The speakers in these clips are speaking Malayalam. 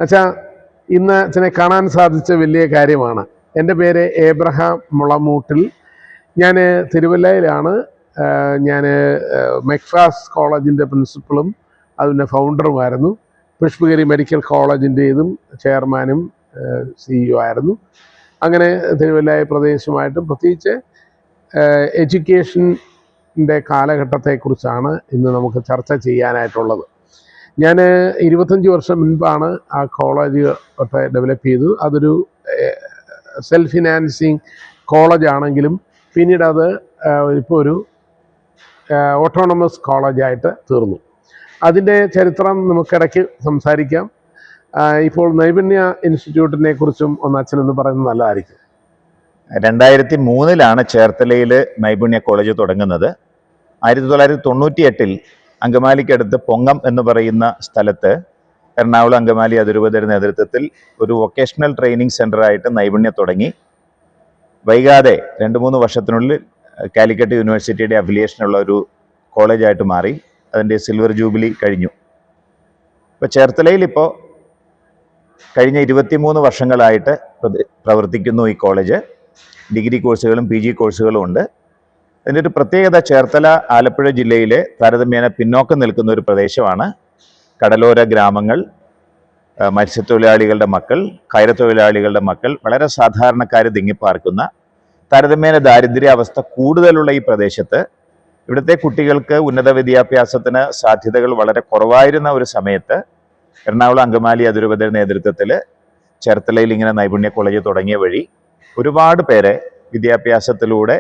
അച്ഛാ, ഇന്ന് അച്ഛനെ കാണാൻ സാധിച്ച വലിയ കാര്യമാണ്. എൻ്റെ പേര് ഏബ്രഹാം മുളമൂട്ടിൽ. ഞാൻ തിരുവല്ലയിലാണ്. ഞാൻ മെക്ഫാസ് കോളേജിൻ്റെ പ്രിൻസിപ്പളും അതിൻ്റെ ഫൗണ്ടറുമായിരുന്നു. പുഷ്പഗിരി മെഡിക്കൽ കോളേജിൻ്റെ ഇതും ചെയർമാനും CEO ആയിരുന്നു. അങ്ങനെ തിരുവല്ല പ്രദേശമായിട്ടും പ്രത്യേകിച്ച് എഡ്യൂക്കേഷൻ്റെ കാലഘട്ടത്തെക്കുറിച്ചാണ് ഇന്ന് നമുക്ക് ചർച്ച ചെയ്യാനായിട്ടുള്ളത്. ഞാൻ 25 വർഷം മുൻപാണ് ആ കോളേജ് ഒക്കെ ഡെവലപ്പ് ചെയ്തു. അതൊരു സെൽഫ് ഫിനാൻസിങ് കോളേജ് ആണെങ്കിലും പിന്നീട് അത് ഇപ്പോൾ ഒരു ഓട്ടോണമസ് കോളേജായിട്ട് തീർന്നു. അതിൻ്റെ ചരിത്രം നമുക്കിടയ്ക്ക് സംസാരിക്കാം. ഇപ്പോൾ നൈപുണ്യ ഇൻസ്റ്റിറ്റ്യൂട്ടിനെ കുറിച്ചും ഒന്ന് അച്ഛനൊന്ന് പറയുന്നത് നല്ലതായിരിക്കും. 2003 ചേർത്തലയിൽ നൈപുണ്യ കോളേജ് തുടങ്ങുന്നത്. 1998 അങ്കമാലിക്കടുത്ത് പൊങ്ങം എന്ന് പറയുന്ന സ്ഥലത്ത് എറണാകുളം അങ്കമാലി അതിരൂപതയുടെ നേതൃത്വത്തിൽ ഒരു വൊക്കേഷണൽ ട്രെയിനിങ് സെൻ്ററായിട്ട് നൈപുണ്യം തുടങ്ങി. വൈകാതെ 2-3 വർഷത്തിനുള്ളിൽ കാലിക്കറ്റ് യൂണിവേഴ്സിറ്റിയുടെ അഫിലിയേഷനുള്ള ഒരു കോളേജായിട്ട് മാറി. അതിൻ്റെ സിൽവർ ജൂബിലി കഴിഞ്ഞു. ഇപ്പോൾ ചേർത്തലയിൽ ഇപ്പോൾ കഴിഞ്ഞ 23 വർഷങ്ങളായിട്ട് പ്രവർത്തിക്കുന്നു ഈ കോളേജ്. ഡിഗ്രി കോഴ്സുകളും PG കോഴ്സുകളും ഉണ്ട്. അതിൻ്റെ ഒരു പ്രത്യേകത, ചേർത്തല ആലപ്പുഴ ജില്ലയിലെ താരതമ്യേന പിന്നോക്കം നിൽക്കുന്ന ഒരു പ്രദേശമാണ്. കടലോര ഗ്രാമങ്ങൾ, മത്സ്യത്തൊഴിലാളികളുടെ മക്കൾ, കയറത്തൊഴിലാളികളുടെ മക്കൾ, വളരെ സാധാരണക്കാർ തിങ്ങിപ്പാർക്കുന്ന താരതമ്യേന ദാരിദ്ര്യാവസ്ഥ കൂടുതലുള്ള ഈ പ്രദേശത്ത് ഇവിടുത്തെ കുട്ടികൾക്ക് ഉന്നത വിദ്യാഭ്യാസത്തിന് സാധ്യതകൾ വളരെ കുറവായിരുന്ന ഒരു സമയത്ത് എറണാകുളം അങ്കമാലി അതിരൂപതയുടെ നേതൃത്വത്തിൽ ചേർത്തലയിൽ ഇങ്ങനെ നൈപുണ്യ കോളേജ് തുടങ്ങിയ വഴി ഒരുപാട് പേരെ വിദ്യാഭ്യാസത്തിലൂടെ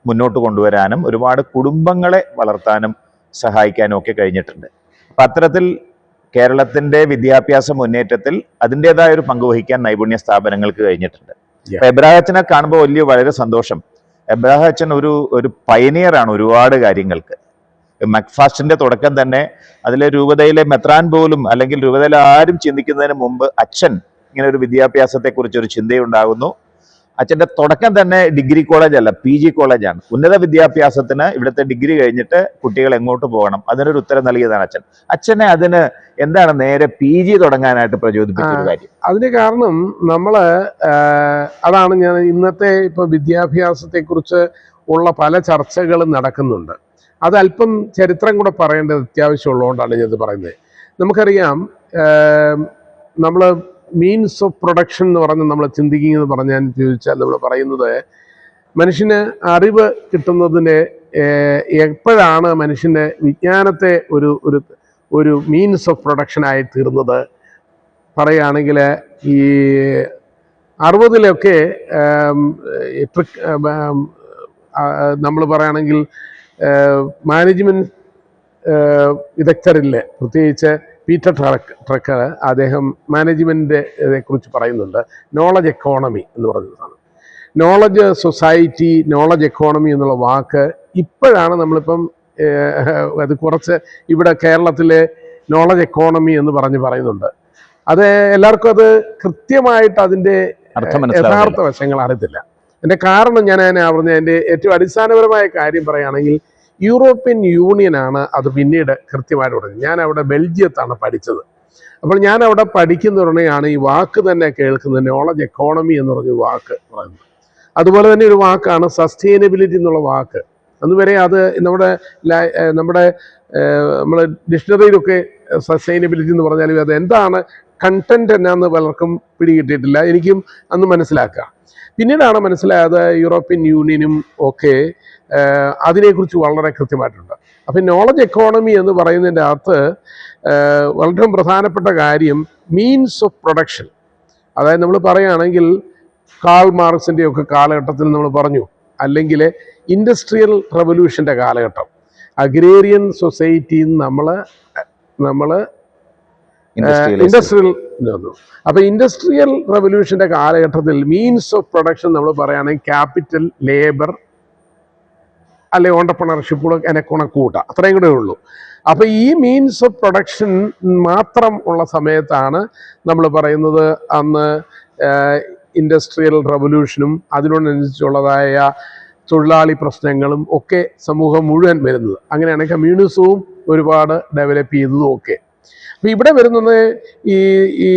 മുന്നോട്ട് കൊണ്ടുവരാനും ഒരുപാട് കുടുംബങ്ങളെ വളർത്താനും സഹായിക്കാനും ഒക്കെ കഴിഞ്ഞിട്ടുണ്ട്. അപ്പം അത്തരത്തിൽ കേരളത്തിൻ്റെ വിദ്യാഭ്യാസ മുന്നേറ്റത്തിൽ അതിൻ്റെതായ ഒരു പങ്കുവഹിക്കാൻ നൈപുണ്യ സ്ഥാപനങ്ങൾക്ക് കഴിഞ്ഞിട്ടുണ്ട്. എബ്രഹാം അച്ഛനെ കാണുമ്പോൾ വളരെ സന്തോഷം. എബ്രഹാം അച്ഛൻ ഒരു പയനിയറാണ് ഒരുപാട് കാര്യങ്ങൾക്ക്. മെക്ഫാസ്റ്റിന്റെ തുടക്കം തന്നെ അതിലെ രൂപതയിലെ മെത്രാൻ പോലും അല്ലെങ്കിൽ രൂപതയിലെ ആരും ചിന്തിക്കുന്നതിന് മുമ്പ് അച്ഛൻ ഇങ്ങനെ ഒരു വിദ്യാഭ്യാസത്തെക്കുറിച്ച് ഒരു ചിന്തയുണ്ടാകുന്നു. അച്ഛൻ്റെ തുടക്കം തന്നെ ഡിഗ്രി കോളേജല്ല, PG കോളേജാണ്. ഉന്നത വിദ്യാഭ്യാസത്തിന് ഇവിടുത്തെ ഡിഗ്രി കഴിഞ്ഞിട്ട് കുട്ടികൾ എങ്ങോട്ട് പോകണം, അതിനൊരു ഉത്തരം നൽകിയതാണ് അച്ഛൻ. അച്ഛനെ അതിന് എന്താണ് നേരെ PG തുടങ്ങാനായിട്ട് പ്രചോദിപ്പിച്ചൊരു കാര്യം? അതിന് കാരണം അതാണ് ഞാൻ ഇന്നത്തെ ഇപ്പോൾ വിദ്യാഭ്യാസത്തെക്കുറിച്ച് ഉള്ള പല ചർച്ചകളും നടക്കുന്നുണ്ട്. അതല്പം ചരിത്രം കൂടെ പറയേണ്ടത് അത്യാവശ്യമുള്ളതുകൊണ്ടാണ് ഞാനിത് പറയുന്നത്. നമുക്കറിയാം, നമ്മൾ മീൻസ് ഓഫ് പ്രൊഡക്ഷൻ എന്ന് പറഞ്ഞ് നമ്മൾ ചിന്തിക്കുന്നത് പറഞ്ഞാൽ ചോദിച്ചാൽ നമ്മൾ പറയുന്നത് മനുഷ്യന് അറിവ് കിട്ടുന്നതിന് എപ്പോഴാണ് മനുഷ്യന് വിജ്ഞാനത്തെ ഒരു മീൻസ് ഓഫ് പ്രൊഡക്ഷനായി തീർന്നത് പറയുകയാണെങ്കിൽ ഈ 60-ലൊക്കെ നമ്മൾ പറയുകയാണെങ്കിൽ മാനേജ്മെൻറ്റ് വിദഗ്ധരില്ലേ, പ്രത്യേകിച്ച് പീറ്റർ ട്രക്കർ, അദ്ദേഹം മാനേജ്മെൻറ്റിനെ കുറിച്ച് പറയുന്നുണ്ട്. നോളജ് എക്കോണമി എന്ന് പറയുന്നതാണ്. നോളജ് സൊസൈറ്റി, നോളജ് എക്കോണമി എന്നുള്ള വാക്ക് ഇപ്പോഴാണ് നമ്മളിപ്പം അത് കുറച്ച് ഇവിടെ കേരളത്തിലെ നോളജ് എക്കോണമി എന്ന് പറയുന്നുണ്ട്. അത് എല്ലാവർക്കും അത് കൃത്യമായിട്ട് അതിൻ്റെ യഥാർത്ഥ വശങ്ങൾ അറിയത്തില്ല. എൻ്റെ കാരണം ഞാൻ പറഞ്ഞ എൻ്റെ ഏറ്റവും അടിസ്ഥാനപരമായ കാര്യം പറയുകയാണെങ്കിൽ യൂറോപ്യൻ യൂണിയനാണ് അത് പിന്നീട് കൃത്യമായിട്ട് പറഞ്ഞത്. ഞാൻ അവിടെ ബെൽജിയത്താണ് പഠിച്ചത്. അപ്പോൾ ഞാൻ അവിടെ പഠിക്കുന്നതിനാണ് ഈ വാക്ക് തന്നെ കേൾക്കുന്നത്, നോളജ് എക്കോണമി എന്ന് പറഞ്ഞ വാക്ക് പറയുന്നത്. അതുപോലെ തന്നെ ഒരു വാക്കാണ് സസ്റ്റൈനബിലിറ്റി എന്നുള്ള വാക്ക്. അന്നുവരെ അത് നമ്മുടെ ഡിക്ഷണറിയിലൊക്കെ സസ്റ്റൈനബിലിറ്റി എന്ന് പറഞ്ഞാൽ അത് എന്താണ് കണ്ടന്റ് എന്നാന്ന് പലർക്കും പിടികിട്ടിയിട്ടില്ല. എനിക്കും അന്ന് മനസ്സിലാക്കാം. പിന്നീടാണ് മനസ്സിലായത് യൂറോപ്യൻ യൂണിയനും ഒക്കെ അതിനെക്കുറിച്ച് വളരെ കൃത്യമായിട്ടുണ്ട്. അപ്പം നോളജ് എക്കോണമി എന്ന് പറയുന്നതിൻ്റെ അകത്ത് വളരെ പ്രധാനപ്പെട്ട കാര്യം മീൻസ് ഓഫ് പ്രൊഡക്ഷൻ. അതായത് നമ്മൾ പറയുകയാണെങ്കിൽ കാൾ മാർക്സിൻ്റെ ഒക്കെ കാലഘട്ടത്തിൽ നമ്മൾ പറഞ്ഞു, അല്ലെങ്കിൽ ഇൻഡസ്ട്രിയൽ റവല്യൂഷൻ്റെ കാലഘട്ടം, അഗ്രേറിയൻ സൊസൈറ്റിയിൽ നമ്മൾ ഇൻഡസ്ട്രിയൽ വന്നു. അപ്പോൾ ഇൻഡസ്ട്രിയൽ റവല്യൂഷൻ്റെ കാലഘട്ടത്തിൽ മീൻസ് ഓഫ് പ്രൊഡക്ഷൻ നമ്മൾ പറയുകയാണെങ്കിൽ ക്യാപിറ്റൽ, ലേബർ, അല്ലെ ഓണ്ടർപ്രണർഷിപ്പ് എന്നെ കൂട്ടാം, അത്രയും കൂടെ ഉള്ളൂ. അപ്പോൾ ഈ മീൻസ് ഓഫ് പ്രൊഡക്ഷൻ മാത്രം ഉള്ള സമയത്താണ് നമ്മൾ പറയുന്നത് അന്ന് ഇൻഡസ്ട്രിയൽ റവല്യൂഷനും അതിനോടനുസരിച്ചുള്ളതായ തൊഴിലാളി പ്രശ്നങ്ങളും ഒക്കെ സമൂഹം മുഴുവൻ വരുന്നത്. അങ്ങനെയാണ് കമ്മ്യൂണിസവും ഒരുപാട് ഡെവലപ്പ് ചെയ്തതും ഒക്കെ. അപ്പോൾ ഇവിടെ വരുന്നത് ഈ ഈ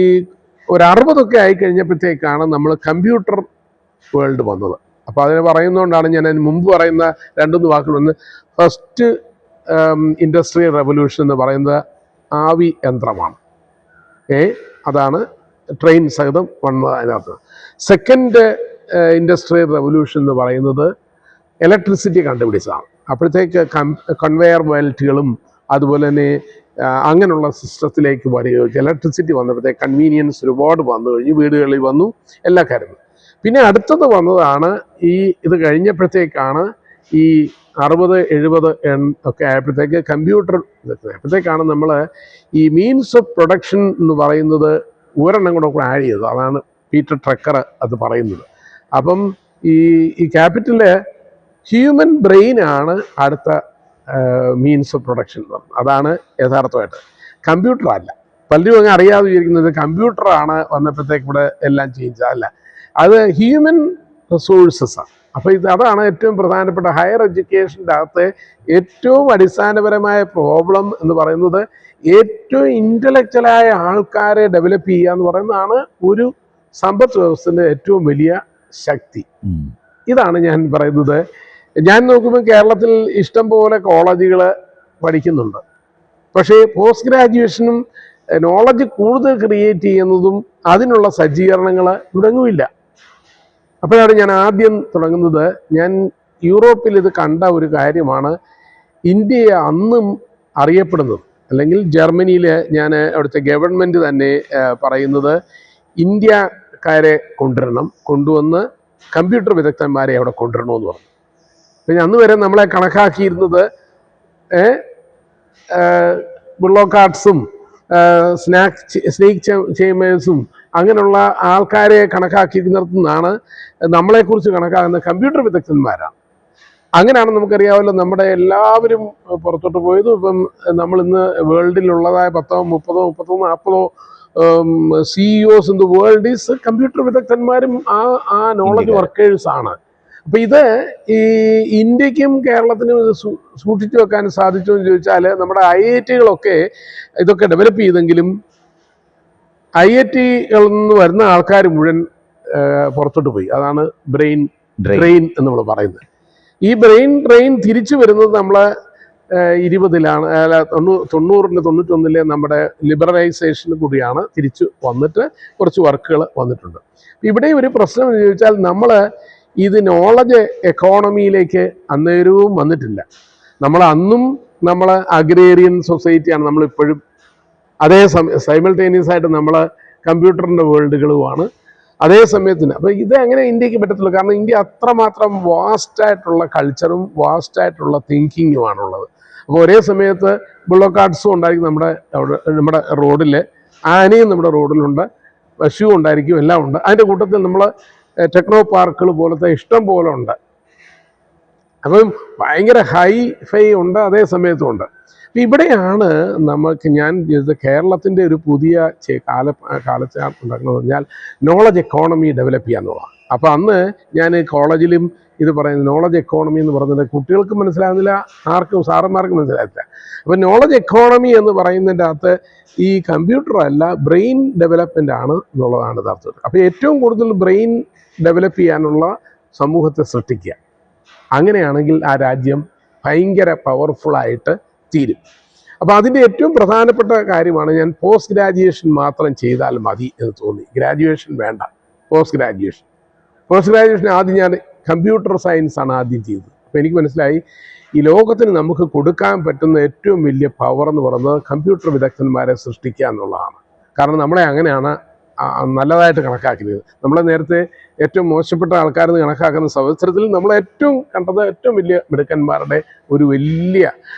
ഒരു 60 ആയിക്കഴിഞ്ഞപ്പോഴത്തേക്കാണ് നമ്മൾ കമ്പ്യൂട്ടർ വേൾഡ് വന്നത്. അപ്പോൾ അതിന് പറയുന്നതുകൊണ്ടാണ് ഞാൻ അതിന് മുമ്പ് പറയുന്ന 2-3 വാക്കുകൾ വന്ന് ഫസ്റ്റ് ഇൻഡസ്ട്രിയൽ റെവല്യൂഷൻ എന്ന് പറയുന്നത് ആവി യന്ത്രമാണ്. അതാണ് ട്രെയിൻ സഹിതം വന്നത് അതിനകത്ത്. സെക്കൻഡ് ഇൻഡസ്ട്രിയൽ റെവല്യൂഷൻ എന്ന് പറയുന്നത് ഇലക്ട്രിസിറ്റി കണ്ടുപിടിച്ചതാണ്. അപ്പോഴത്തേക്ക് കൺവെയർ ബെൽറ്റുകളും അതുപോലെ തന്നെ അങ്ങനെയുള്ള സിസ്റ്റത്തിലേക്ക് വരികയോ ഇലക്ട്രിസിറ്റി വന്നപ്പോഴത്തേക്ക് കൺവീനിയൻസ് ഒരുപാട് വന്നു കഴിഞ്ഞു, വീടുകളിൽ വന്നു, എല്ലാ കാര്യങ്ങളും. പിന്നെ അടുത്തത് വന്നതാണ് ഇത് കഴിഞ്ഞപ്പോഴത്തേക്കാണ് ഈ 60-70 ഒക്കെ ആയപ്പോഴത്തേക്ക് കമ്പ്യൂട്ടർ. അപ്പോഴത്തേക്കാണ് നമ്മൾ ഈ മീൻസ് ഓഫ് പ്രൊഡക്ഷൻ എന്ന് പറയുന്നത് ഒരെണ്ണം കൂടെ ആഡ് ചെയ്തത്. അതാണ് പീറ്റർ ട്രക്കർ അത് പറയുന്നത്. അപ്പം ഈ ക്യാപിറ്റല് ഹ്യൂമൻ ബ്രെയിനാണ് അടുത്ത മീൻസ് ഓഫ് പ്രൊഡക്ഷൻ എന്ന് പറയുന്നത്. അതാണ് യഥാർത്ഥമായിട്ട്, കമ്പ്യൂട്ടറല്ല. പലരും അങ്ങ് അറിയാതെ വിചാരിക്കുന്നത് കമ്പ്യൂട്ടറാണ് വന്നപ്പോഴത്തേക്ക് ഇവിടെ എല്ലാം ചേഞ്ച്. അല്ല, അത് ഹ്യൂമൻ റിസോഴ്സസാണ്. അപ്പോൾ അതാണ് ഏറ്റവും പ്രധാനപ്പെട്ട ഹയർ എഡ്യൂക്കേഷൻ്റെ അകത്തെ ഏറ്റവും അടിസ്ഥാനപരമായ പ്രോബ്ലം എന്ന് പറയുന്നത്. ഏറ്റവും ഇൻ്റലക്ച്വലായ ആൾക്കാരെ ഡെവലപ്പ് ചെയ്യുക എന്ന് പറയുന്നതാണ് ഒരു സമ്പദ് വ്യവസ്ഥയുടെ ഏറ്റവും വലിയ ശക്തി. ഇതാണ് ഞാൻ പറയുന്നത്. ഞാൻ നോക്കുമ്പോൾ കേരളത്തിൽ ഇഷ്ടം പോലെ കോളേജുകൾ പഠിക്കുന്നുണ്ട്. പക്ഷേ പോസ്റ്റ് ഗ്രാജുവേഷനും നോളജ് കൂടുതൽ ക്രിയേറ്റ് ചെയ്യുന്നതും അതിനുള്ള സജ്ജീകരണങ്ങൾ തുടങ്ങുമില്ല. അപ്പോഴാണ് ഞാൻ ആദ്യം തുടങ്ങുന്നത്. ഞാൻ യൂറോപ്പിൽ ഇത് കണ്ട ഒരു കാര്യമാണ്. ഇന്ത്യയെ അന്നും അറിയപ്പെടുന്നത്, അല്ലെങ്കിൽ ജർമ്മനിയിൽ ഞാൻ അവിടുത്തെ ഗവൺമെൻറ് തന്നെ പറയുന്നത് ഇന്ത്യക്കാരെ കൊണ്ടുവന്ന് കമ്പ്യൂട്ടർ വിദഗ്ധന്മാരെ അവിടെ കൊണ്ടുവരണമെന്ന് പറഞ്ഞു. പിന്നെ അന്ന് വരെ നമ്മളെ കണക്കാക്കിയിരുന്നത് ബുള്ളോക്കാർട്സും സ്നേക്ക് ചേമേഴ്സും അങ്ങനെയുള്ള ആൾക്കാരെ കണക്കാക്കിയിരുന്നിടത്തുനിന്നാണ് നമ്മളെക്കുറിച്ച് കണക്കാക്കുന്ന കമ്പ്യൂട്ടർ വിദഗ്ധന്മാരാണ്. അങ്ങനെയാണ് നമുക്കറിയാമല്ലോ നമ്മുടെ എല്ലാവരും പുറത്തോട്ട് പോയത്. ഇപ്പം നമ്മളിന്ന് വേൾഡിലുള്ളതായ 10-30-40 CEOs in the world is computer വിദഗ്ധന്മാരും ആ നോളജ് വർക്കേഴ്സാണ്. അപ്പം ഇത് ഈ ഇന്ത്യക്കും കേരളത്തിനും ഇത് സൂക്ഷിച്ചു വെക്കാൻ സാധിച്ചു എന്ന് ചോദിച്ചാൽ നമ്മുടെ IIT-കളൊക്കെ ഇതൊക്കെ ഡെവലപ്പ് ചെയ്തെങ്കിലും IIT-കളിൽ നിന്ന് വരുന്ന ആൾക്കാർ മുഴുവൻ പുറത്തോട്ട് പോയി. അതാണ് ബ്രെയിൻ ഡ്രെയിൻ എന്ന് നമ്മൾ പറയുന്നത്. ഈ ബ്രെയിൻ ഡ്രെയിൻ തിരിച്ചു വരുന്നത് നമ്മൾ 20-ലാണ്, 90-91 നമ്മുടെ ലിബറലൈസേഷന് കൂടിയാണ് തിരിച്ചു വന്നിട്ട് കുറച്ച് വർക്കുകൾ വന്നിട്ടുണ്ട്. ഇവിടെ ഒരു പ്രശ്നം എന്ന് ചോദിച്ചാൽ നമ്മൾ ഇത് നോളജ് എക്കോണമിയിലേക്ക് അന്നേരവും വന്നിട്ടില്ല. അന്നും നമ്മൾ അഗ്രേറിയൻ സൊസൈറ്റിയാണ് നമ്മളിപ്പോഴും. അതേ സൈമൾട്ടേനിയസ് ആയിട്ട് നമ്മൾ കമ്പ്യൂട്ടറിൻ്റെ വേൾഡുകളുമാണ് അതേ സമയത്തിന്. അപ്പോൾ ഇത് അങ്ങനെ ഇന്ത്യക്ക് പറ്റത്തുള്ളൂ. കാരണം ഇന്ത്യ അത്രമാത്രം വാസ്റ്റായിട്ടുള്ള കൾച്ചറും വാസ്റ്റായിട്ടുള്ള തിങ്കിങ്ങുമാണുള്ളത്. അപ്പോൾ ഒരേ സമയത്ത് ബുള്ളോക്കാർട്സും ഉണ്ടായിരിക്കും നമ്മുടെ റോഡിൽ, ആനയും നമ്മുടെ റോഡിലുണ്ട്, പശു ഉണ്ടായിരിക്കും, എല്ലാം ഉണ്ട്. അതിൻ്റെ കൂട്ടത്തിൽ നമ്മൾ ടെക്നോ പാർക്കുകൾ പോലത്തെ ഇഷ്ടം പോലെ ഉണ്ട്. അപ്പം ഭയങ്കര ഹൈ ഫൈ ഉണ്ട്, അതേ സമയത്തും ഉണ്ട്. അപ്പം ഇവിടെയാണ് ഞാൻ കേരളത്തിൻ്റെ ഒരു പുതിയ കാലച്ചാർട്ട് ഉണ്ടാക്കണമെന്ന് പറഞ്ഞാൽ നോളജ് എക്കോണമി ഡെവലപ്പ് ചെയ്യുക എന്നുള്ളതാണ്. അപ്പോൾ അന്ന് ഞാൻ കോളേജിലും ഇത് പറയുന്നത് നോളജ് എക്കോണമി എന്ന് പറയുന്നത് കുട്ടികൾക്ക് മനസ്സിലാകുന്നില്ല, ആർക്കും സാറന്മാർക്കും മനസ്സിലാകില്ല. അപ്പോൾ നോളജ് എക്കോണമി എന്ന് പറയുന്നതിൻ്റെ അകത്ത് ഈ കമ്പ്യൂട്ടർ അല്ല, ബ്രെയിൻ ഡെവലപ്മെൻ്റ് ആണ് എന്നുള്ളതാണ് യഥാർത്ഥത്തിൽ. അപ്പോൾ ഏറ്റവും കൂടുതൽ ബ്രെയിൻ ഡെവലപ്പ് ചെയ്യാനുള്ള സമൂഹത്തെ സൃഷ്ടിക്കുക. അങ്ങനെയാണെങ്കിൽ ആ രാജ്യം ഭയങ്കര പവർഫുള്ളായിട്ട് തീരും. അപ്പോൾ അതിൻ്റെ ഏറ്റവും പ്രധാനപ്പെട്ട കാര്യമാണ് ഞാൻ പോസ്റ്റ് ഗ്രാജുവേഷൻ മാത്രം ചെയ്താൽ മതി എന്ന് തോന്നി. ഗ്രാജുവേഷൻ വേണ്ട, പോസ്റ്റ് ഗ്രാജുവേഷൻ ആദ്യം ഞാൻ കമ്പ്യൂട്ടർ സയൻസാണ് ആദ്യം ചെയ്തത്. അപ്പോൾ എനിക്ക് മനസ്സിലായി ഈ ലോകത്തിന് നമുക്ക് കൊടുക്കാൻ പറ്റുന്ന ഏറ്റവും വലിയ പവർ എന്ന് പറയുന്നത് കമ്പ്യൂട്ടർ വിദഗ്ധന്മാരെ സൃഷ്ടിക്കുക എന്നുള്ളതാണ്. കാരണം നമ്മളെ അങ്ങനെയാണ് നല്ലതായിട്ട് കണക്കാക്കുന്നത്. നമ്മളെ നേരത്തെ ഏറ്റവും മോശപ്പെട്ട ആൾക്കാരെന്ന് കണക്കാക്കുന്ന അവസരത്തിൽ നമ്മൾ ഏറ്റവും കണ്ടത് ഏറ്റവും വലിയ മിടുക്കന്മാരുടെ ഒരു വലിയ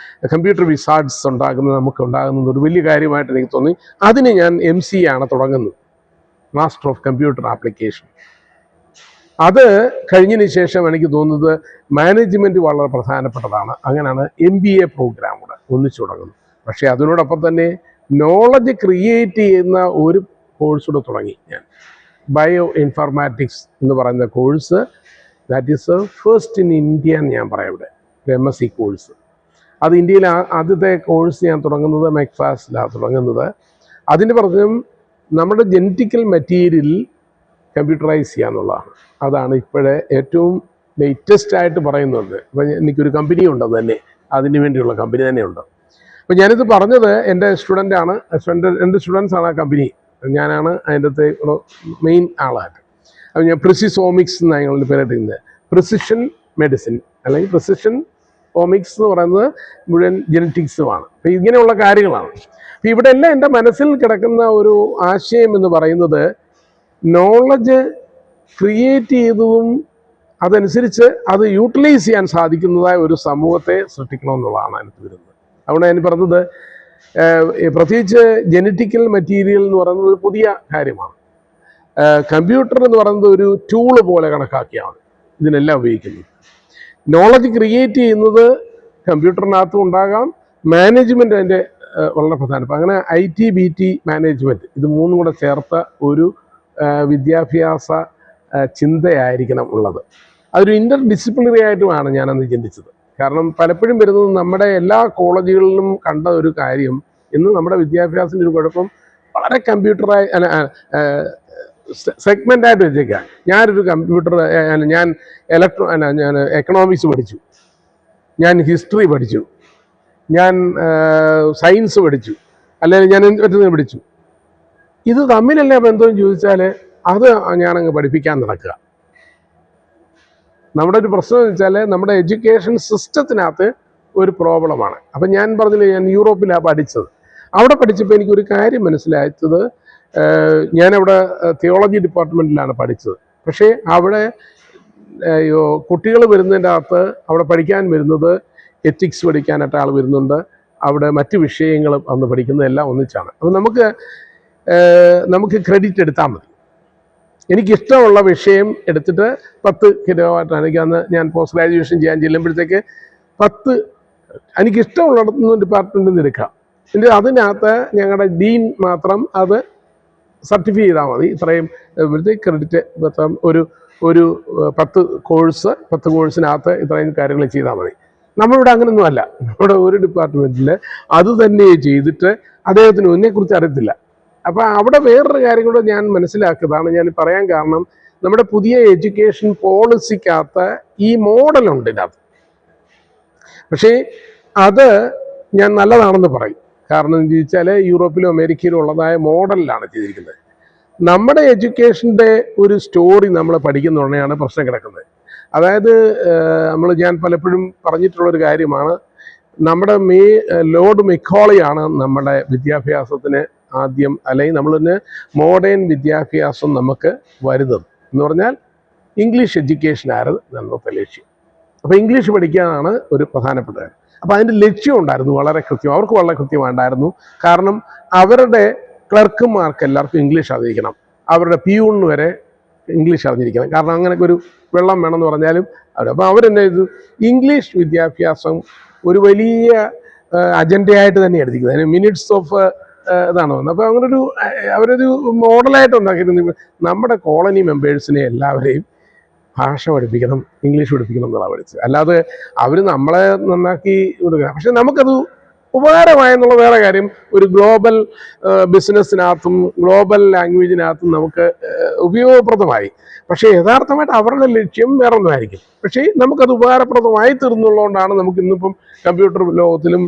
കമ്പ്യൂട്ടർ വിസാർഡ്സ് നമുക്ക് ഉണ്ടാകുന്നത് ഒരു വലിയ കാര്യമായിട്ട് എനിക്ക് തോന്നി. അതിന് ഞാൻ MCA ആണ് തുടങ്ങുന്നത്, മാസ്റ്റർ ഓഫ് കമ്പ്യൂട്ടർ ആപ്ലിക്കേഷൻ. അത് കഴിഞ്ഞതിന് ശേഷം എനിക്ക് തോന്നുന്നത് മാനേജ്മെൻറ്റ് വളരെ പ്രധാനപ്പെട്ടതാണ്. അങ്ങനെയാണ് MBA പ്രോഗ്രാം കൂടെ ഒന്നിച്ചു തുടങ്ങുന്നത്. പക്ഷേ അതിനോടൊപ്പം തന്നെ നോളജ് ക്രിയേറ്റ് ചെയ്യുന്ന ഒരു കോഴ്സ് കൂടെ തുടങ്ങി ഞാൻ, ബയോ ഇൻഫർമാറ്റിക്സ് എന്ന് പറയുന്ന course. That is first in India എന്ന് ഞാൻ പറയാം. ഇവിടെ MSc കോഴ്സ് അത് ഇന്ത്യയിൽ ആദ്യത്തെ കോഴ്സ് ഞാൻ തുടങ്ങുന്നത് മെക്ഫാസ്റ്റിലാണ് തുടങ്ങുന്നത്. അതിൻ്റെ പ്രശ്നം നമ്മുടെ ജനറ്റിക്കൽ മെറ്റീരിയൽ കമ്പ്യൂട്ടറൈസ് ചെയ്യുക എന്നുള്ളതാണ്. അതാണ് ഇപ്പോഴേ ഏറ്റവും ലേറ്റസ്റ്റ് ആയിട്ട് പറയുന്നുണ്ട്. അപ്പം എനിക്കൊരു കമ്പനി ഉണ്ട്, അത് തന്നെ അതിന് വേണ്ടിയുള്ള കമ്പനി തന്നെയുണ്ട്. അപ്പം ഞാനിത് പറഞ്ഞത് എൻ്റെ സ്റ്റുഡൻ്റാണ്, എൻ്റെ സ്റ്റുഡൻസാണ് ആ കമ്പനി, ഞാനാണ് അതിൻ്റെ അകത്ത് മെയിൻ ആളായിട്ട്. അപ്പം ഞാൻ പ്രിസിസോമിക്സ് എന്നാണ് ഞങ്ങളുടെ പേരിട്ടിരുന്നത്. പ്രിസിഷൻ മെഡിസിൻ അല്ലെങ്കിൽ പ്രിസിഷൻ ഓമിക്സ് എന്ന് പറയുന്നത് മുഴുവൻ ജനറ്റിക്സുമാണ്. അപ്പം ഇങ്ങനെയുള്ള കാര്യങ്ങളാണ്. അപ്പം ഇവിടെ എല്ലാം എൻ്റെ മനസ്സിൽ കിടക്കുന്ന ഒരു ആശയം എന്ന് പറയുന്നത് നോളജ് ക്രിയേറ്റ് ചെയ്തതും അതനുസരിച്ച് അത് യൂട്ടിലൈസ് ചെയ്യാൻ സാധിക്കുന്നതായ ഒരു സമൂഹത്തെ സൃഷ്ടിക്കണമെന്നുള്ളതാണ് എനിക്ക് വരുന്നത്. അതുകൊണ്ട് ഞാൻ പറഞ്ഞത് പ്രത്യേകിച്ച് ജനറ്റിക്കൽ മെറ്റീരിയൽ എന്ന് പറയുന്നത് ഒരു പുതിയ കാര്യമാണ്. കമ്പ്യൂട്ടർ എന്ന് പറയുന്നത് ഒരു ടൂള് പോലെ കണക്കാക്കിയാണ് ഇതിനെല്ലാം ഉപയോഗിക്കുന്നത്. നോളജ് ക്രിയേറ്റ് ചെയ്യുന്നത് കമ്പ്യൂട്ടറിനകത്തും ഉണ്ടാകാം, മാനേജ്മെൻറ്റ് അതിൻ്റെ വളരെ പ്രധാനപ്പെട്ട. അങ്ങനെ IT-BT മാനേജ്മെൻറ്റ് ഇത് മൂന്നും കൂടെ ചേർത്ത ഒരു വിദ്യാഭ്യാസ ചിന്തയായിരിക്കണം ഉള്ളത്. അതൊരു ഇൻ്റർ ഡിസിപ്ലിനറി ആയിട്ടുമാണ് ഞാനന്ന് ചിന്തിച്ചത്. കാരണം പലപ്പോഴും വരുന്നത് നമ്മുടെ എല്ലാ കോളേജുകളിലും കണ്ട ഒരു കാര്യം, ഇന്ന് നമ്മുടെ വിദ്യാഭ്യാസത്തിൻ്റെ ഒരു കുഴപ്പം വളരെ കമ്പ്യൂട്ടറായി സെഗ്മെൻ്റായിട്ട് വെച്ചേക്കുക. ഞാനൊരു കമ്പ്യൂട്ടർ, ഞാൻ ഞാൻ എക്കണോമിക്സ് പഠിച്ചു, ഞാൻ ഹിസ്റ്ററി പഠിച്ചു, ഞാൻ സയൻസ് പഠിച്ചു, അല്ലെങ്കിൽ ഞാൻ മറ്റൊന്ന് പഠിച്ചു. ഇത് തമ്മിലല്ലേ ബന്ധം ചോദിച്ചാൽ അത് ഞാനങ്ങ് പഠിപ്പിക്കാൻ നടക്കുക. നമ്മുടെ ഒരു പ്രശ്നം എന്ന് വെച്ചാൽ നമ്മുടെ എഡ്യൂക്കേഷൻ സിസ്റ്റത്തിനകത്ത് ഒരു പ്രോബ്ലമാണ്. അപ്പം ഞാൻ പറഞ്ഞില്ലേ, ഞാൻ യൂറോപ്പിലാണ് പഠിച്ചത്. അവിടെ പഠിച്ചപ്പോൾ എനിക്കൊരു കാര്യം മനസ്സിലായത്, ഞാനവിടെ തിയോളജി ഡിപ്പാർട്ട്മെൻറ്റിലാണ് പഠിച്ചത്. പക്ഷേ അവിടെ കുട്ടികൾ വരുന്നതിൻ്റെ അകത്ത് അവിടെ പഠിക്കാൻ വരുന്നത് എത്തിക്സ് പഠിക്കാനായിട്ട് ആൾ വരുന്നുണ്ട്, അവിടെ മറ്റ് വിഷയങ്ങളും അന്ന് പഠിക്കുന്നതെല്ലാം ഒന്നിച്ചാണ്. അപ്പം നമുക്ക് ക്രെഡിറ്റ് എടുത്താൽ മതി. എനിക്കിഷ്ടമുള്ള വിഷയം എടുത്തിട്ട് 10 കിലോവാട്ടാണ് എനിക്ക് അന്ന് ഞാൻ പോസ്റ്റ് ഗ്രാജുവേഷൻ ചെയ്യാൻ ചെല്ലുമ്പോഴത്തേക്ക് 10 എനിക്കിഷ്ടമുള്ളിടത്തുനിന്ന് ഡിപ്പാർട്ട്മെൻറ്റിൽ നിന്ന് എടുക്കാം. അതിനകത്ത് ഞങ്ങളുടെ ഡീൻ മാത്രം അത് സർട്ടിഫൈ ചെയ്താൽ മതി. ഇത്രയും ക്രെഡിറ്റ് ഒരു 10 കോഴ്സിനകത്ത് ഇത്രയും കാര്യങ്ങൾ ചെയ്താൽ മതി. നമ്മളിവിടെ അങ്ങനെയൊന്നും അല്ല. നമ്മുടെ ഒരു ഡിപ്പാർട്ട്മെൻറ്റിൽ അത് തന്നെ ചെയ്തിട്ട് അദ്ദേഹത്തിന് ഇതിനെക്കുറിച്ച് അറിയത്തില്ല. അപ്പോൾ അവിടെ വേറൊരു കാര്യം കൂടെ ഞാൻ മനസ്സിലാക്കുന്നതാണ് ഞാൻ പറയാൻ കാരണം, നമ്മുടെ പുതിയ എഡ്യൂക്കേഷൻ പോളിസിക്കകത്ത് ഈ മോഡലുണ്ട് ഇതിനകത്ത്. പക്ഷേ അത് ഞാൻ നല്ലതാണെന്ന് പറയും. കാരണം എന്ന് ചോദിച്ചാൽ യൂറോപ്പിലും അമേരിക്കയിലും ഉള്ളതായ മോഡലിലാണ് ചെയ്തിരിക്കുന്നത്. നമ്മുടെ എഡ്യൂക്കേഷൻ്റെ ഒരു സ്റ്റോറി നമ്മൾ പഠിക്കുന്നതുകൊണ്ടാണ് പ്രശ്നം കിടക്കുന്നത്. അതായത് ഞാൻ പലപ്പോഴും പറഞ്ഞിട്ടുള്ളൊരു കാര്യമാണ്, നമ്മുടെ ലോർഡ് മെക്കോളിയാണ് നമ്മുടെ വിദ്യാഭ്യാസത്തിന് ആദ്യം, അല്ലെങ്കിൽ നമ്മളിന് മോഡേൺ വിദ്യാഭ്യാസം നമുക്ക് വരുന്നത് എന്ന് പറഞ്ഞാൽ ഇംഗ്ലീഷ് എഡ്യൂക്കേഷനായിരുന്നു നമ്മുടെ ലക്ഷ്യം. അപ്പോൾ ഇംഗ്ലീഷ് പഠിക്കാനാണ് ഒരു പ്രധാനപ്പെട്ട കാര്യം. അപ്പോൾ അതിൻ്റെ ലക്ഷ്യം ഉണ്ടായിരുന്നു വളരെ കൃത്യം, അവർക്ക് വളരെ കൃത്യമായിട്ടായിരുന്നു. കാരണം അവരുടെ ക്ലർക്കുമാർക്ക് എല്ലാവർക്കും ഇംഗ്ലീഷ് അറിഞ്ഞിരിക്കണം, അവരുടെ പിയൂണിന് വരെ ഇംഗ്ലീഷ് അറിഞ്ഞിരിക്കണം. കാരണം അങ്ങനെയൊക്കെ ഒരു വെള്ളം വേണമെന്ന് പറഞ്ഞാലും അപ്പോൾ അവരെന്നെ ഇത് ഇംഗ്ലീഷ് വിദ്യാഭ്യാസം ഒരു വലിയ അജണ്ടയായിട്ട് തന്നെ എടുത്തിരിക്കുന്നത്. അതിന് മിനിറ്റ്സ് ഓഫ് ഇതാണ് വന്നത്. അപ്പോൾ അവരൊരു മോഡലായിട്ട് ഉണ്ടാക്കിയിരുന്നു. നമ്മുടെ കോളനി മെമ്പേഴ്സിനെ എല്ലാവരെയും ഭാഷ പഠിപ്പിക്കണം, ഇംഗ്ലീഷ് പഠിപ്പിക്കണം എന്നുള്ള പഠിച്ചത്. അല്ലാതെ അവർ നമ്മളെ നന്നാക്കി കൊടുക്കുക. പക്ഷെ നമുക്കത് ഉപകാരമായെന്നുള്ള വേറെ കാര്യം, ഒരു ഗ്ലോബൽ ബിസിനസ്സിനകത്തും ഗ്ലോബൽ ലാംഗ്വേജിനകത്തും നമുക്ക് ഉപയോഗപ്രദമായി. പക്ഷേ യഥാർത്ഥമായിട്ട് അവരുടെ ലക്ഷ്യം വേറെ ഒന്നുമായിരിക്കും. പക്ഷേ നമുക്കത് ഉപകാരപ്രദമായി തീർന്നുള്ളതുകൊണ്ടാണ് നമുക്ക് ഇന്നിപ്പം കമ്പ്യൂട്ടർ ലോകത്തിലും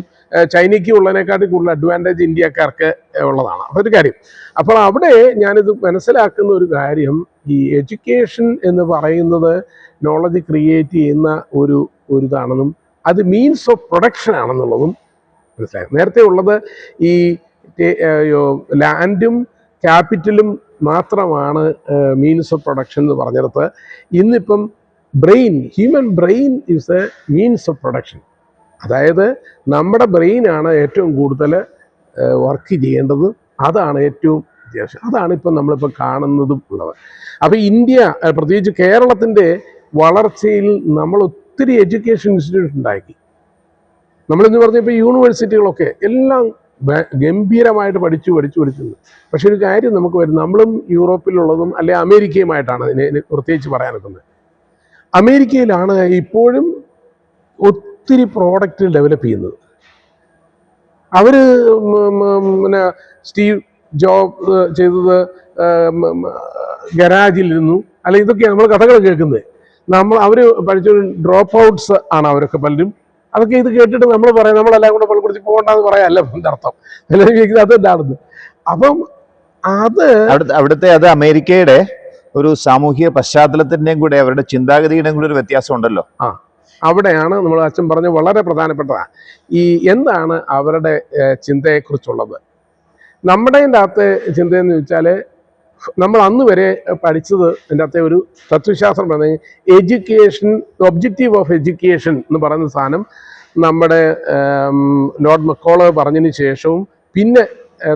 ചൈനയ്ക്ക് ഉള്ളതിനെക്കാട്ടി കൂടുതൽ അഡ്വാൻറ്റേജ് ഇന്ത്യക്കാർക്ക് ഉള്ളതാണ്. അതൊരു കാര്യം. അപ്പോൾ അവിടെ ഞാനിത് മനസ്സിലാക്കുന്ന ഒരു കാര്യം, ഈ എഡ്യൂക്കേഷൻ എന്ന് പറയുന്നത് നോളജ് ക്രിയേറ്റ് ചെയ്യുന്ന ഒരു ഇതാണെന്നും അത് മീൻസ് ഓഫ് പ്രൊഡക്ഷൻ ആണെന്നുള്ളതും മനസ്സിലായി. നേരത്തെ ഉള്ളത് ഈ ലാൻഡും ക്യാപിറ്റലും മാത്രമാണ് മീൻസ് ഓഫ് പ്രൊഡക്ഷൻ എന്ന് പറഞ്ഞിടത്ത്, ഇന്നിപ്പം human brain is A means of production. അതായത് നമ്മുടെ ബ്രെയിനാണ് ഏറ്റവും കൂടുതൽ വർക്ക് ചെയ്യേണ്ടത്, അതാണ് ഏറ്റവും അത്യാവശ്യം. അതാണ് ഇപ്പം നമ്മളിപ്പോൾ കാണുന്നതും ഉള്ളത്. അപ്പോൾ ഇന്ത്യ, പ്രത്യേകിച്ച് കേരളത്തിൻ്റെ വളർച്ചയിൽ നമ്മൾ ഒത്തിരി എഡ്യൂക്കേഷൻ ഇൻസ്റ്റിറ്റ്യൂട്ട് ഉണ്ടാക്കി. നമ്മളിന്ന് പറഞ്ഞപ്പോൾ യൂണിവേഴ്സിറ്റികളൊക്കെ എല്ലാം ഗംഭീരമായിട്ട് പഠിച്ചു. പക്ഷെ ഒരു കാര്യം നമുക്ക് വരും, നമ്മളും യൂറോപ്പിലുള്ളതും അല്ലെ അമേരിക്കയുമായിട്ടാണ് ഇതിനെ പ്രത്യേകിച്ച് പറയാനൊക്കുന്നത്. അമേരിക്കയിലാണ് ഇപ്പോഴും ഒത്തിരി പ്രോഡക്റ്റ് ഡെവലപ്പ് ചെയ്യുന്നത്. അവര് പിന്നെ സ്റ്റീവ് ജോബ് ചെയ്തത് ഗരാജിലിരുന്നു, അല്ല ഇതൊക്കെയാണ് നമ്മൾ കഥകൾ കേൾക്കുന്നത്. അവര് പഠിച്ച ഡ്രോപ്പ് ഔട്ട്സ് ആണ് അവരൊക്കെ പലരും. അതൊക്കെ ഇത് കേട്ടിട്ട് നമ്മൾ പറയാം നമ്മളെല്ലാം കൂടെ പള്ളിക്കുടിച്ച് പോകണ്ടെന്ന് പറയാമല്ല എൻ്റെ അർത്ഥം. എല്ലാവരും അത് ഉണ്ടാകുന്നത്. അപ്പം അവിടുത്തെ അത് അമേരിക്കയുടെ ഒരു സാമൂഹിക പശ്ചാത്തലത്തിന്റെയും കൂടെ അവരുടെ ചിന്താഗതിയുടെയും കൂടെ ഒരു വ്യത്യാസം ഉണ്ടല്ലോ. അവിടെയാണ് നമ്മൾ അച്ഛൻ പറഞ്ഞ വളരെ പ്രധാനപ്പെട്ടതാണ്. ഈ എന്താണ് അവരുടെ ചിന്തയെക്കുറിച്ചുള്ളത്. നമ്മുടെ അകത്തെ ചിന്തയെന്ന് ചോദിച്ചാൽ നമ്മൾ അന്ന് വരെ പഠിച്ചത് എൻ്റെ അകത്തെ ഒരു തത്വശാസ്ത്രം പറഞ്ഞ എഡ്യൂക്കേഷൻ, ഒബ്ജക്റ്റീവ് ഓഫ് എഡ്യൂക്കേഷൻ എന്ന് പറയുന്ന സാധനം നമ്മുടെ ലോർഡ് മക്കോള പറഞ്ഞതിന് ശേഷവും പിന്നെ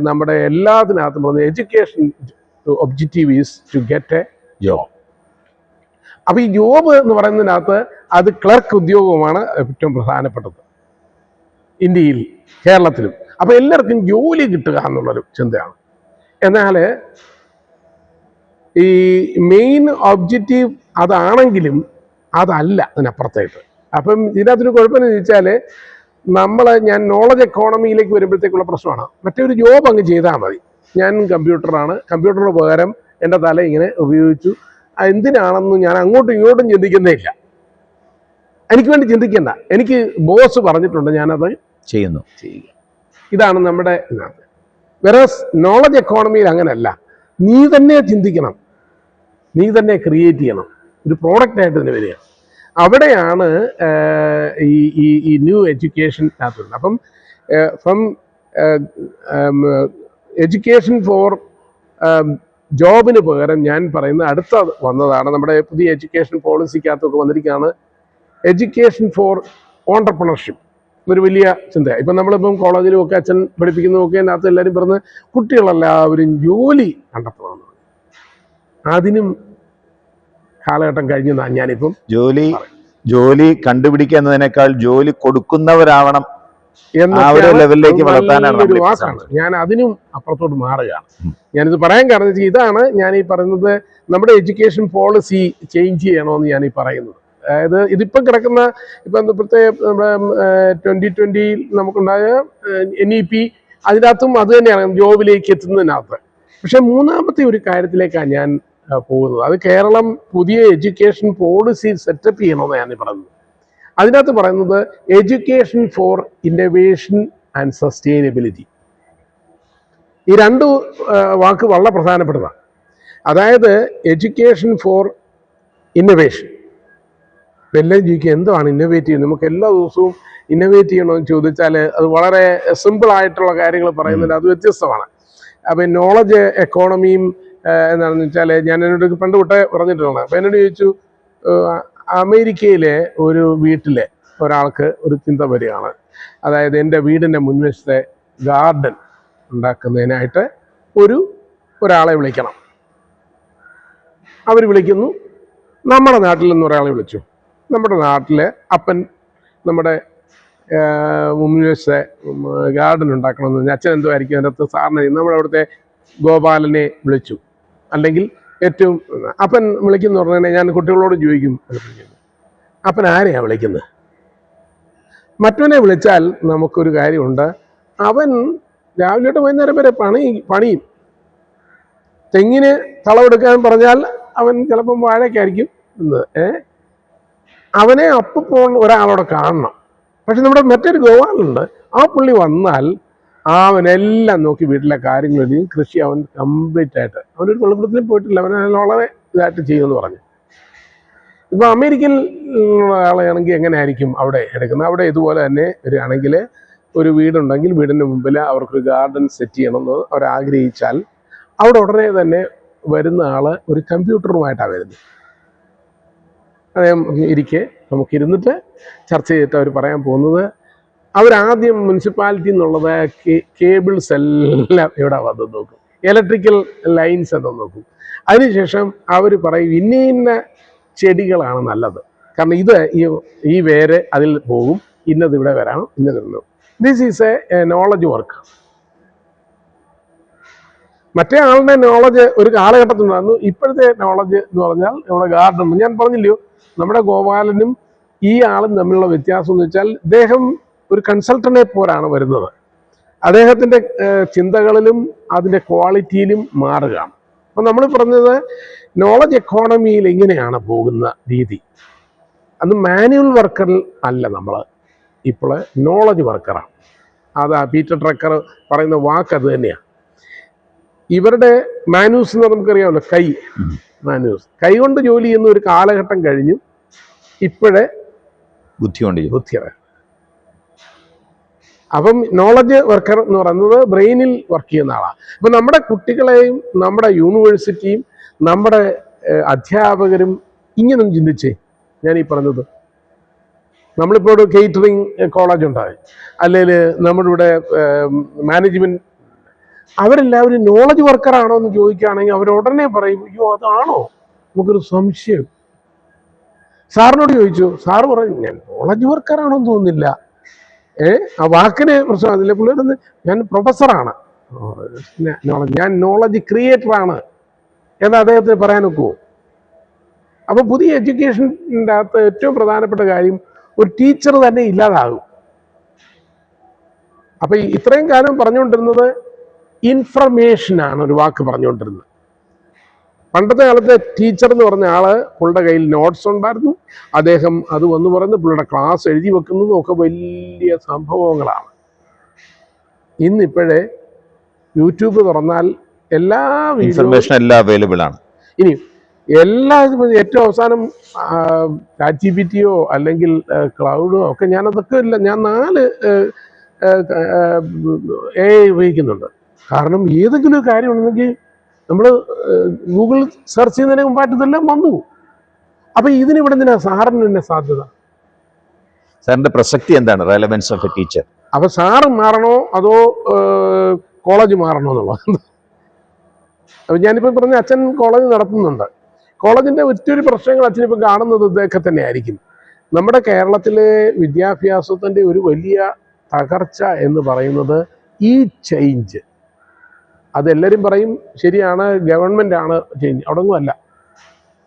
നമ്മുടെ എല്ലാത്തിനകത്തും പറഞ്ഞ education objective is to get a job. അപ്പോൾ ഈ ജോബ് എന്ന് പറയുന്നതിനകത്ത് അത് ക്ലർക്ക് ഉദ്യോഗമാണ് ഏറ്റവും പ്രധാനപ്പെട്ടത് ഇന്ത്യയിൽ, കേരളത്തിലും. അപ്പോൾ എല്ലാവർക്കും ജോലി കിട്ടുക എന്നുള്ളൊരു ചിന്തയാണ്. എന്നാൽ ഈ മെയിൻ ഒബ്ജക്റ്റീവ് അതാണെങ്കിലും അതല്ല അതിനപ്പുറത്തായിട്ട്. അപ്പം ഇതിനകത്തൊരു കുഴപ്പമെന്ന് ചോദിച്ചാൽ ഞാൻ നോളജ് എക്കോണമിയിലേക്ക് വരുമ്പോഴത്തേക്കുള്ള പ്രശ്നമാണ്. മറ്റൊരു ജോബ് അങ്ങ് ചെയ്താൽ മതി. ഞാൻ കമ്പ്യൂട്ടറാണ്, കമ്പ്യൂട്ടറിന് പകരം എൻ്റെ തല ഇങ്ങനെ ഉപയോഗിച്ചു, എന്തിനാണെന്ന് ഞാൻ അങ്ങോട്ടും ഇങ്ങോട്ടും ചിന്തിക്കുന്നേ ഇല്ല. എനിക്ക് വേണ്ടി ചിന്തിക്കേണ്ട, എനിക്ക് ബോസ് പറഞ്ഞിട്ടുണ്ട്, ഞാനത് ചെയ്യുക. ഇതാണ് നമ്മുടെ ഇതിനകത്ത്. വെറസ് നോളജ് എക്കോണമിയിൽ അങ്ങനെയല്ല. നീ തന്നെ ചിന്തിക്കണം, നീ തന്നെ ക്രിയേറ്റ് ചെയ്യണം, ഒരു പ്രോഡക്റ്റായിട്ട് തന്നെ വരിക. അവിടെയാണ് ഈ ന്യൂ എഡ്യൂക്കേഷൻ നടത്തുന്നത്. അപ്പം ഫ്രം എഡ്യൂക്കേഷൻ ഫോർ ജോബിന് പകരം ഞാൻ പറയുന്ന അടുത്ത വന്നതാണ് നമ്മുടെ പുതിയ എഡ്യൂക്കേഷൻ പോളിസിക്കകത്തൊക്കെ വന്നിരിക്കുകയാണ് എഡ്യൂക്കേഷൻ ഫോർ ഓണ്ടർപ്രണർഷിപ്പ്. ഒരു വലിയ ചിന്തയാണ്. ഇപ്പം നമ്മളിപ്പം കോളേജിലും ഒക്കെ അച്ഛൻ പഠിപ്പിക്കുന്നതൊക്കെ അതിനകത്ത് എല്ലാവരും പറഞ്ഞ് കുട്ടികളെല്ലാവരും ജോലി കണ്ടെത്തണമെന്ന്. അതിനും കാലഘട്ടം കഴിഞ്ഞതാണ്. ഞാനിപ്പം ജോലി കണ്ടുപിടിക്കുക എന്നതിനേക്കാൾ ജോലി കൊടുക്കുന്നവരാവണം ലെവലിലേക്ക് വളർത്താനാണ് വാക്കാണ്. ഞാൻ അതിനും അപ്പുറത്തോട്ട് മാറുകയാണ്. ഞാനിത് പറയാൻ കാരണം ഇതാണ് ഞാൻ ഈ പറയുന്നത്, നമ്മുടെ എഡ്യൂക്കേഷൻ പോളിസി ചേഞ്ച് ചെയ്യണമെന്ന് ഞാൻ ഈ പറയുന്നത്. അതായത് ഇതിപ്പം കിടക്കുന്ന ഇപ്പം ഇപ്പോഴത്തെ നമ്മുടെ 2020 നമുക്കുണ്ടായ NEP അതിനകത്തും അത് തന്നെയാണ് ജോബിലേക്ക് എത്തുന്നതിനകത്ത്. പക്ഷെ മൂന്നാമത്തെ ഒരു കാര്യത്തിലേക്കാണ് ഞാൻ പോകുന്നത്. അത് കേരളം പുതിയ എഡ്യൂക്കേഷൻ പോളിസി സെറ്റപ്പ് ചെയ്യണമെന്ന് ഞാൻ പറയുന്നത്. അതിനകത്ത് പറയുന്നത് education for innovation and sustainability. ഈ രണ്ട് വാക്ക് വളരെ പ്രധാനപ്പെട്ടതാണ്. അതായത് എഡ്യൂക്കേഷൻ ഫോർ ഇന്നൊവേഷൻ. ഇപ്പം എല്ലാം ചോദിക്കുക എന്താണ് ഇന്നൊവേറ്റ് ചെയ്യുന്നത്, നമുക്ക് എല്ലാ ദിവസവും ഇന്നൊവേറ്റ് ചെയ്യണമെന്ന് ചോദിച്ചാൽ അത് വളരെ സിമ്പിളായിട്ടുള്ള കാര്യങ്ങൾ പറയുന്നത് അത് വ്യത്യസ്തമാണ്. അപ്പം നോളജ് എക്കോണമിയും എന്താണെന്ന് വെച്ചാൽ ഞാൻ എന്നോട് പണ്ട് തൊട്ടേ പറഞ്ഞിട്ടുള്ളതാണ്. അപ്പം എന്നോട് ചോദിച്ചു, അമേരിക്കയിലെ ഒരു വീട്ടിലെ ഒരാൾക്ക് ഒരു ചിന്ത വരികയാണ്, അതായത് എൻ്റെ വീടിൻ്റെ മുൻവശത്തെ ഗാർഡൻ ഉണ്ടാക്കുന്നതിനായിട്ട് ഒരാളെ വിളിക്കണം. അവർ വിളിക്കുന്നു. നമ്മുടെ നാട്ടിൽ നിന്ന് ഒരാളെ വിളിച്ചു. നമ്മുടെ നാട്ടിലെ അപ്പൻ നമ്മുടെ മുൻവശത്തെ ഗാർഡൻ ഉണ്ടാക്കണമെന്ന് പറഞ്ഞാൽ അച്ഛൻ എന്തോ ആയിരിക്കും അതിനകത്ത് സാറിന് നമ്മുടെ അവിടുത്തെ ഗോപാലനെ വിളിച്ചു. അല്ലെങ്കിൽ ഏറ്റവും അപ്പൻ വിളിക്കുന്ന പറഞ്ഞാൽ ഞാൻ കുട്ടികളോട് ചോദിക്കും, അപ്പൻ ആരെയാണ് വിളിക്കുന്നത്? മറ്റവനെ വിളിച്ചാൽ നമുക്കൊരു കാര്യമുണ്ട്, അവൻ രാവിലെ തൊട്ട് വൈകുന്നേരം വരെ പണിയും. തെങ്ങിന് തളവെടുക്കാൻ പറഞ്ഞാൽ അവൻ ചിലപ്പം വാഴയ്ക്കായിരിക്കും എന്നത്. അവനെ അപ്പോൾ ഒരാളോടെ കാണണം. പക്ഷെ നമ്മുടെ മറ്റൊരു ഗോപാലുണ്ട്, ആ പുള്ളി വന്നാൽ അവനെല്ലാം നോക്കി വീട്ടിലെ കാര്യങ്ങളെയും കൃഷി അവൻ കംപ്ലീറ്റ് ആയിട്ട്, അവനൊരു വെള്ളപ്പിടത്തിലും പോയിട്ടില്ല, അവനെല്ലാം വളരെ ഇതായിട്ട് ചെയ്യുമെന്ന് പറഞ്ഞു. ഇപ്പോൾ അമേരിക്കൻ ആളെയാണെങ്കിൽ എങ്ങനെയായിരിക്കും അവിടെ എടുക്കുന്നത്? അവിടെ ഇതുപോലെ തന്നെ വരികയാണെങ്കിൽ ഒരു വീടുണ്ടെങ്കിൽ വീടിൻ്റെ മുമ്പിൽ അവർക്കൊരു ഗാർഡൻ സെറ്റ് ചെയ്യണമെന്ന് അവർ ആഗ്രഹിച്ചാൽ അവിടെ ഉടനെ തന്നെ വരുന്ന ആൾ ഒരു കമ്പ്യൂട്ടറുമായിട്ടാണ് വരുന്നത്. അദ്ദേഹം നമുക്കിരുന്നിട്ട് ചർച്ച ചെയ്തിട്ട് അവർ പറയാൻ പോകുന്നത്, അവരാദ്യം മുനിസിപ്പാലിറ്റി എന്നുള്ളത് കേബിൾസ് എല്ലാം ഇവിടെ വന്ന് നോക്കും, ഇലക്ട്രിക്കൽ ലൈൻസ് എല്ലാം നോക്കും. അതിനുശേഷം അവർ പറയും ഇന്ന ചെടികളാണ് നല്ലത്, കാരണം ഈ വേര് അതിൽ പോകും, ഇന്നത് ഇവിടെ വരാം, ഇന്നതിരുന്നു. This is a knowledge work. മറ്റേ ആളുടെ നോളജ് ഒരു കാലഘട്ടത്തിലുണ്ടായിരുന്നു. ഇപ്പോഴത്തെ നോളജ് എന്ന് പറഞ്ഞാൽ നമ്മുടെ ഗാർഡൻ, ഞാൻ പറഞ്ഞില്ലയോ, നമ്മുടെ ഗോപാലനും ഈ ആളും തമ്മിലുള്ള വ്യത്യാസം എന്ന് വെച്ചാൽ ഇദ്ദേഹം ഒരു കൺസൾട്ടനെ പോലാണ് വരുന്നത്. അദ്ദേഹത്തിൻ്റെ ചിന്തകളിലും അതിൻ്റെ ക്വാളിറ്റിയിലും മാറുകയാണ്. അപ്പം നമ്മൾ പറഞ്ഞത് നോളജ് എക്കോണമിയിൽ എങ്ങനെയാണ് പോകുന്ന രീതി. അന്ന് മാനുവൽ വർക്കറിൽ അല്ല, നമ്മൾ ഇപ്പോൾ നോളജ് വർക്കറാണ്. അതാ പീറ്റർ ട്രക്കർ പറയുന്ന വാക്ക് അത് തന്നെയാണ്. ഇവരുടെ മാനൂസ് എന്ന് നമുക്കറിയാമല്ലോ, മാനൂസ് കൈ കൊണ്ട് ജോലി ചെയ്യുന്ന ഒരു കാലഘട്ടം കഴിഞ്ഞു. ഇപ്പോഴേ ബുദ്ധിയാണ്. അപ്പം നോളജ് വർക്കർ എന്ന് പറയുന്നത് ബ്രെയിനിൽ വർക്ക് ചെയ്യുന്ന ആളാണ്. അപ്പം നമ്മുടെ കുട്ടികളെയും നമ്മുടെ യൂണിവേഴ്സിറ്റിയും നമ്മുടെ അധ്യാപകരും ഇങ്ങനൊന്നും ചിന്തിച്ചേ. ഞാൻ ഈ പറഞ്ഞത്, നമ്മളിപ്പോൾ ഒരു കേറ്ററിംഗ് കോളേജ് ഉണ്ടായി, അല്ലെങ്കിൽ നമ്മുടെ ഇവിടെ മാനേജ്മെൻറ്റ്, അവരെല്ലാവരും നോളജ് വർക്കറാണോ എന്ന് ചോദിക്കുകയാണെങ്കിൽ അവരുടനെ പറയും, അയ്യോ അതാണോ, നമുക്കൊരു സംശയം. സാറിനോട് ചോദിച്ചു, സാറ് പറയും ഞാൻ നോളജ് വർക്കറാണോ എന്ന് തോന്നുന്നില്ല. ആ വാക്കിന് പ്രശ്നം അതില്ല. പിള്ളേരൊന്ന് ഞാൻ പ്രൊഫസറാണ്, ഞാൻ നോളജ് ക്രിയേറ്ററാണ് എന്ന് അദ്ദേഹത്തിന് പറയാൻ ഒക്കുമോ? അപ്പോൾ പുതിയ എഡ്യൂക്കേഷൻ്റെ അകത്ത് ഏറ്റവും പ്രധാനപ്പെട്ട കാര്യം ഒരു ടീച്ചർ തന്നെ ഇല്ലാതാകും. അപ്പം ഇത്രയും കാലം പറഞ്ഞുകൊണ്ടിരുന്നത് ഇൻഫർമേഷനാണ്, ഒരു വാക്ക് പറഞ്ഞുകൊണ്ടിരുന്നത്. പണ്ടത്തെ കാലത്തെ ടീച്ചർ എന്ന് പറഞ്ഞ ആള് പുള്ളിയുടെ കയ്യിൽ നോട്ട്സ് ഉണ്ടായിരുന്നു, അദ്ദേഹം അത് വന്ന് പറയുന്നു, പുള്ളിയുടെ ക്ലാസ് എഴുതി വെക്കുന്നതും ഒക്കെ വലിയ സംഭവങ്ങളാണ്. ഇന്നിപ്പോഴേ യൂട്യൂബ് തുറന്നാൽ എല്ലാ ഇൻഫർമേഷൻ എല്ലാം അവൈലബിൾ ആണ്. ഇനി എല്ലാ ഏറ്റവും അവസാനം ChatGPT അല്ലെങ്കിൽ ക്ലൗഡോ ഒക്കെ ഞാനതൊക്കെ ഇല്ല, ഞാൻ 4 AI ഉപയോഗിക്കുന്നുണ്ട്. കാരണം ഏതെങ്കിലും ഒരു കാര്യം ഉണ്ടെങ്കിൽ നമ്മൾ ഗൂഗിൾ സെർച്ച് ചെയ്യുന്നതിന് മുമ്പായിട്ട് ഇതെല്ലാം വന്നു. അപ്പം ഇതിനിവിടെ എന്തിനാ സാറിന് തന്നെ സാധ്യത? സാറിന്റെ പ്രസക്തി എന്താണ്? Relevance of A teacher. അപ്പം സാറ് മാറണോ അതോ കോളേജ് മാറണോ എന്നുള്ളത്. അപ്പം ഞാനിപ്പോൾ പറഞ്ഞ അച്ഛൻ കോളേജ് നടത്തുന്നുണ്ട്. കോളേജിൻ്റെ ഒറ്റൊരു പ്രശ്നങ്ങൾ അച്ഛനിപ്പോൾ കാണുന്നത് ഇതൊക്കെ തന്നെ ആയിരിക്കും. നമ്മുടെ കേരളത്തിലെ വിദ്യാഭ്യാസത്തിൻ്റെ ഒരു വലിയ തകർച്ച എന്ന് പറയുന്നത് ഈ ചേഞ്ച്. അതെല്ലാവരും പറയും ശരിയാണ്, ഗവൺമെൻറ് ആണ് ചേഞ്ച്. അവിടെ ഒന്നും അല്ല.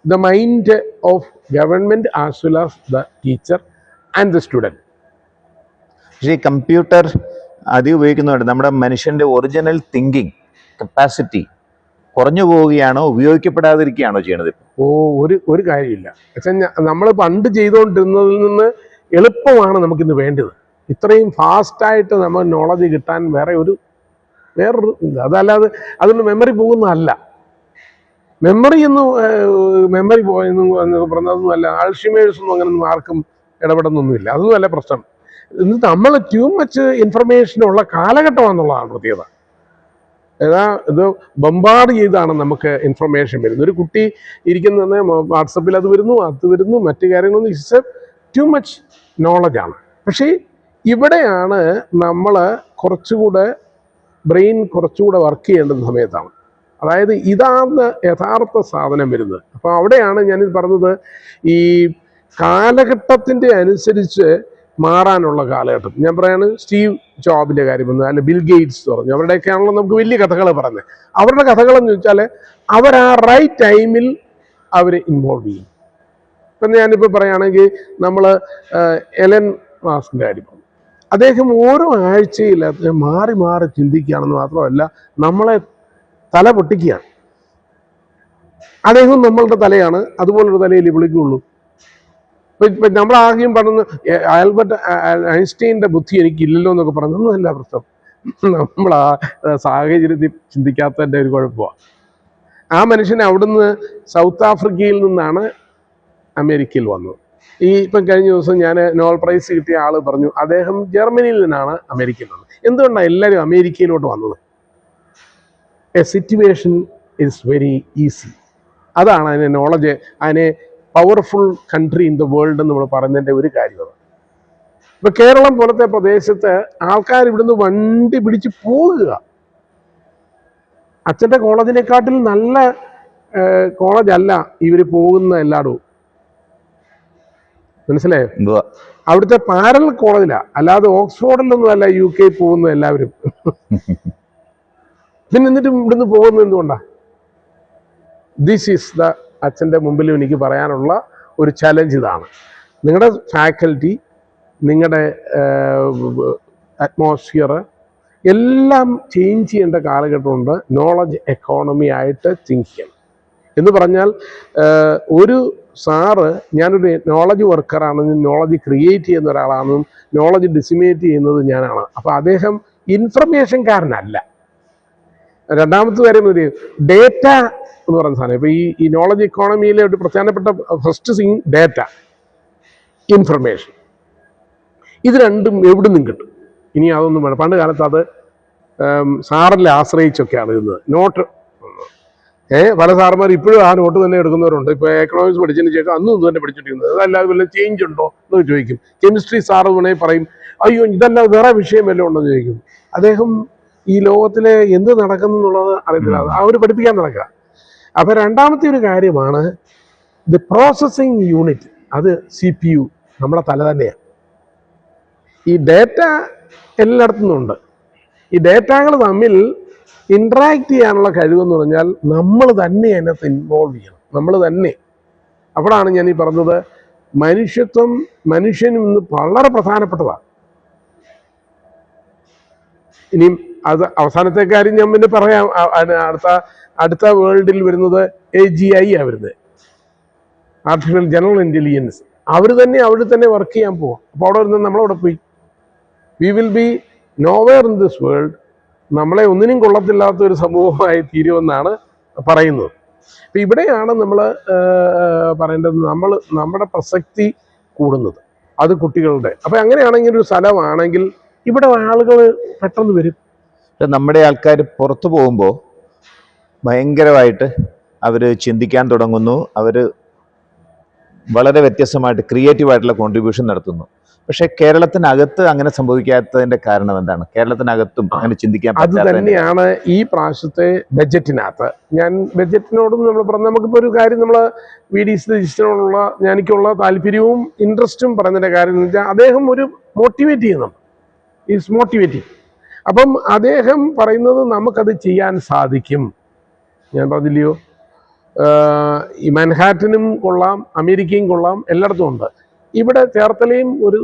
The mind of government as well as the teacher and the student. പക്ഷേ ഈ കമ്പ്യൂട്ടർ അധികം ഉപയോഗിക്കുന്നതുകൊണ്ട് നമ്മുടെ മനുഷ്യന്റെ ഒറിജിനൽ തിങ്കിങ് കപ്പാസിറ്റി കുറഞ്ഞു പോവുകയാണോ, ഉപയോഗിക്കപ്പെടാതിരിക്കുകയാണോ ചെയ്യണത്? ഒരു കാര്യമില്ല. പക്ഷേ നമ്മൾ പണ്ട് ചെയ്തുകൊണ്ടിരുന്നതിൽ നിന്ന് എളുപ്പമാണ് നമുക്കിന്ന് വേണ്ടത്. ഇത്രയും ഫാസ്റ്റായിട്ട് നമ്മൾ നോളജ് കിട്ടാൻ വേറൊരു ഇല്ല. അതല്ലാതെ അതുകൊണ്ട് മെമ്മറി പോകുന്നതല്ല. മെമ്മറി പോയെന്നും പറഞ്ഞതൊന്നുമല്ല. ആൾഷിമേഴ്സൊന്നും അങ്ങനൊന്നും ആർക്കും ഇടപെടുന്നൊന്നുമില്ല. അതൊന്നും അല്ല പ്രശ്നം. ഇന്ന് നമ്മൾ ട്യൂ മച്ച് ഇൻഫർമേഷനുള്ള കാലഘട്ടമാണെന്നുള്ളതാണ് പ്രത്യേകത. ഇത് ബംബാർഡ് ചെയ്താണ് നമുക്ക് ഇൻഫർമേഷൻ വരുന്നത്. ഒരു കുട്ടി ഇരിക്കുന്നത് വാട്സപ്പിൽ അത് വരുന്നു, മറ്റു കാര്യങ്ങളൊന്നും ഇറ്റ്സ് ട്യൂ മച്ച് നോളജാണ്. പക്ഷേ ഇവിടെയാണ് നമ്മൾ കുറച്ചുകൂടെ ബ്രെയിൻ കുറച്ചുകൂടെ വർക്ക് ചെയ്യേണ്ട സമയത്താണ്. അതായത് ഇതാണ് യഥാർത്ഥ സാധനം വരുന്നത്. അപ്പോൾ അവിടെയാണ് ഞാനിത് പറഞ്ഞത്, ഈ കാലഘട്ടത്തിൻ്റെ അനുസരിച്ച് മാറാനുള്ള കാലഘട്ടം. ഞാൻ പറയാണ് സ്റ്റീവ് ജോബിൻ്റെ കാര്യം വന്നു, അല്ലെ ബിൽ ഗേറ്റ്സ് പറഞ്ഞു, അവരുടെയൊക്കെയാണല്ലോ നമുക്ക് വലിയ കഥകൾ പറഞ്ഞത്. അവരുടെ കഥകളെന്ന് വെച്ചാൽ അവർ ആ റൈറ്റ് ടൈമിൽ അവർ ഇൻവോൾവ് ചെയ്യും. ഇപ്പം ഞാനിപ്പോൾ പറയുകയാണെങ്കിൽ നമ്മൾ എലൻ മാസ്കിൻ്റെ കാര്യം പറഞ്ഞു. അദ്ദേഹം ഓരോ ആഴ്ചയിൽ മാറി മാറി ചിന്തിക്കുകയാണെന്ന് മാത്രമല്ല, നമ്മളെ തല പൊട്ടിക്കുകയാണ്. അദ്ദേഹം നമ്മളുടെ തലയാണ്, അതുപോലൊരു തലയിൽ വിളിക്കുകയുള്ളൂ. ഇപ്പം നമ്മളാദ്യം പറഞ്ഞു ആൽബർട്ട് ഐൻസ്റ്റീൻ്റെ ബുദ്ധി എനിക്കില്ലല്ലോ എന്നൊക്കെ പറഞ്ഞു. ഒന്നുമല്ല പ്രശ്നം, നമ്മൾ ആ സാഹചര്യത്തിൽ ചിന്തിക്കാത്തതിൻ്റെ ഒരു കുഴപ്പമാണ്. ആ മനുഷ്യൻ അവിടുന്ന് സൗത്ത് ആഫ്രിക്കയിൽ നിന്നാണ് അമേരിക്കയിൽ വന്നത്. ഇപ്പം കഴിഞ്ഞ ദിവസം ഞാൻ നോബൽ പ്രൈസ് കിട്ടിയ ആൾ പറഞ്ഞു അദ്ദേഹം ജർമ്മനിയിൽ നിന്നാണ് അമേരിക്കയിൽ വന്നത്. എന്തുകൊണ്ടാണ് എല്ലാവരും അമേരിക്കയിലോട്ട് വന്നത്? A situation is very easy. അതാണ് അതിനെ നോളജ്, അതിനെ powerful country in the world എന്ന് നമ്മൾ പറയുന്നതിൻ്റെ ഒരു കാര്യമാണ്. ഇപ്പം കേരളം പോലത്തെ പ്രദേശത്ത് ആൾക്കാർ ഇവിടുന്ന് വണ്ടി പിടിച്ച് പോകുക. അച്ഛൻ്റെ കോളേജിനെക്കാട്ടിൽ നല്ല കോളേജല്ല ഇവർ പോകുന്ന എല്ലായിടവും. മനസ്സിലായോ? അവിടുത്തെ പാരലൽ കോളേജിലാണ്, അല്ലാതെ ഓക്സ്ഫോർഡിലൊന്നും അല്ല UK പോകുന്ന എല്ലാവരും. പിന്നെ എന്നിട്ടും ഇവിടുന്ന് പോകുന്നത് എന്തുകൊണ്ടാണ്? ദിസ് ഈസ് ദ അച്ഛൻ്റെ മുമ്പിലും എനിക്ക് പറയാനുള്ള ഒരു ചലഞ്ച് ഇതാണ്. നിങ്ങളുടെ ഫാക്കൽറ്റി, നിങ്ങളുടെ അറ്റ്മോസ്ഫിയർ, എല്ലാം ചേഞ്ച് ചെയ്യേണ്ട കാലഘട്ടമുണ്ട്. നോളജ് എക്കോണമി ആയിട്ട് തിങ്ക് ചെയ്യണം എന്ന് പറഞ്ഞാൽ ഒരു സാറ് ഞാനൊരു നോളജ് വർക്കറാണെന്നും നോളജ് ക്രിയേറ്റ് ചെയ്യുന്ന ഒരാളാണെന്നും നോളജ് ഡിസിമേറ്റ് ചെയ്യുന്നത് ഞാനാണ്. അപ്പോൾ അദ്ദേഹം ഇൻഫർമേഷൻകാരനല്ല. രണ്ടാമത്തെ കാര്യം ഒരു ഡേറ്റ എന്ന് പറയുന്ന സാധനം. ഇപ്പോൾ ഈ നോളജ് ഇക്കോണമിയിലെ ഒരു പ്രധാനപ്പെട്ട ഫസ്റ്റ് തിങ് ഡേറ്റ, ഇൻഫർമേഷൻ. ഇത് രണ്ടും എവിടെ നിന്നും കിട്ടും. ഇനി അതൊന്നും വേണം. പണ്ട് കാലത്ത് അത് സാറിനെ ആശ്രയിച്ചൊക്കെയാണ് ഇരുന്നത്. നോട്ട് പല സാറന്മാർ ഇപ്പോഴും ആ നോട്ട് തന്നെ എടുക്കുന്നവരുണ്ട്. ഇപ്പോൾ എക്കണോമിക്സ് പഠിച്ചതിന് ശേഷം അന്നും ഇത് തന്നെ പഠിച്ചിട്ടിരുന്നത്. അതല്ലാതെ വല്ല ചേഞ്ച് ഉണ്ടോ എന്ന് ചോദിക്കും. കെമിസ്ട്രി സാറ് വേണമെങ്കിൽ പറയും അയ്യോ ഇതല്ലാതെ വേറെ വിഷയം വല്ലതും ഉണ്ടോ എന്ന് ചോദിക്കും. അദ്ദേഹം ഈ ലോകത്തിലെ എന്ത് നടക്കുന്നു എന്നുള്ളത് അറിയത്തില്ല. അവർ പഠിപ്പിക്കാൻ നടക്കുക. അപ്പോൾ രണ്ടാമത്തെ ഒരു കാര്യമാണ് ദി പ്രോസസ്സിങ് യൂണിറ്റ്. അത് CPU, നമ്മുടെ തല തന്നെയാണ്. ഈ ഡേറ്റ എല്ലായിടത്തും ഉണ്ട്. ഈ ഡേറ്റകൾ തമ്മിൽ ഇൻട്രാക്ട് ചെയ്യാനുള്ള കഴിവെന്ന് പറഞ്ഞാൽ നമ്മൾ തന്നെ അതിനകത്ത് ഇൻവോൾവ് ചെയ്യണം, നമ്മൾ തന്നെ. അപ്പോഴാണ് ഞാൻ ഈ പറഞ്ഞത് മനുഷ്യത്വം മനുഷ്യനും ഇന്ന് വളരെ പ്രധാനപ്പെട്ടതാണ്. ഇനിയും അത് അവസാനത്തെ കാര്യം ഞാൻ പിന്നെ പറയാം. അടുത്ത വേൾഡിൽ വരുന്നത് AGI ആണ് വരുന്നത്, ആർട്ടിഫിഷ്യൽ ജനറൽ ഇൻ്റലിജൻസ്. അവർ തന്നെ വർക്ക് ചെയ്യാൻ പോകും. അപ്പോൾ അവിടെ വരുന്നത് നമ്മളവിടെ പോയി. We will be nowhere in this world. നമ്മളെ ഒന്നിനും കൊള്ളത്തില്ലാത്ത ഒരു സമൂഹമായി തീരുമെന്നാണ് പറയുന്നത്. അപ്പം ഇവിടെയാണ് നമ്മൾ പറയേണ്ടത്, നമ്മുടെ പ്രസക്തി കൂടുന്നത്, അത് കുട്ടികളുടെ. അപ്പം അങ്ങനെയാണെങ്കിൽ ഒരു സ്ഥലമാണെങ്കിൽ ഇവിടെ ആളുകൾ പെട്ടെന്ന് വരും. നമ്മുടെ ആൾക്കാർ പുറത്തു പോകുമ്പോൾ ഭയങ്കരമായിട്ട് അവർ ചിന്തിക്കാൻ തുടങ്ങുന്നു. അവർ വളരെ വ്യത്യസ്തമായിട്ട് ക്രിയേറ്റീവായിട്ടുള്ള കോൺട്രിബ്യൂഷൻ നടത്തുന്നു. പക്ഷെ കേരളത്തിനകത്ത് അങ്ങനെ സംഭവിക്കാത്തതിന്റെ കാരണം എന്താണ്? കേരളത്തിനകത്തും അങ്ങനെ ചിന്തിക്കാൻ അത് തന്നെയാണ് ഈ പ്രാവശ്യത്തെ ബഡ്ജറ്റിനകത്ത്. ഞാൻ ബഡ്ജറ്റിനോടും നമ്മൾ പറഞ്ഞ നമുക്കിപ്പോൾ ഒരു കാര്യം നമ്മൾ VD സതീശനോടുള്ള എനിക്കുള്ള താല്പര്യവും ഇൻട്രസ്റ്റും പറയുന്നതിൻ്റെ കാര്യം എന്ന് വെച്ചാൽ അദ്ദേഹം ഒരു മോട്ടിവേറ്റ് ചെയ്യുന്നുണ്ട്. Is motivating. അപ്പം അദ്ദേഹം പറയുന്നത് നമുക്കത് ചെയ്യാൻ സാധിക്കും. ഞാൻ പറഞ്ഞില്ലയോ, ഈ മാൻഹാറ്റനും കൊള്ളാം, അമേരിക്കയും കൊള്ളാം, എല്ലായിടത്തും ഉണ്ട്. ഇവിടെ ചേർത്തലയും ഒരു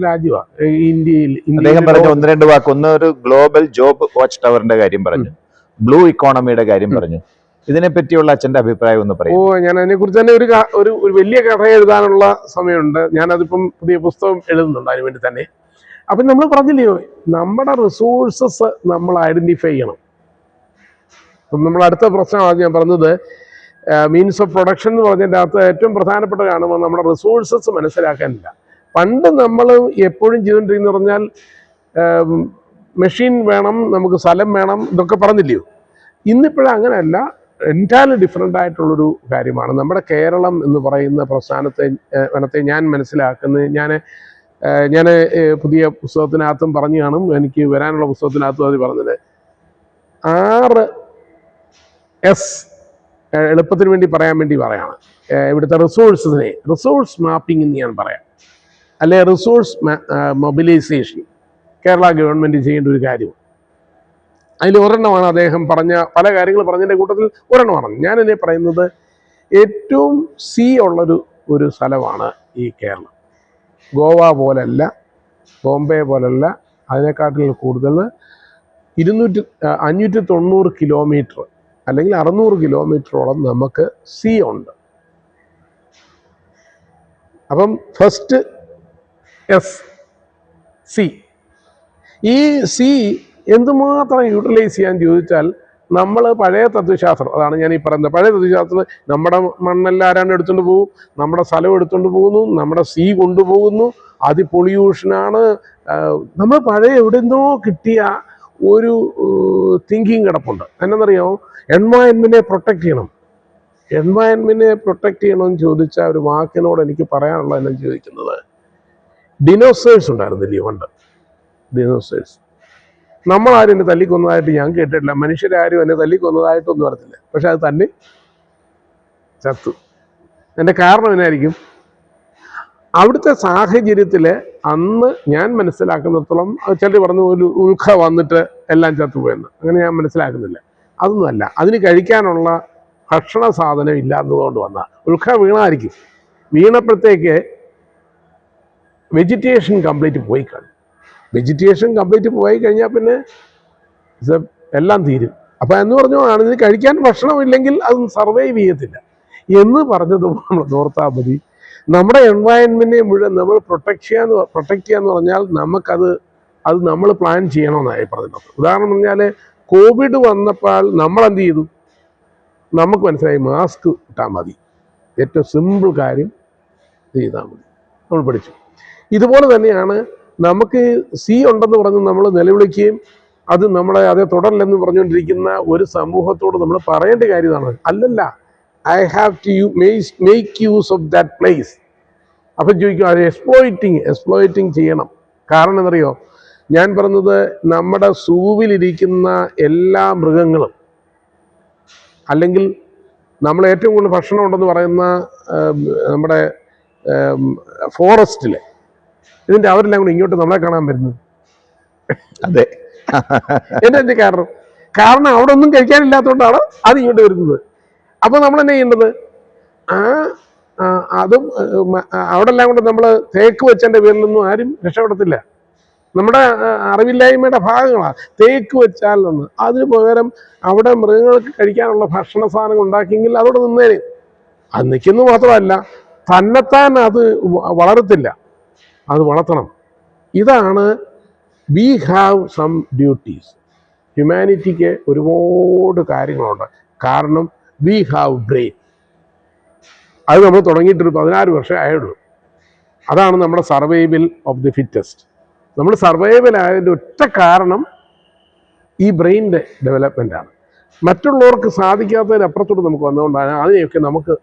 രാജ്യമാണ് ഇന്ത്യയിൽ. അദ്ദേഹം പറഞ്ഞു ഒന്ന് രണ്ട് വാക്ക്. ഒന്ന് ഒരു ഗ്ലോബൽ ജോബ് വാച്ച് ടവറിന്റെ കാര്യം പറഞ്ഞു, ബ്ലൂ ഇക്കോണമിയുടെ കാര്യം പറഞ്ഞു. ഇതിനെ പറ്റിയുള്ള അച്ഛന്റെ അഭിപ്രായം ഒന്ന് പറയും. ഞാൻ അതിനെക്കുറിച്ച് തന്നെ ഒരു വലിയ കഥ എഴുതാനുള്ള സമയമുണ്ട്. ഞാനതിപ്പം പുതിയ പുസ്തകം എഴുതുന്നുണ്ട് അതിന് വേണ്ടി തന്നെ. അപ്പം നമ്മൾ പറഞ്ഞില്ലയോ, നമ്മുടെ റിസോഴ്സസ് നമ്മൾ ഐഡന്റിഫൈ ചെയ്യണം. അപ്പം നമ്മൾ അടുത്ത പ്രശ്നമാണ് ഞാൻ പറഞ്ഞത്, മീൻസ് ഓഫ് പ്രൊഡക്ഷൻ എന്ന് പറഞ്ഞതിൻ്റെ അകത്ത് ഏറ്റവും പ്രധാനപ്പെട്ട കാണുമ്പോൾ നമ്മുടെ റിസോഴ്സസ് മനസ്സിലാക്കാനില്ല. പണ്ട് നമ്മൾ എപ്പോഴും ചെയ്തുകൊണ്ടിരിക്കുന്ന പറഞ്ഞാൽ മെഷീൻ വേണം, നമുക്ക് സ്ഥലം വേണം, ഇതൊക്കെ പറഞ്ഞില്ലയോ. ഇന്നിപ്പോഴും അങ്ങനെയല്ല, എൻറ്റയർലി ഡിഫറെൻ്റ് ആയിട്ടുള്ളൊരു കാര്യമാണ് നമ്മുടെ കേരളം എന്ന് പറയുന്ന പ്രസ്ഥാനത്തെ ഞാൻ മനസ്സിലാക്കുന്നത്. ഞാൻ പുതിയ പുസ്തകത്തിനകത്തും പറഞ്ഞു കാണും, എനിക്ക് വരാനുള്ള പുസ്തകത്തിനകത്തും അത് പറഞ്ഞത് 6S എളുപ്പത്തിന് വേണ്ടി പറയാൻ വേണ്ടി പറയാണ്. ഇവിടുത്തെ റിസോഴ്സ് മാപ്പിംഗ് എന്ന് ഞാൻ പറയാം, അല്ലെ റിസോഴ്സ് മൊബിലൈസേഷൻ. കേരള ഗവൺമെൻറ് ചെയ്യേണ്ട ഒരു കാര്യം. അതിൽ ഒരെണ്ണമാണ് അദ്ദേഹം പറഞ്ഞ പല കാര്യങ്ങൾ പറഞ്ഞതിൻ്റെ കൂട്ടത്തിൽ ഒരെണ്ണമാണ് ഞാനെന്നെ പറയുന്നത്. ഏറ്റവും ഉള്ളൊരു സ്ഥലമാണ് ഈ കേരളം. ഗോവ പോലല്ല, ബോംബെ പോലല്ല, അതിനെക്കാട്ടിൽ കൂടുതൽ 590 കിലോമീറ്റർ അല്ലെങ്കിൽ 600 കിലോമീറ്ററോളം നമുക്ക് ഉണ്ട്. അപ്പം ഫസ്റ്റ് സി. ഈ സി എന്തുമാത്രം യൂട്ടിലൈസ് ചെയ്യാൻ ചോദിച്ചാൽ നമ്മൾ പഴയ തത്വശാസ്ത്രം, അതാണ് ഞാൻ ഈ പറയുന്നത്, പഴയ തത്വശാസ്ത്രം നമ്മുടെ മണ്ണെല്ലാം ആരാണ്ട് എടുത്തുകൊണ്ട് പോകും, നമ്മുടെ സ്ഥലം എടുത്തുകൊണ്ട് പോകുന്നു, നമ്മുടെ സീ കൊണ്ടുപോകുന്നു, അത് പൊള്യൂഷനാണ്. നമ്മൾ പഴയ എവിടെ നിന്നോ കിട്ടിയ ഒരു തിങ്കിങ് കിടപ്പുണ്ട്. എന്നറിയാമോ, എൻവയൺമെൻറ്റിനെ പ്രൊട്ടക്റ്റ് ചെയ്യണം. എൻവയൺമെൻറ്റിനെ പ്രൊട്ടക്റ്റ് ചെയ്യണമെന്ന് ചോദിച്ച ഒരു വാക്കിനോട് എനിക്ക് പറയാനുള്ള എന്നു ചോദിക്കുന്നത്, ഡിനോസേഴ്സ് ഉണ്ടായിരുന്നില്ലേ പണ്ട്? ഡിനോസേഴ്സ് നമ്മളാരും എന്നെ തല്ലിക്കൊന്നതായിട്ട് ഞാൻ കേട്ടിട്ടില്ല. മനുഷ്യരാരും എന്നെ തല്ലിക്കൊന്നതായിട്ടൊന്നും അറിഞ്ഞില്ല. പക്ഷെ അത് തന്നെ ചത്തു. എൻ്റെ കാരണം എന്നായിരിക്കും? അവിടുത്തെ സാഹചര്യത്തിൽ അന്ന് ഞാൻ മനസ്സിലാക്കുന്നിടത്തോളം ചിലർ പറഞ്ഞു ഒരു ഉൽക്ക വന്നിട്ട് എല്ലാം ചത്തുപോയെന്ന്. അങ്ങനെ ഞാൻ മനസ്സിലാക്കുന്നില്ല. അതൊന്നുമല്ല, അതിന് കഴിക്കാനുള്ള ഭക്ഷണ സാധനം ഇല്ലാത്തതുകൊണ്ട് വന്ന ഉൽക്ക വീണായിരിക്കും. വീണപ്പോഴത്തേക്ക് വെജിറ്റേഷൻ കംപ്ലീറ്റ് പോയി കഴിഞ്ഞു. വെജിറ്റേഷൻ കംപ്ലീറ്റ് പോയി കഴിഞ്ഞാൽ പിന്നെ എല്ലാം തീരും. അപ്പം എന്ന് പറഞ്ഞു ഇതിന് കഴിക്കാൻ ഭക്ഷണമില്ലെങ്കിൽ അത് സർവൈവ് ചെയ്യത്തില്ല എന്ന് പറഞ്ഞത് നമ്മൾ ഓർത്താൽ മതി. നമ്മുടെ എൻവയൺമെൻറ്റിനെ മുഴുവൻ നമ്മൾ പ്രൊട്ടക്റ്റ് ചെയ്യുക എന്ന് പറഞ്ഞാൽ അത് നമ്മൾ പ്ലാൻ ചെയ്യണമെന്നായി പറഞ്ഞത്. ഉദാഹരണം പറഞ്ഞാൽ കോവിഡ് വന്നപ്പോൾ നമ്മൾ എന്ത് ചെയ്തു? നമുക്ക് മനസ്സിലായി മാസ്ക് ഇട്ടാൽ മതി, ഏറ്റവും സിമ്പിൾ കാര്യം ചെയ്താൽ മതി, നമ്മൾ പഠിച്ചു. ഇതുപോലെ തന്നെയാണ് നമുക്ക് ഉണ്ടെന്ന് പറഞ്ഞ് നമ്മൾ നിലവിളിക്കുകയും അത് അതേ തുടരില്ലെന്ന് പറഞ്ഞുകൊണ്ടിരിക്കുന്ന ഒരു സമൂഹത്തോട് നമ്മൾ പറയേണ്ട കാര്യമാണ്. അല്ലല്ല, I have to make use of that place. അപ്പം ചോദിക്കും അത് എക്സ്പ്ലോയിറ്റിങ് ചെയ്യണം. കാരണം എന്നറിയോ, ഞാൻ പറഞ്ഞത് നമ്മുടെ സൂവിലിരിക്കുന്ന എല്ലാ മൃഗങ്ങളും, അല്ലെങ്കിൽ നമ്മൾ ഏറ്റവും കൂടുതൽ ഭക്ഷണം ഉണ്ടെന്ന് പറയുന്ന നമ്മുടെ ഫോറസ്റ്റിലെ ഇതിൻ്റെ അവരെല്ലാം കൂടി ഇങ്ങോട്ട് നമ്മളെ കാണാൻ വരുന്നത്. അതെ, എന്താ കാരണം അവിടെ ഒന്നും കഴിക്കാനില്ലാത്തതുകൊണ്ടാണ് അത് ഇങ്ങോട്ട് വരുന്നത്. അപ്പോൾ നമ്മൾ എന്നാ ചെയ്യേണ്ടത്? അതും അവിടെ എല്ലാം കൊണ്ട് നമ്മൾ തേക്ക് വെച്ചതിൻ്റെ പേരിലൊന്നും ആരും രക്ഷപ്പെടത്തില്ല. നമ്മുടെ അറിവില്ലായ്മയുടെ ഭാഗങ്ങളാണ്. തേക്ക് വെച്ചാൽ അതിന് പകരം അവിടെ മൃഗങ്ങൾക്ക് കഴിക്കാനുള്ള ഭക്ഷണ സാധനങ്ങൾ ഉണ്ടാക്കിയെങ്കിൽ അതോടെ നിന്നേനെ. അത് നിൽക്കുന്നു മാത്രമല്ല, തന്നെത്താൻ അത് വളരത്തില്ല, അത് വളർത്തണം. ഇതാണ് വി ഹാവ് സം ഡ്യൂട്ടീസ്. ഹ്യൂമാനിറ്റിക്ക് ഒരുപാട് കാര്യങ്ങളുണ്ട്. കാരണം വി ഹാവ് ബ്രെയിൻ. അത് നമ്മൾ തുടങ്ങിയിട്ടൊരു 16 വർഷം ആയുള്ളൂ. അതാണ് നമ്മുടെ സർവൈവൽ ഓഫ് ദി ഫിറ്റസ്റ്റ്. നമ്മൾ സർവൈവൽ ആയതിൻ്റെ ഒറ്റ കാരണം ഈ ബ്രെയിനിൻ്റെ ഡെവലപ്മെൻറ്റാണ്. മറ്റുള്ളവർക്ക് സാധിക്കാത്തതിനപ്പുറത്തോട്ട് നമുക്ക് വന്നുകൊണ്ടാണ്. അതിനെയൊക്കെ നമുക്ക്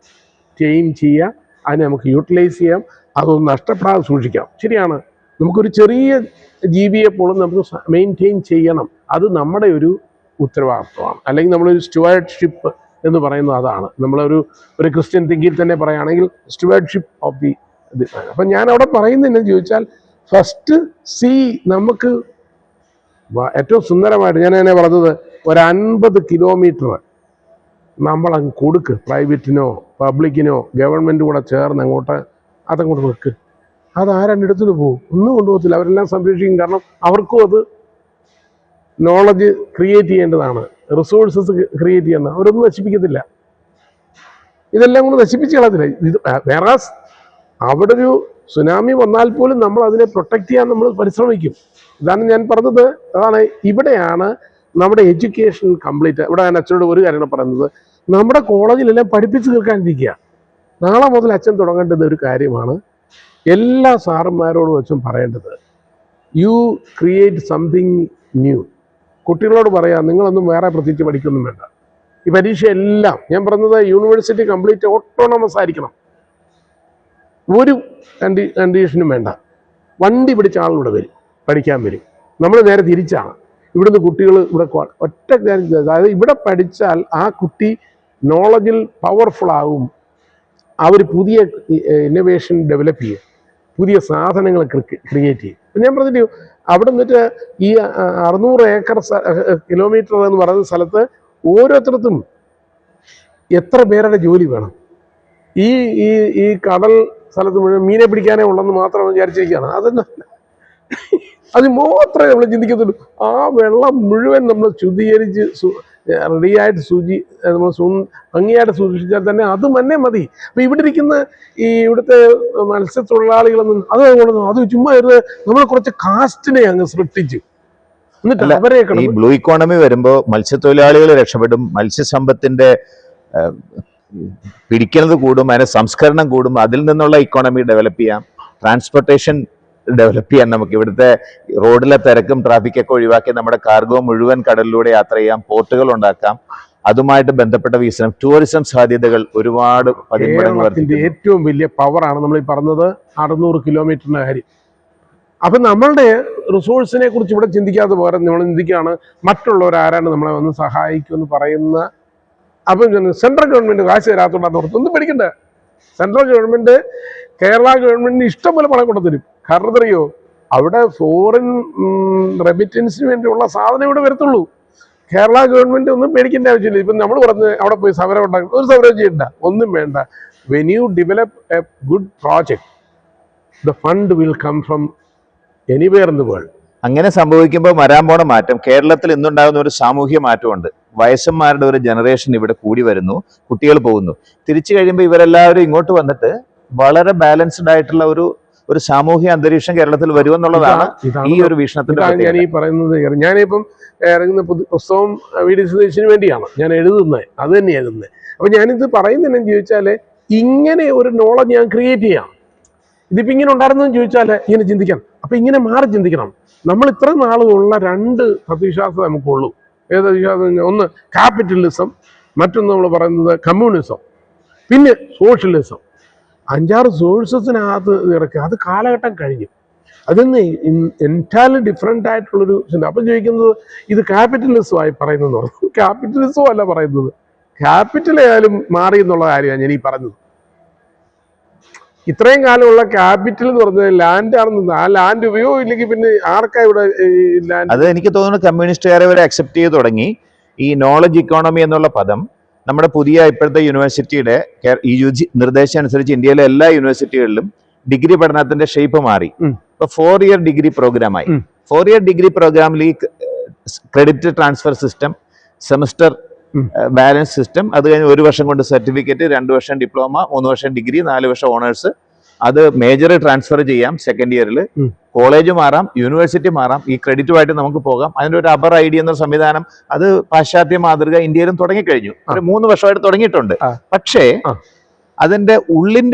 ടൈം ചെയ്യാം, അതിനെ നമുക്ക് യൂട്ടിലൈസ് ചെയ്യാം, അതൊന്നും നഷ്ടപ്പെടാതെ സൂക്ഷിക്കാം. ശരിയാണ്, നമുക്കൊരു ചെറിയ ജീവിയെപ്പോഴും നമുക്ക് മെയിൻറ്റെയിൻ ചെയ്യണം. അത് നമ്മുടെ ഒരു ഉത്തരവാദിത്വമാണ്. അല്ലെങ്കിൽ നമ്മളൊരു സ്റ്റുവാർഡ്ഷിപ്പ് എന്ന് പറയുന്നത് അതാണ്. നമ്മളൊരു ക്രിസ്ത്യൻ തിങ്കിൽ തന്നെ പറയുകയാണെങ്കിൽ സ്റ്റുവാർഡ്ഷിപ്പ് ഓഫ് ദി അപ്പം ഞാൻ അവിടെ പറയുന്നതെന്ന് ചോദിച്ചാൽ, ഫസ്റ്റ് നമുക്ക് ഏറ്റവും സുന്ദരമായിട്ട് ഞാൻ അങ്ങനെ പറഞ്ഞത്, ഒരു 50 കിലോമീറ്റർ നമ്മളങ്ങ് കൊടുക്ക്, പ്രൈവറ്റിനോ പബ്ലിക്കിനോ ഗവൺമെൻറ് കൂടെ ചേർന്ന് അതങ്ങോട്ട് വെക്ക്. അതാരും എടുത്തിട്ട് പോകും, ഒന്നും കൊണ്ടുപോകത്തില്ല. അവരെല്ലാം സംരക്ഷിക്കും. കാരണം അവർക്കും അത് നോളജ് ക്രിയേറ്റ് ചെയ്യേണ്ടതാണ്, റിസോഴ്സസ് ക്രിയേറ്റ് ചെയ്യേണ്ടതാണ്. അവരൊന്നും നശിപ്പിക്കത്തില്ല. ഇതെല്ലാം കൊണ്ട് നശിപ്പിച്ച് കളത്തില്ല. വേറെ അവിടെ ഒരു സുനാമി വന്നാൽ പോലും നമ്മൾ അതിനെ പ്രൊട്ടക്റ്റ് ചെയ്യാൻ നമ്മൾ പരിശ്രമിക്കും. ഇതാണ് ഞാൻ പറഞ്ഞത്. അതാണ് ഇവിടെയാണ് നമ്മുടെ എഡ്യൂക്കേഷൻ കംപ്ലീറ്റ്. ഇവിടെ ഞാൻ അച്ഛനോട് ഒരു കാര്യമാണ് പറയുന്നത്, നമ്മുടെ കോളേജിലെല്ലാം പഠിപ്പിച്ച് തീർക്കാനിരിക്കുക. നാളെ മുതൽ അച്ഛൻ തുടങ്ങേണ്ടത് ഒരു കാര്യമാണ്. എല്ലാ സാറന്മാരോടും അച്ഛൻ പറയേണ്ടത്, യു ക്രിയേറ്റ് സംതിങ് ന്യൂ. കുട്ടികളോട് പറയാം, നിങ്ങളൊന്നും വേറെ പ്രത്യേകിച്ച് പഠിക്കൊന്നും വേണ്ട. ഈ പരീക്ഷയെല്ലാം ഞാൻ പറഞ്ഞത് യൂണിവേഴ്സിറ്റി കംപ്ലീറ്റ് ഓട്ടോണമസ് ആയിരിക്കണം. ഒരു കണ്ടീഷനും വേണ്ട. വണ്ടി പിടിച്ച ആളിവിടെ വരും, പഠിക്കാൻ വരും. നമ്മൾ നേരെ തിരിച്ചാണ്. ഇവിടുന്ന് കുട്ടികൾ ഇവിടെ ഒറ്റ കാര്യം, അതായത് ഇവിടെ പഠിച്ചാൽ ആ കുട്ടി നോളജിൽ പവർഫുൾ ആകും. അവർ പുതിയ ഇന്നോവേഷൻ ഡെവലപ്പ് ചെയ്യും, പുതിയ സാധനങ്ങൾ ക്രിയേറ്റ് ചെയ്യും. ഞാൻ പറഞ്ഞിട്ട് അവിടെ നിന്നിട്ട് ഈ 600 ഏക്കർ കിലോമീറ്റർ എന്ന് പറയുന്ന സ്ഥലത്ത് ഓരോരുത്തർക്കും എത്ര പേരുടെ ജോലി വേണം? ഈ കടൽ സ്ഥലത്ത് മുഴുവൻ മീനെ പിടിക്കാനേ ഉള്ളെന്ന് മാത്രം വിചാരിച്ചിരിക്കുകയാണ്. അത് മാത്രമേ നമ്മൾ ചിന്തിക്കത്തുള്ളൂ. ആ വെള്ളം മുഴുവൻ നമ്മൾ ശുദ്ധീകരിച്ച് റെഡിയായിട്ട് നമ്മൾ ഭംഗിയായിട്ട് സൂക്ഷിച്ചാൽ തന്നെ അത് തന്നെ മതി. അപ്പം ഇവിടെ ഇരിക്കുന്ന ഇവിടുത്തെ മത്സ്യത്തൊഴിലാളികളൊന്നും അത് ചുമ്മാ നമ്മൾ കുറച്ച് കാസ്റ്റിനെ അങ്ങ് സൃഷ്ടിച്ചു. എന്നിട്ട് അവരെ ഈ ബ്ലൂ ഇക്കോണമി വരുമ്പോൾ മത്സ്യത്തൊഴിലാളികൾ രക്ഷപ്പെടും, മത്സ്യസമ്പത്തിന്റെ പിടിക്കുന്നത് കൂടും, അതിന്റെ സംസ്കരണം കൂടും, അതിൽ നിന്നുള്ള ഇക്കോണമി ഡെവലപ്പ് ചെയ്യാം, ട്രാൻസ്പോർട്ടേഷൻ ഡെവലപ്പ് ചെയ്യാൻ, നമുക്ക് ഇവിടുത്തെ റോഡിലെ തിരക്കും ട്രാഫിക്കൊക്കെ ഒഴിവാക്കി നമ്മുടെ കാർഗോ മുഴുവൻ കടലിലൂടെ യാത്ര ചെയ്യാം, പോർട്ടുകൾ ഉണ്ടാക്കാം, അതുമായിട്ട് ബന്ധപ്പെട്ട വികസനം, ടൂറിസം സാധ്യതകൾ ഒരുപാട് ഏറ്റവും വലിയ പവറാണ് നമ്മൾ ഈ പറഞ്ഞത് 600 കിലോമീറ്ററിന്റെ കാര്യം. അപ്പൊ നമ്മളുടെ റിസോഴ്സിനെ കുറിച്ച് ഇവിടെ ചിന്തിക്കാതെ പോരാ, നമ്മൾ ചിന്തിക്കുകയാണ് മറ്റുള്ളവരാരാണ് നമ്മളെ വന്ന് സഹായിക്കുമെന്ന് പറയുന്ന. അപ്പം സെൻട്രൽ ഗവൺമെന്റ് കാശ് തരാത്തോണ്ടാന്ന് ഓർത്തൊന്നും പേടിക്കണ്ട. സെൻട്രൽ ഗവൺമെന്റ് കേരള ഗവൺമെന്റിന് ഇഷ്ടം പോലെ പണം കൊണ്ടുതരും. കാരണം അറിയോ, അവിടെ ഫോറിൻ റെമിറ്റൻസിന് വേണ്ടിയുള്ള സാധനം ഇവിടെ വരത്തുള്ളൂ. കേരള ഗവൺമെന്റ് ഒന്നും പേടിക്കേണ്ട ആവശ്യമില്ല. ഇപ്പം നമ്മൾ പറഞ്ഞ് അവിടെ പോയി സമരം ഉണ്ടാക്കും, ഒരു സമരം ചെയ്യണ്ട, ഒന്നും വേണ്ട. When you develop A good project, the fund will come from anywhere in the world. അങ്ങനെ സംഭവിക്കുമ്പോൾ വരാൻ പോണ മാറ്റം കേരളത്തിൽ ഇന്നുണ്ടാകുന്ന ഒരു സാമൂഹ്യ മാറ്റമുണ്ട്. വയസ്സന്മാരുടെ ഒരു ജനറേഷൻ ഇവിടെ കൂടി വരുന്നു, കുട്ടികൾ പോകുന്നു. തിരിച്ചു കഴിയുമ്പോൾ ഇവരെല്ലാവരും ഇങ്ങോട്ട് വന്നിട്ട് വളരെ ബാലൻസ്ഡ് ആയിട്ടുള്ള ഒരു സാമൂഹ്യ അന്തരീക്ഷം കേരളത്തിൽ വരുമെന്നുള്ളതാണ് ഈ ഒരു വീക്ഷണത്തിന്റെ ഞാൻ ഈ പറയുന്നത്. ഞാനിപ്പം ഇറങ്ങുന്ന പുസ്തകം വീഡിയോ സന്ദേശത്തിന് വേണ്ടിയാണ് ഞാൻ എഴുതുന്നത്, അത് തന്നെ എഴുതുന്നത്. അപ്പൊ ഞാനിത് പറയുന്നതെന്ന് ചോദിച്ചാല് ഇങ്ങനെ ഒരു നോളജ് ഞാൻ ക്രിയേറ്റ് ചെയ്യാം. ഇതിപ്പോ ഇങ്ങനെ ഉണ്ടായിരുന്നെന്ന് ചോദിച്ചാൽ ഇങ്ങനെ ചിന്തിക്കണം. അപ്പൊ ഇങ്ങനെ മാറി ചിന്തിക്കണം. നമ്മൾ ഇത്ര നാളുള്ള രണ്ട് തത്വവിശ്വാസം നമുക്കുള്ളൂ. ഏത് വിശ്വാസം? ഒന്ന് ക്യാപിറ്റലിസം, മറ്റൊന്ന് നമ്മൾ പറയുന്നത് കമ്മ്യൂണിസം, പിന്നെ സോഷ്യലിസം. 5-6 സോഴ്സസിനകത്ത് ഇറക്കുക. അത് കാലഘട്ടം കഴിഞ്ഞു. അതിന്ന് എൻറ്റയർലി ഡിഫറെൻ്റ് ആയിട്ടുള്ളൊരു ചിന്ത. അപ്പം ചോദിക്കുന്നത് ഇത് ക്യാപിറ്റലിസമായി പറയുന്നതെന്ന് പറഞ്ഞു. ക്യാപിറ്റലിസം അല്ല പറയുന്നത്, ക്യാപിറ്റൽ ആയാലും മാറി എന്നുള്ള കാര്യമാണ് ഞാൻ ഈ പറഞ്ഞത്. ഇത്രയും കാലമുള്ള ക്യാപിറ്റൽ എന്ന് പറഞ്ഞത് ലാൻഡ് ആണെന്ന്. ആ ലാൻഡ് ഉപയോഗം ഇല്ലെങ്കിൽ പിന്നെ ആർക്കാ ഇവിടെ ലാൻഡ്? അത് എനിക്ക് തോന്നുന്നു കമ്മ്യൂണിസ്റ്റുകാരെ വരെ അക്സെപ്റ്റ് ചെയ്ത് തുടങ്ങി. ഈ നോളജ് ഇക്കോണമി എന്നുള്ള പദം നമ്മുടെ പുതിയ ഇപ്പോഴത്തെ യൂണിവേഴ്സിറ്റിയുടെ UG നിർദ്ദേശം അനുസരിച്ച് ഇന്ത്യയിലെ എല്ലാ യൂണിവേഴ്സിറ്റികളിലും ഡിഗ്രി പഠനത്തിന്റെ ഷേപ്പ് മാറി. ഇപ്പൊ 4 ഇയർ ഡിഗ്രി പ്രോഗ്രാമായി. 4 ഇയർ ഡിഗ്രി പ്രോഗ്രാമിൽ ഈ credit transfer system, semester balance system, അത് കഴിഞ്ഞ് 1 വർഷം കൊണ്ട് സർട്ടിഫിക്കറ്റ്, 2 വർഷം ഡിപ്ലോമ, 3 വർഷം ഡിഗ്രി, 4 വർഷം ഓണേഴ്സ്. അത് മേജർ ട്രാൻസ്ഫർ ചെയ്യാം സെക്കൻഡ് ഇയറിൽ, കോളേജ് മാറാം, യൂണിവേഴ്സിറ്റി മാറാം, ഈ ക്രെഡിറ്റുമായിട്ട് നമുക്ക് പോകാം. അതിൻ്റെ ഒരു അബർ ഐ ഡി എന്ന സംവിധാനം അത് പാശ്ചാത്യ മാതൃക ഇന്ത്യയിലും തുടങ്ങിക്കഴിഞ്ഞു. ഒരു 3 വർഷമായിട്ട് തുടങ്ങിയിട്ടുണ്ട്. പക്ഷേ അതിന്റെ ഉള്ളിൽ